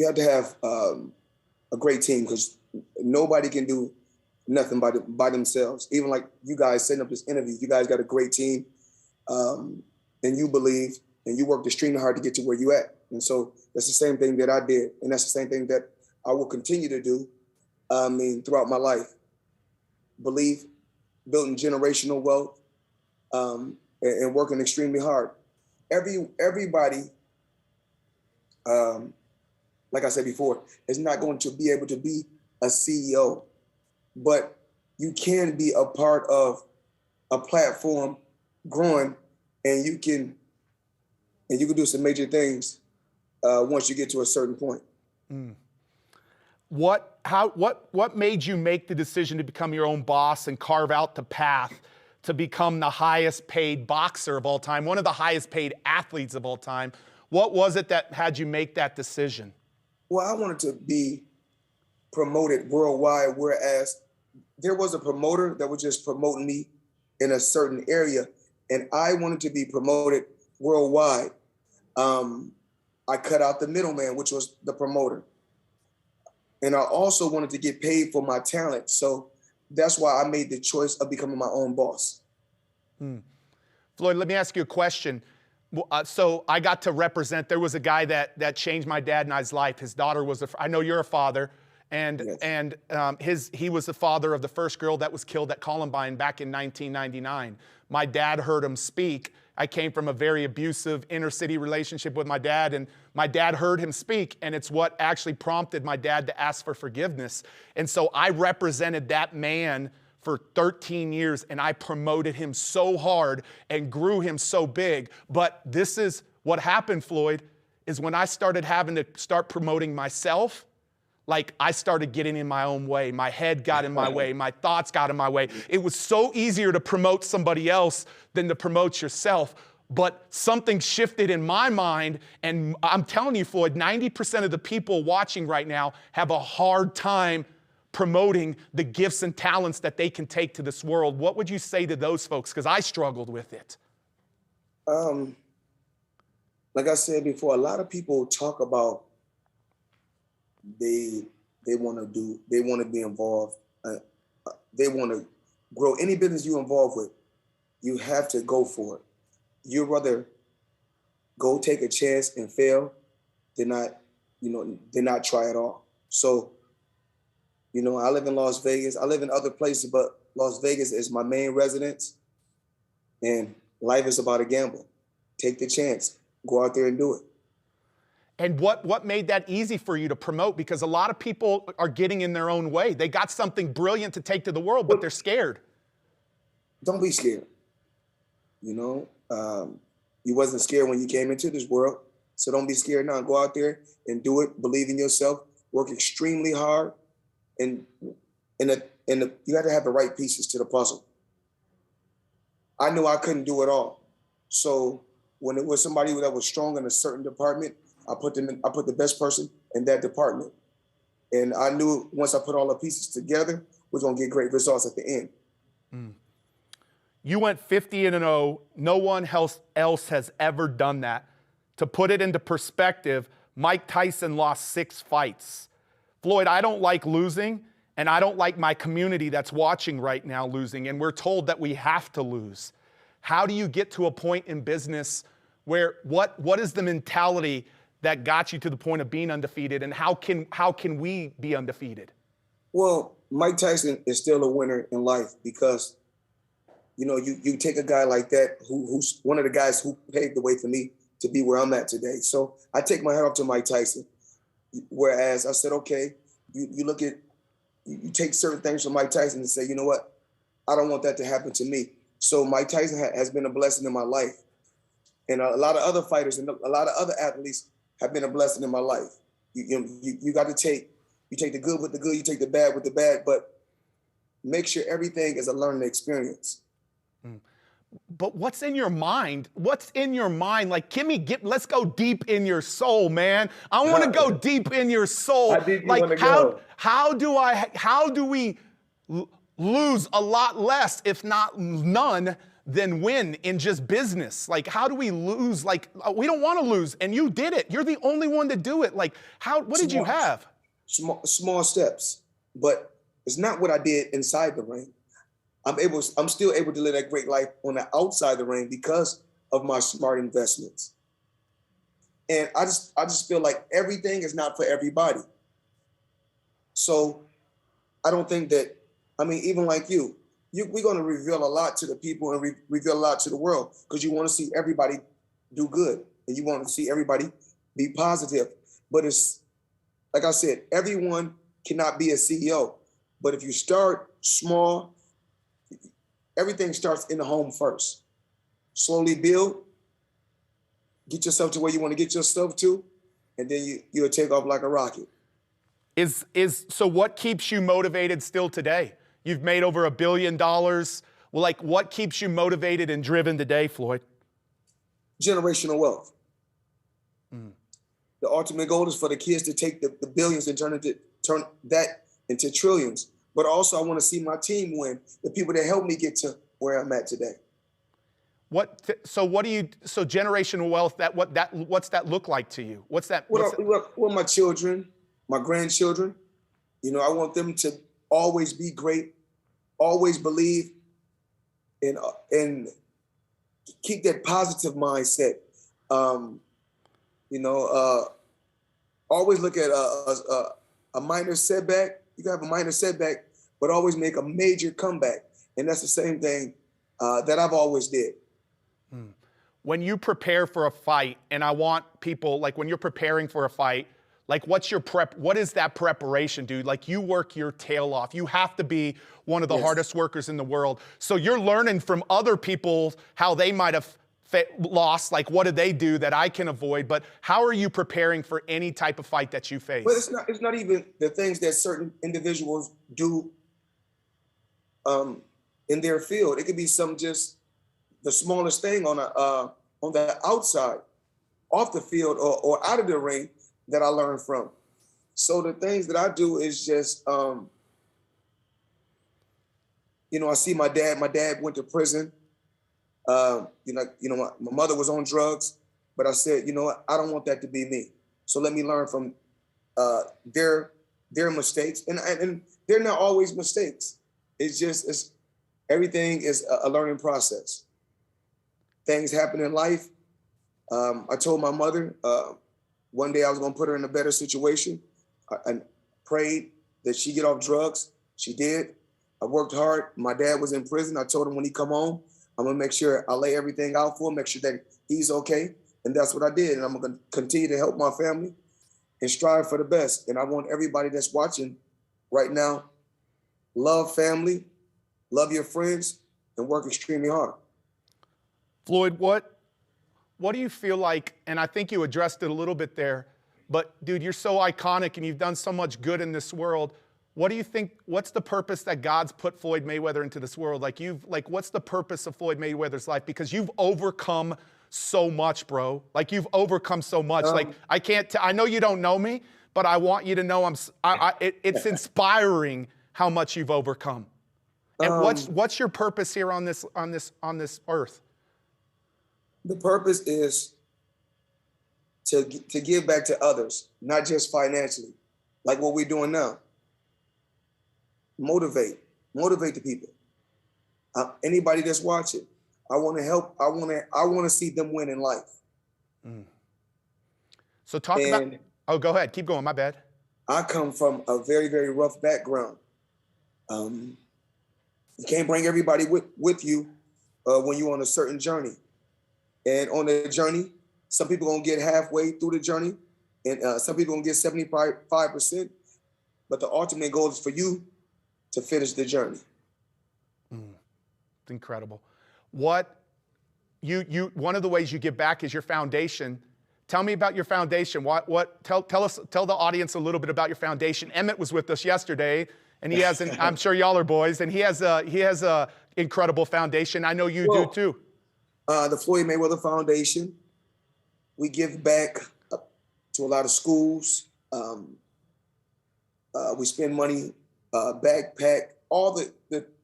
E: have to have a great team, because nobody can do nothing by themselves. Even like you guys setting up this interview, you guys got a great team, and you believe, and you worked extremely hard to get to where you at. And so that's the same thing that I did, and that's the same thing that I will continue to do. Throughout my life, believe, building generational wealth, and working extremely hard. Everybody, like I said before, is not going to be able to be a CEO, but you can be a part of a platform growing, and you can do some major things once you get to a certain point.
A: Mm. What made you make the decision to become your own boss and carve out the path to become the highest paid boxer of all time, one of the highest paid athletes of all time? What was it that had you make that decision?
E: Well, I wanted to be promoted worldwide, whereas there was a promoter that was just promoting me in a certain area, and I wanted to be promoted worldwide. I cut out the middleman, which was the promoter. And I also wanted to get paid for my talent. So that's why I made the choice of becoming my own boss.
A: Floyd, let me ask you a question. So I got to represent, there was a guy that changed my dad and I's life. His daughter was, I know you're a father, and yes. He was the father of the first girl that was killed at Columbine back in 1999. My dad heard him speak. I came from a very abusive inner city relationship with my dad, and my dad heard him speak, and it's what actually prompted my dad to ask for forgiveness. And so I represented that man for 13 years, and I promoted him so hard and grew him so big. But this is what happened, Floyd, is when I started having to start promoting myself, like I started getting in my own way. My head got in my way. My thoughts got in my way. It was so easier to promote somebody else than to promote yourself. But something shifted in my mind, and I'm telling you, Floyd, 90% of the people watching right now have a hard time promoting the gifts and talents that they can take to this world. What would you say to those folks? Because I struggled with it.
E: Like I said before, a lot of people talk about they want to be involved. They want to grow any business you're involved with. You have to go for it. You'd rather go take a chance and fail than not try at all. So, I live in Las Vegas. I live in other places, but Las Vegas is my main residence. And life is about a gamble. Take the chance. Go out there and do it.
A: And what made that easy for you to promote? Because a lot of people are getting in their own way. They got something brilliant to take to the world, but they're scared.
E: Don't be scared. You wasn't scared when you came into this world. So don't be scared now. Go out there and do it. Believe in yourself. Work extremely hard. And you have to have the right pieces to the puzzle. I knew I couldn't do it all. So when it was somebody that was strong in a certain department, I put the best person in that department. And I knew once I put all the pieces together, we're going to get great results at the end.
A: You went 50-0. No one else has ever done that. To put it into perspective, Mike Tyson lost 6 fights. Floyd, I don't like losing, and I don't like my community that's watching right now losing, and we're told that we have to lose. How do you get to a point in business where what is the mentality that got you to the point of being undefeated, and how can we be undefeated?
E: Well, Mike Tyson is still a winner in life because, you take a guy like that who's one of the guys who paved the way for me to be where I'm at today. So I take my hat off to Mike Tyson. Whereas I said, okay, you take certain things from Mike Tyson and say, you know what, I don't want that to happen to me. So Mike Tyson has been a blessing in my life. And a lot of other fighters and a lot of other athletes have been a blessing in my life. You got to take the good with the good, you take the bad with the bad, but make sure everything is a learning experience.
A: But what's in your mind? What's in your mind? Like, Kimmy, let's go deep in your soul, man. I want to go deep in your soul.
B: How deep you
A: Like,
B: wanna go?
A: how do we lose a lot less, if not none, than win in just business? Like, how do we lose? Like, we don't want to lose, and you did it. You're the only one to do it. Like, what did you have?
E: Small steps, but it's not what I did inside the ring. I'm still able to live that great life on the outside the ring because of my smart investments. And I just feel like everything is not for everybody. So I don't think that, I mean, even like we're going to reveal a lot to the people and reveal a lot to the world, because you want to see everybody do good and you want to see everybody be positive. But it's, like I said, everyone cannot be a CEO. But if you start small, everything starts in the home first. Slowly build, get yourself to where you want to get yourself to, and then you'll take off like a rocket.
A: So what keeps you motivated still today? You've made over $1 billion. Well, like, what keeps you motivated and driven today, Floyd?
E: Generational wealth. The ultimate goal is for the kids to take the billions and turn that into trillions. But also, I want to see my team win, the people that helped me get to where I'm at today.
A: So generational wealth, what's that look like to you?
E: Well, my children, my grandchildren, I want them to always be great, always believe, and keep that positive mindset. Always look at a minor setback. You can have a minor setback, but always make a major comeback. And that's the same thing that I've always did.
A: When you prepare for a fight, and I want people, like, when you're preparing for a fight, like, what is that preparation, dude? Like, you work your tail off. You have to be one of the hardest workers in the world. So you're learning from other people how they might have lost, like, what did they do that I can avoid? But how are you preparing for any type of fight that you face?
E: But it's not even the things that certain individuals do in their field. It could be just the smallest thing on the outside, off the field or out of the ring that I learned from. So the things that I do is just, I see my dad. My dad went to prison. My mother was on drugs, but I said, I don't want that to be me. So let me learn from their mistakes, and they're not always mistakes. It's everything is a learning process. Things happen in life. I told my mother one day I was going to put her in a better situation. I prayed that she get off drugs. She did. I worked hard. My dad was in prison. I told him when he come home, I'm going to make sure I lay everything out for him, make sure that he's okay. And that's what I did. And I'm going to continue to help my family and strive for the best. And I want everybody that's watching right now, love family, love your friends, and work extremely hard.
A: Floyd, what do you feel like, and I think you addressed it a little bit there, but dude, you're so iconic and you've done so much good in this world. What do you think, what's the purpose that God's put Floyd Mayweather into this world? What's the purpose of Floyd Mayweather's life? Because you've overcome so much, bro. Like, you've overcome so much. I know you don't know me, but I want you to know it's inspiring how much you've overcome. And what's your purpose here on this earth?
E: The purpose is to give back to others, not just financially, like what we're doing now. Motivate the people. Anybody that's watching, I want to help. I want to see them win in life.
A: So go ahead. Keep going. My bad.
E: I come from a very, very rough background. You can't bring everybody with you when you're on a certain journey. And on the journey, some people gonna get halfway through the journey, and some people gonna get 75%. But the ultimate goal is for you to finish the journey.
A: It's incredible. One of the ways you give back is your foundation. Tell me about your foundation. Tell the audience a little bit about your foundation. Emmett was with us yesterday, and he has I'm sure y'all are boys, and he has a incredible foundation. I know you do too.
E: The Floyd Mayweather Foundation. We give back to a lot of schools. We spend money, backpack, all the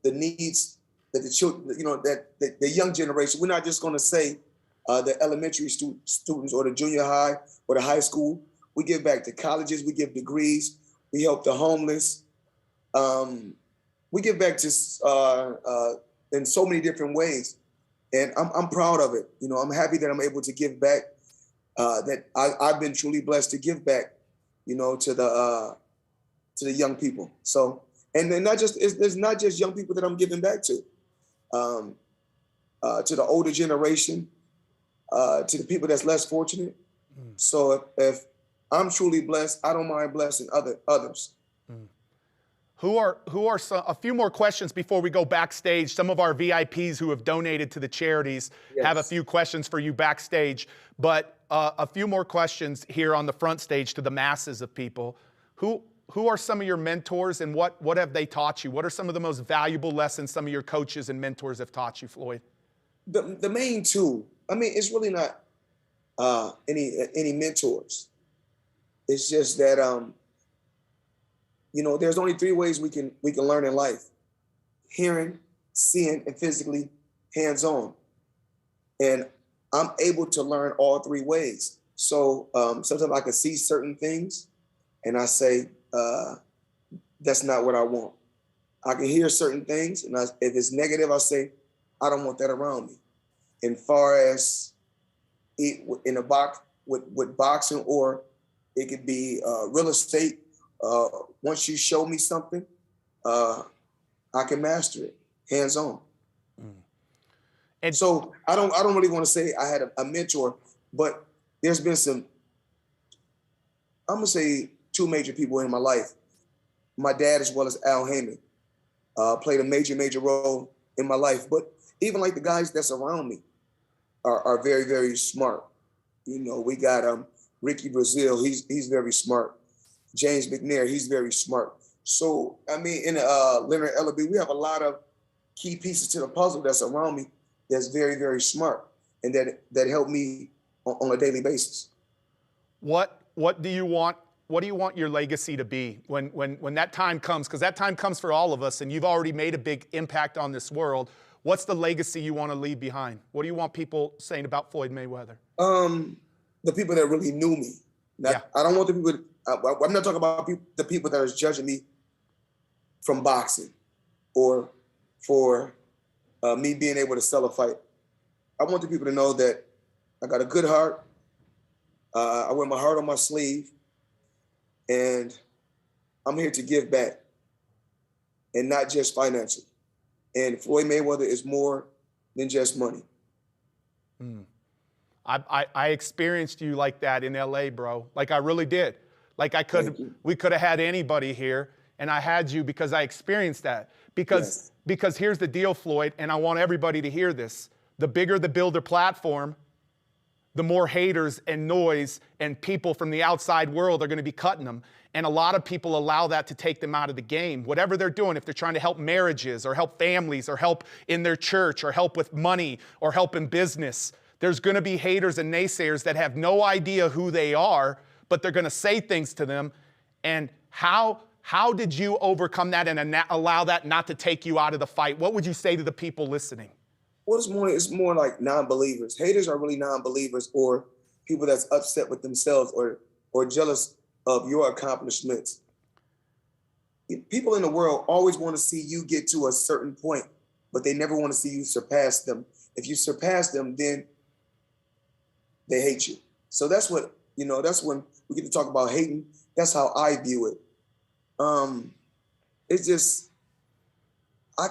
E: needs that the children, that the young generation. We're not just going to say the elementary students or the junior high or the high school. We give back to colleges. We give degrees. We help the homeless. We give back to in so many different ways, and I'm proud of it. I'm happy that I'm able to give back. That I've been truly blessed to give back, to the young people. So, and then it's not just young people that I'm giving back to the older generation, to the people that's less fortunate. So if I'm truly blessed, I don't mind blessing others.
A: Who are a few more questions before we go backstage? Some of our VIPs who have donated to the charities have a few questions for you backstage, but a few more questions here on the front stage to the masses of people. Who are some of your mentors, and what have they taught you? What are some of the most valuable lessons some of your coaches and mentors have taught you, Floyd?
E: The main two, it's really not any mentors. It's just that there's only three ways we can learn in life: hearing, seeing, and physically hands-on. And I'm able to learn all three ways. So sometimes I can see certain things and I say, that's not what I want. I can hear certain things, and if it's negative, I say, I don't want that around me. And far as in a box with boxing, or it could be real estate. Once you show me something, I can master it, hands-on. And so I don't really want to say I had a mentor, but there's been some, I'm gonna say two major people in my life. My dad, as well as Al Heyman, played a major role in my life. But even like the guys that's around me are very, very smart. We got Ricky Brazil, he's very smart. James McNair, he's very smart. So, in Leonard Ellaby, we have a lot of key pieces to the puzzle that's around me that's very, very smart, and that help me on a daily basis. What do you want your legacy to be when that time comes? Because that time comes for all of us, and you've already made a big impact on this world. What's the legacy you want to leave behind? What do you want people saying about Floyd Mayweather? The people that really knew me. I don't want the people. I'm not talking about the people that are judging me from boxing or for me being able to sell a fight. I want the people to know that I got a good heart. I wear my heart on my sleeve, and I'm here to give back, and not just financially. And Floyd Mayweather is more than just money.
A: I experienced you like that in LA, bro. Like I really did. Like we could have had anybody here, and I had you because I experienced that. Because here's the deal, Floyd, and I want everybody to hear this. The bigger the builder platform, the more haters and noise and people from the outside world are going to be cutting them. And a lot of people allow that to take them out of the game. Whatever they're doing, if they're trying to help marriages or help families or help in their church or help with money or help in business, there's going to be haters and naysayers that have no idea who they are, but they're going to say things to them. And how did you overcome that and allow that not to take you out of the fight? What would you say to the people listening?
E: Well, it's more like non-believers. Haters are really non-believers, or people that's upset with themselves or jealous of your accomplishments. People in the world always want to see you get to a certain point, but they never want to see you surpass them. If you surpass them, then they hate you. So that's what, that's when we get to talk about hating. That's how I view it. It's just, I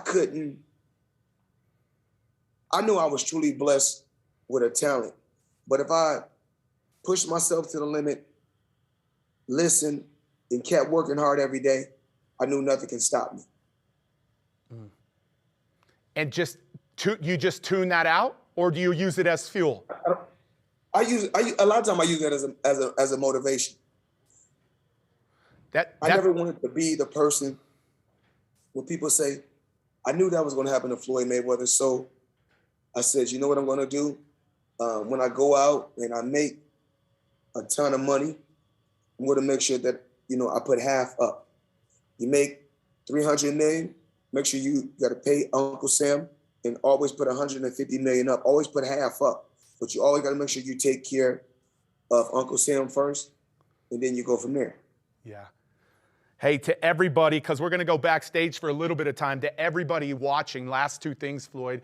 E: knew I was truly blessed with a talent, but if I pushed myself to the limit, listened, and kept working hard every day, I knew nothing can stop me.
A: And you just tune that out, or do you use it as fuel?
E: A lot of times I use that as a motivation. I never wanted to be the person when people say, I knew that was going to happen to Floyd Mayweather. So I said, you know what I'm going to do? When I go out and I make a ton of money, I'm going to make sure that, I put half up. You make 300 million, make sure you got to pay Uncle Sam and always put 150 million up. Always put half up. But you always got to make sure you take care of Uncle Sam first, and then you go from there.
A: Yeah. Hey, to everybody, because we're going to go backstage for a little bit of time, to everybody watching, last two things, Floyd.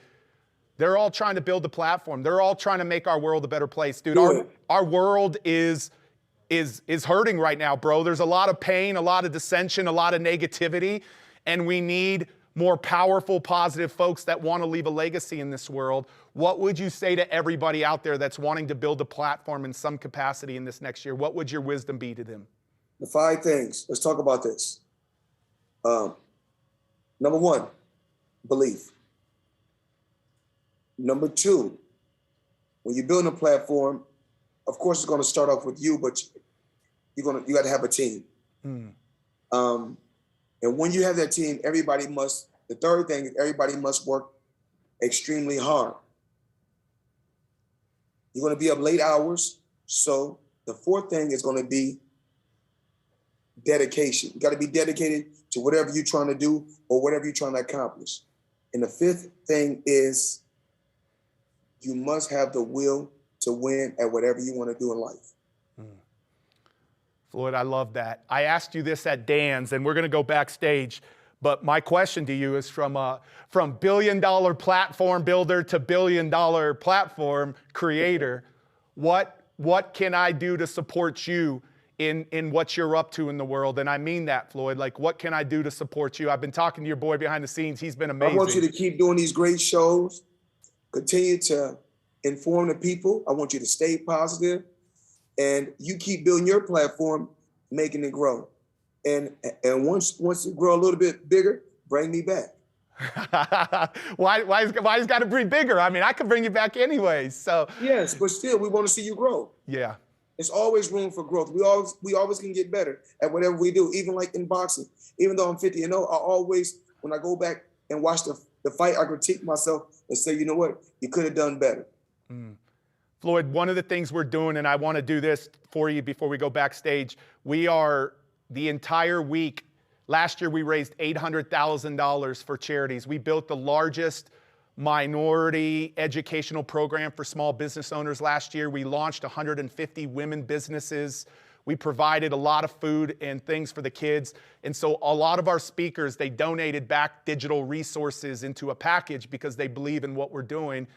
A: They're all trying to build a platform. They're all trying to make our world a better place. Dude, our world is hurting right now, bro. There's a lot of pain, a lot of dissension, a lot of negativity, and we need more powerful, positive folks that want to leave a legacy in this world. What would you say to everybody out there that's wanting to build a platform in some capacity in this next year? What would your wisdom be to them?
E: The 5 things. Let's talk about this. Number 1, belief. Number 2, when you're building a platform, of course it's going to start off with you, but you got to have a team. And when you have that team, the third thing is everybody must work extremely hard. You're going to be up late hours. So the 4th thing is going to be dedication. You got to be dedicated to whatever you're trying to do or whatever you're trying to accomplish. And the 5th thing is you must have the will to win at whatever you want to do in life.
A: Floyd, I love that. I asked you this at Dan's, and we're going to go backstage. But my question to you is from billion-dollar platform builder to billion-dollar platform creator. What can I do to support you in what you're up to in the world? And I mean that, Floyd. Like, what can I do to support you? I've been talking to your boy behind the scenes. He's been amazing.
E: I want you to keep doing these great shows. Continue to inform the people. I want you to stay positive. And you keep building your platform, making it grow. And once it grow a little bit bigger, bring me back.
A: Why he's got to be bigger? I mean, I could bring you back anyways. So
E: yes, but still, we want to see you grow.
A: Yeah.
E: There's always room for growth. We always can get better at whatever we do. Even like in boxing, even though I'm 50-0, I always, when I go back and watch the fight, I critique myself and say, you know what, you could have done better.
A: Floyd, one of the things we're doing, and I want to do this for you before we go backstage, we are the entire week. Last year, we raised $800,000 for charities. We built the largest minority educational program for small business owners last year. We launched 150 women businesses. We provided a lot of food and things for the kids. And so a lot of our speakers, they donated back digital resources into a package because they believe in what we're doing.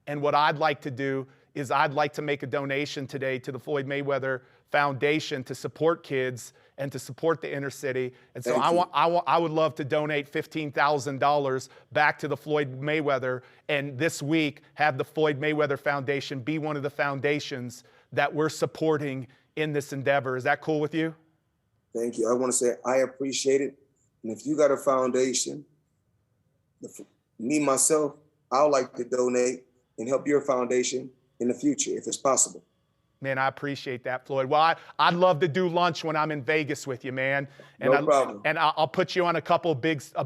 A: And what I'd like to do is I'd like to make a donation today to the Floyd Mayweather Foundation to support kids and to support the inner city. And so I would love to donate $15,000 back to the Floyd Mayweather, and this week have the Floyd Mayweather Foundation be one of the foundations that we're supporting in this endeavor. Is that cool with you?
E: Thank you. I want to say I appreciate it. And if you got a foundation, me, myself, I would like to donate and help your foundation in the future, if it's possible.
A: Man, I appreciate that, Floyd. Well, I'd love to do lunch when I'm in Vegas with you, man. And
E: no problem.
A: And I'll put you on a couple of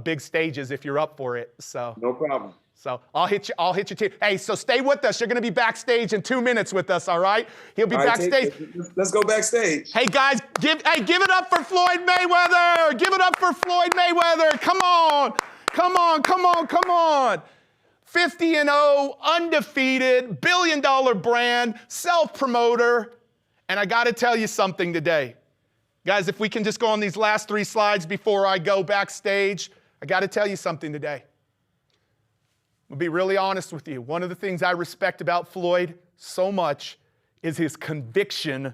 A: big stages if you're up for it. So
E: no problem.
A: So I'll hit you too. Hey, so stay with us. You're going to be backstage in 2 minutes with us, all right? He'll be backstage.
E: Let's go backstage.
A: Hey, guys, give it up for Floyd Mayweather. Give it up for Floyd Mayweather. Come on. Come on, come on, come on. 50-0, undefeated, billion-dollar brand, self-promoter. And I got to tell you something today. Guys, if we can just go on these last 3 slides before I go backstage, I got to tell you something today. I'll be really honest with you. One of the things I respect about Floyd so much is his conviction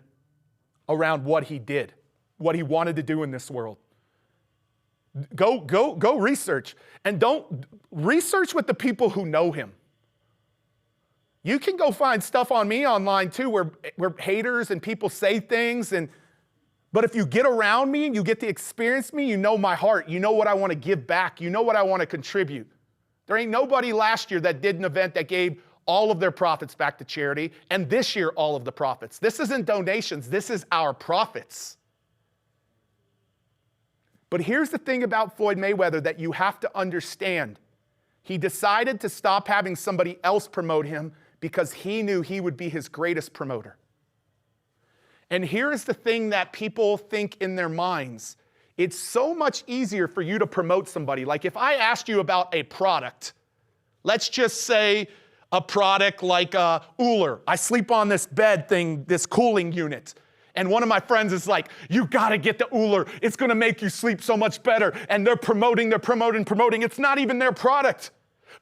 A: around what he did, what he wanted to do in this world. Go research, and don't research with the people who know him. You can go find stuff on me online too where haters and people say things, but if you get around me and you get to experience me, you know my heart. You know what I want to give back. You know what I want to contribute. There ain't nobody last year that did an event that gave all of their profits back to charity, and this year all of the profits. This isn't donations. This is our profits. But here's the thing about Floyd Mayweather that you have to understand. He decided to stop having somebody else promote him because he knew he would be his greatest promoter. And here is the thing that people think in their minds. It's so much easier for you to promote somebody. Like if I asked you about a product, let's just say a product like Uller. I sleep on this bed thing, this cooling unit. And one of my friends is like, you gotta get the Uller. It's gonna make you sleep so much better. And they're promoting. It's not even their product.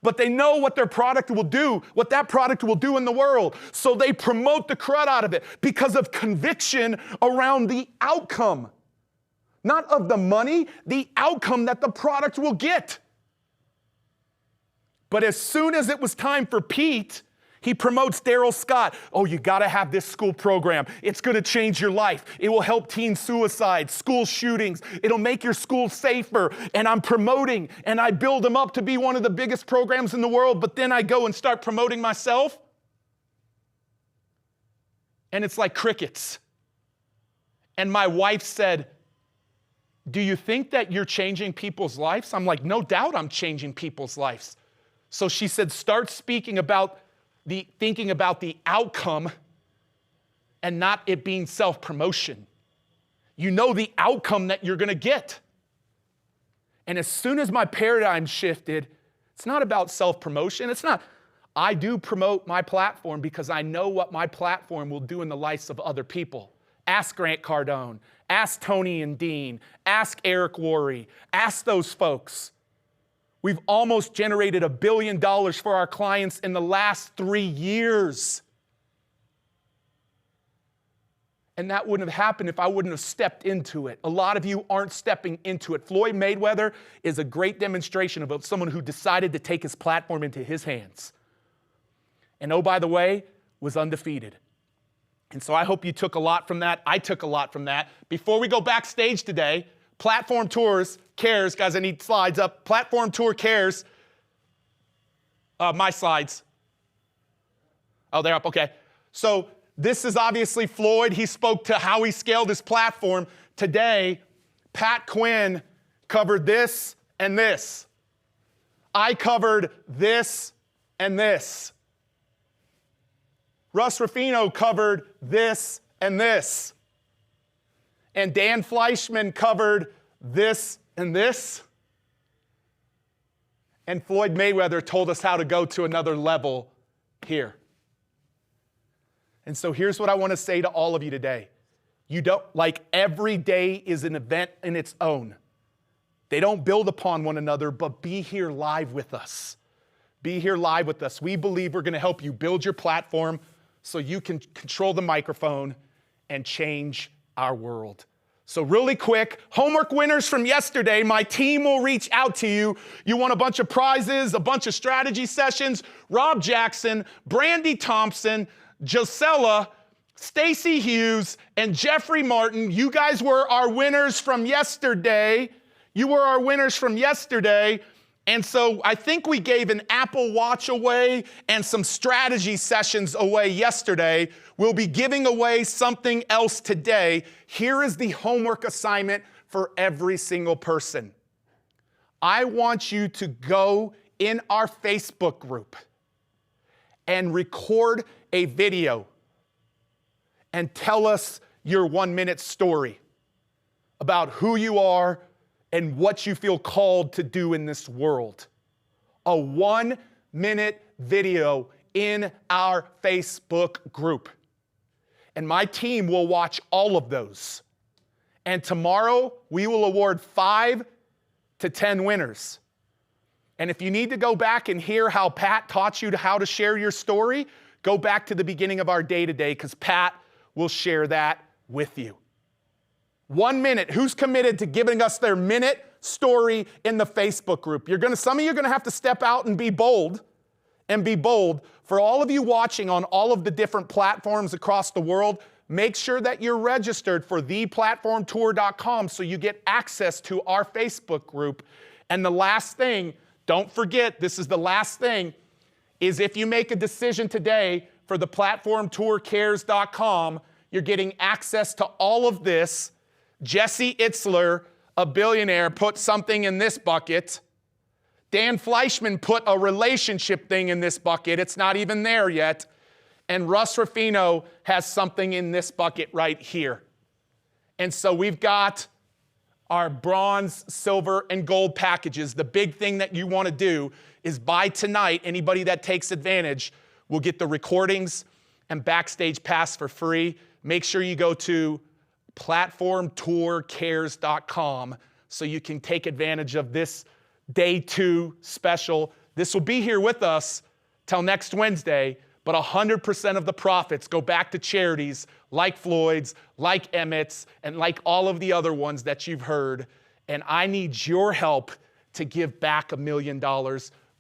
A: But they know what their product will do, what that product will do in the world. So they promote the crud out of it because of conviction around the outcome. Not of the money, the outcome that the product will get. But as soon as it was time for Pete, he promotes Daryl Scott. Oh, you gotta have this school program. It's gonna change your life. It will help teen suicide, school shootings. It'll make your school safer. And I'm promoting, and I build them up to be one of the biggest programs in the world, but then I go and start promoting myself. And it's like crickets. And my wife said, do you think that you're changing people's lives? I'm like, no doubt I'm changing people's lives. So she said, start thinking about the outcome and not it being self-promotion. You know the outcome that you're gonna get. And as soon as my paradigm shifted, it's not about self-promotion. It's not, I do promote my platform because I know what my platform will do in the lives of other people. Ask Grant Cardone, ask Tony and Dean, ask Eric Worre, ask those folks. We've almost generated $1 billion for our clients in the last 3 years. And that wouldn't have happened if I wouldn't have stepped into it. A lot of you aren't stepping into it. Floyd Mayweather is a great demonstration of someone who decided to take his platform into his hands. And oh, by the way, was undefeated. And so I hope you took a lot from that. I took a lot from that. Before we go backstage today, Platform Tours cares. Guys, I need slides up. Platform Tour cares. My slides. Oh, they're up. Okay. So this is obviously Floyd. He spoke to how he scaled his platform. Today, Pat Quinn covered this and this. I covered this and this. Russ Ruffino covered this and this. And Dan Fleyshman covered this and this. And Floyd Mayweather told us how to go to another level here. And so here's what I want to say to all of you today. You don't, like every day is an event in its own. They don't build upon one another, but be here live with us. Be here live with us. We believe we're going to help you build your platform so you can control the microphone and change our world. So really quick, homework winners from yesterday, my team will reach out to you. You want a bunch of prizes, a bunch of strategy sessions. Rob Jackson, Brandy Thompson, Josella, Stacy Hughes, and Jeffrey Martin. You guys were our winners from yesterday. You were our winners from yesterday. And so I think we gave an Apple Watch away and some strategy sessions away yesterday. We'll be giving away something else today. Here is the homework assignment for every single person. I want you to go in our Facebook group and record a video and tell us your 1-minute story about who you are and what you feel called to do in this world. A 1-minute video in our Facebook group. And my team will watch all of those. And tomorrow, we will award 5 to 10 winners. And if you need to go back and hear how Pat taught you how to share your story, go back to the beginning of our day today, because Pat will share that with you. 1 minute. Who's committed to giving us their minute story in the Facebook group? Some of you are going to have to step out and be bold. For all of you watching on all of the different platforms across the world, make sure that you're registered for theplatformtour.com so you get access to our Facebook group. And the last thing, don't forget, this is the last thing, is if you make a decision today for theplatformtourcares.com, you're getting access to all of this. Jesse Itzler, a billionaire, put something in this bucket. Dan Fleyshman put a relationship thing in this bucket. It's not even there yet. And Russ Ruffino has something in this bucket right here. And so we've got our bronze, silver, and gold packages. The big thing that you want to do is by tonight, anybody that takes advantage will get the recordings and backstage pass for free. Make sure you go to platformtourcares.com so you can take advantage of this day 2 special. This will be here with us till next Wednesday, but 100% of the profits go back to charities like Floyd's, like Emmett's, and like all of the other ones that you've heard. And I need your help to give back $1 million,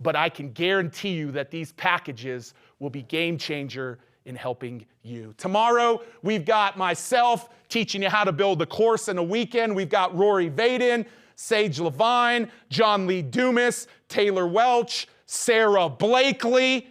A: but I can guarantee you that these packages will be game changer in helping you. Tomorrow, we've got myself teaching you how to build a course in a weekend. We've got Rory Vaden, Sage Levine, John Lee Dumas, Taylor Welch, Sarah Blakely.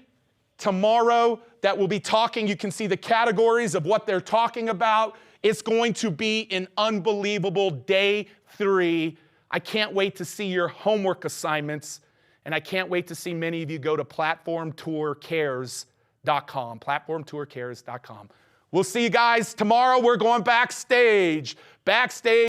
A: Tomorrow, that will be talking. You can see the categories of what they're talking about. It's going to be an unbelievable day 3. I can't wait to see your homework assignments, and I can't wait to see many of you go to platformtourcares.com, platformtourcares.com. We'll see you guys tomorrow. We're going backstage. Backstage.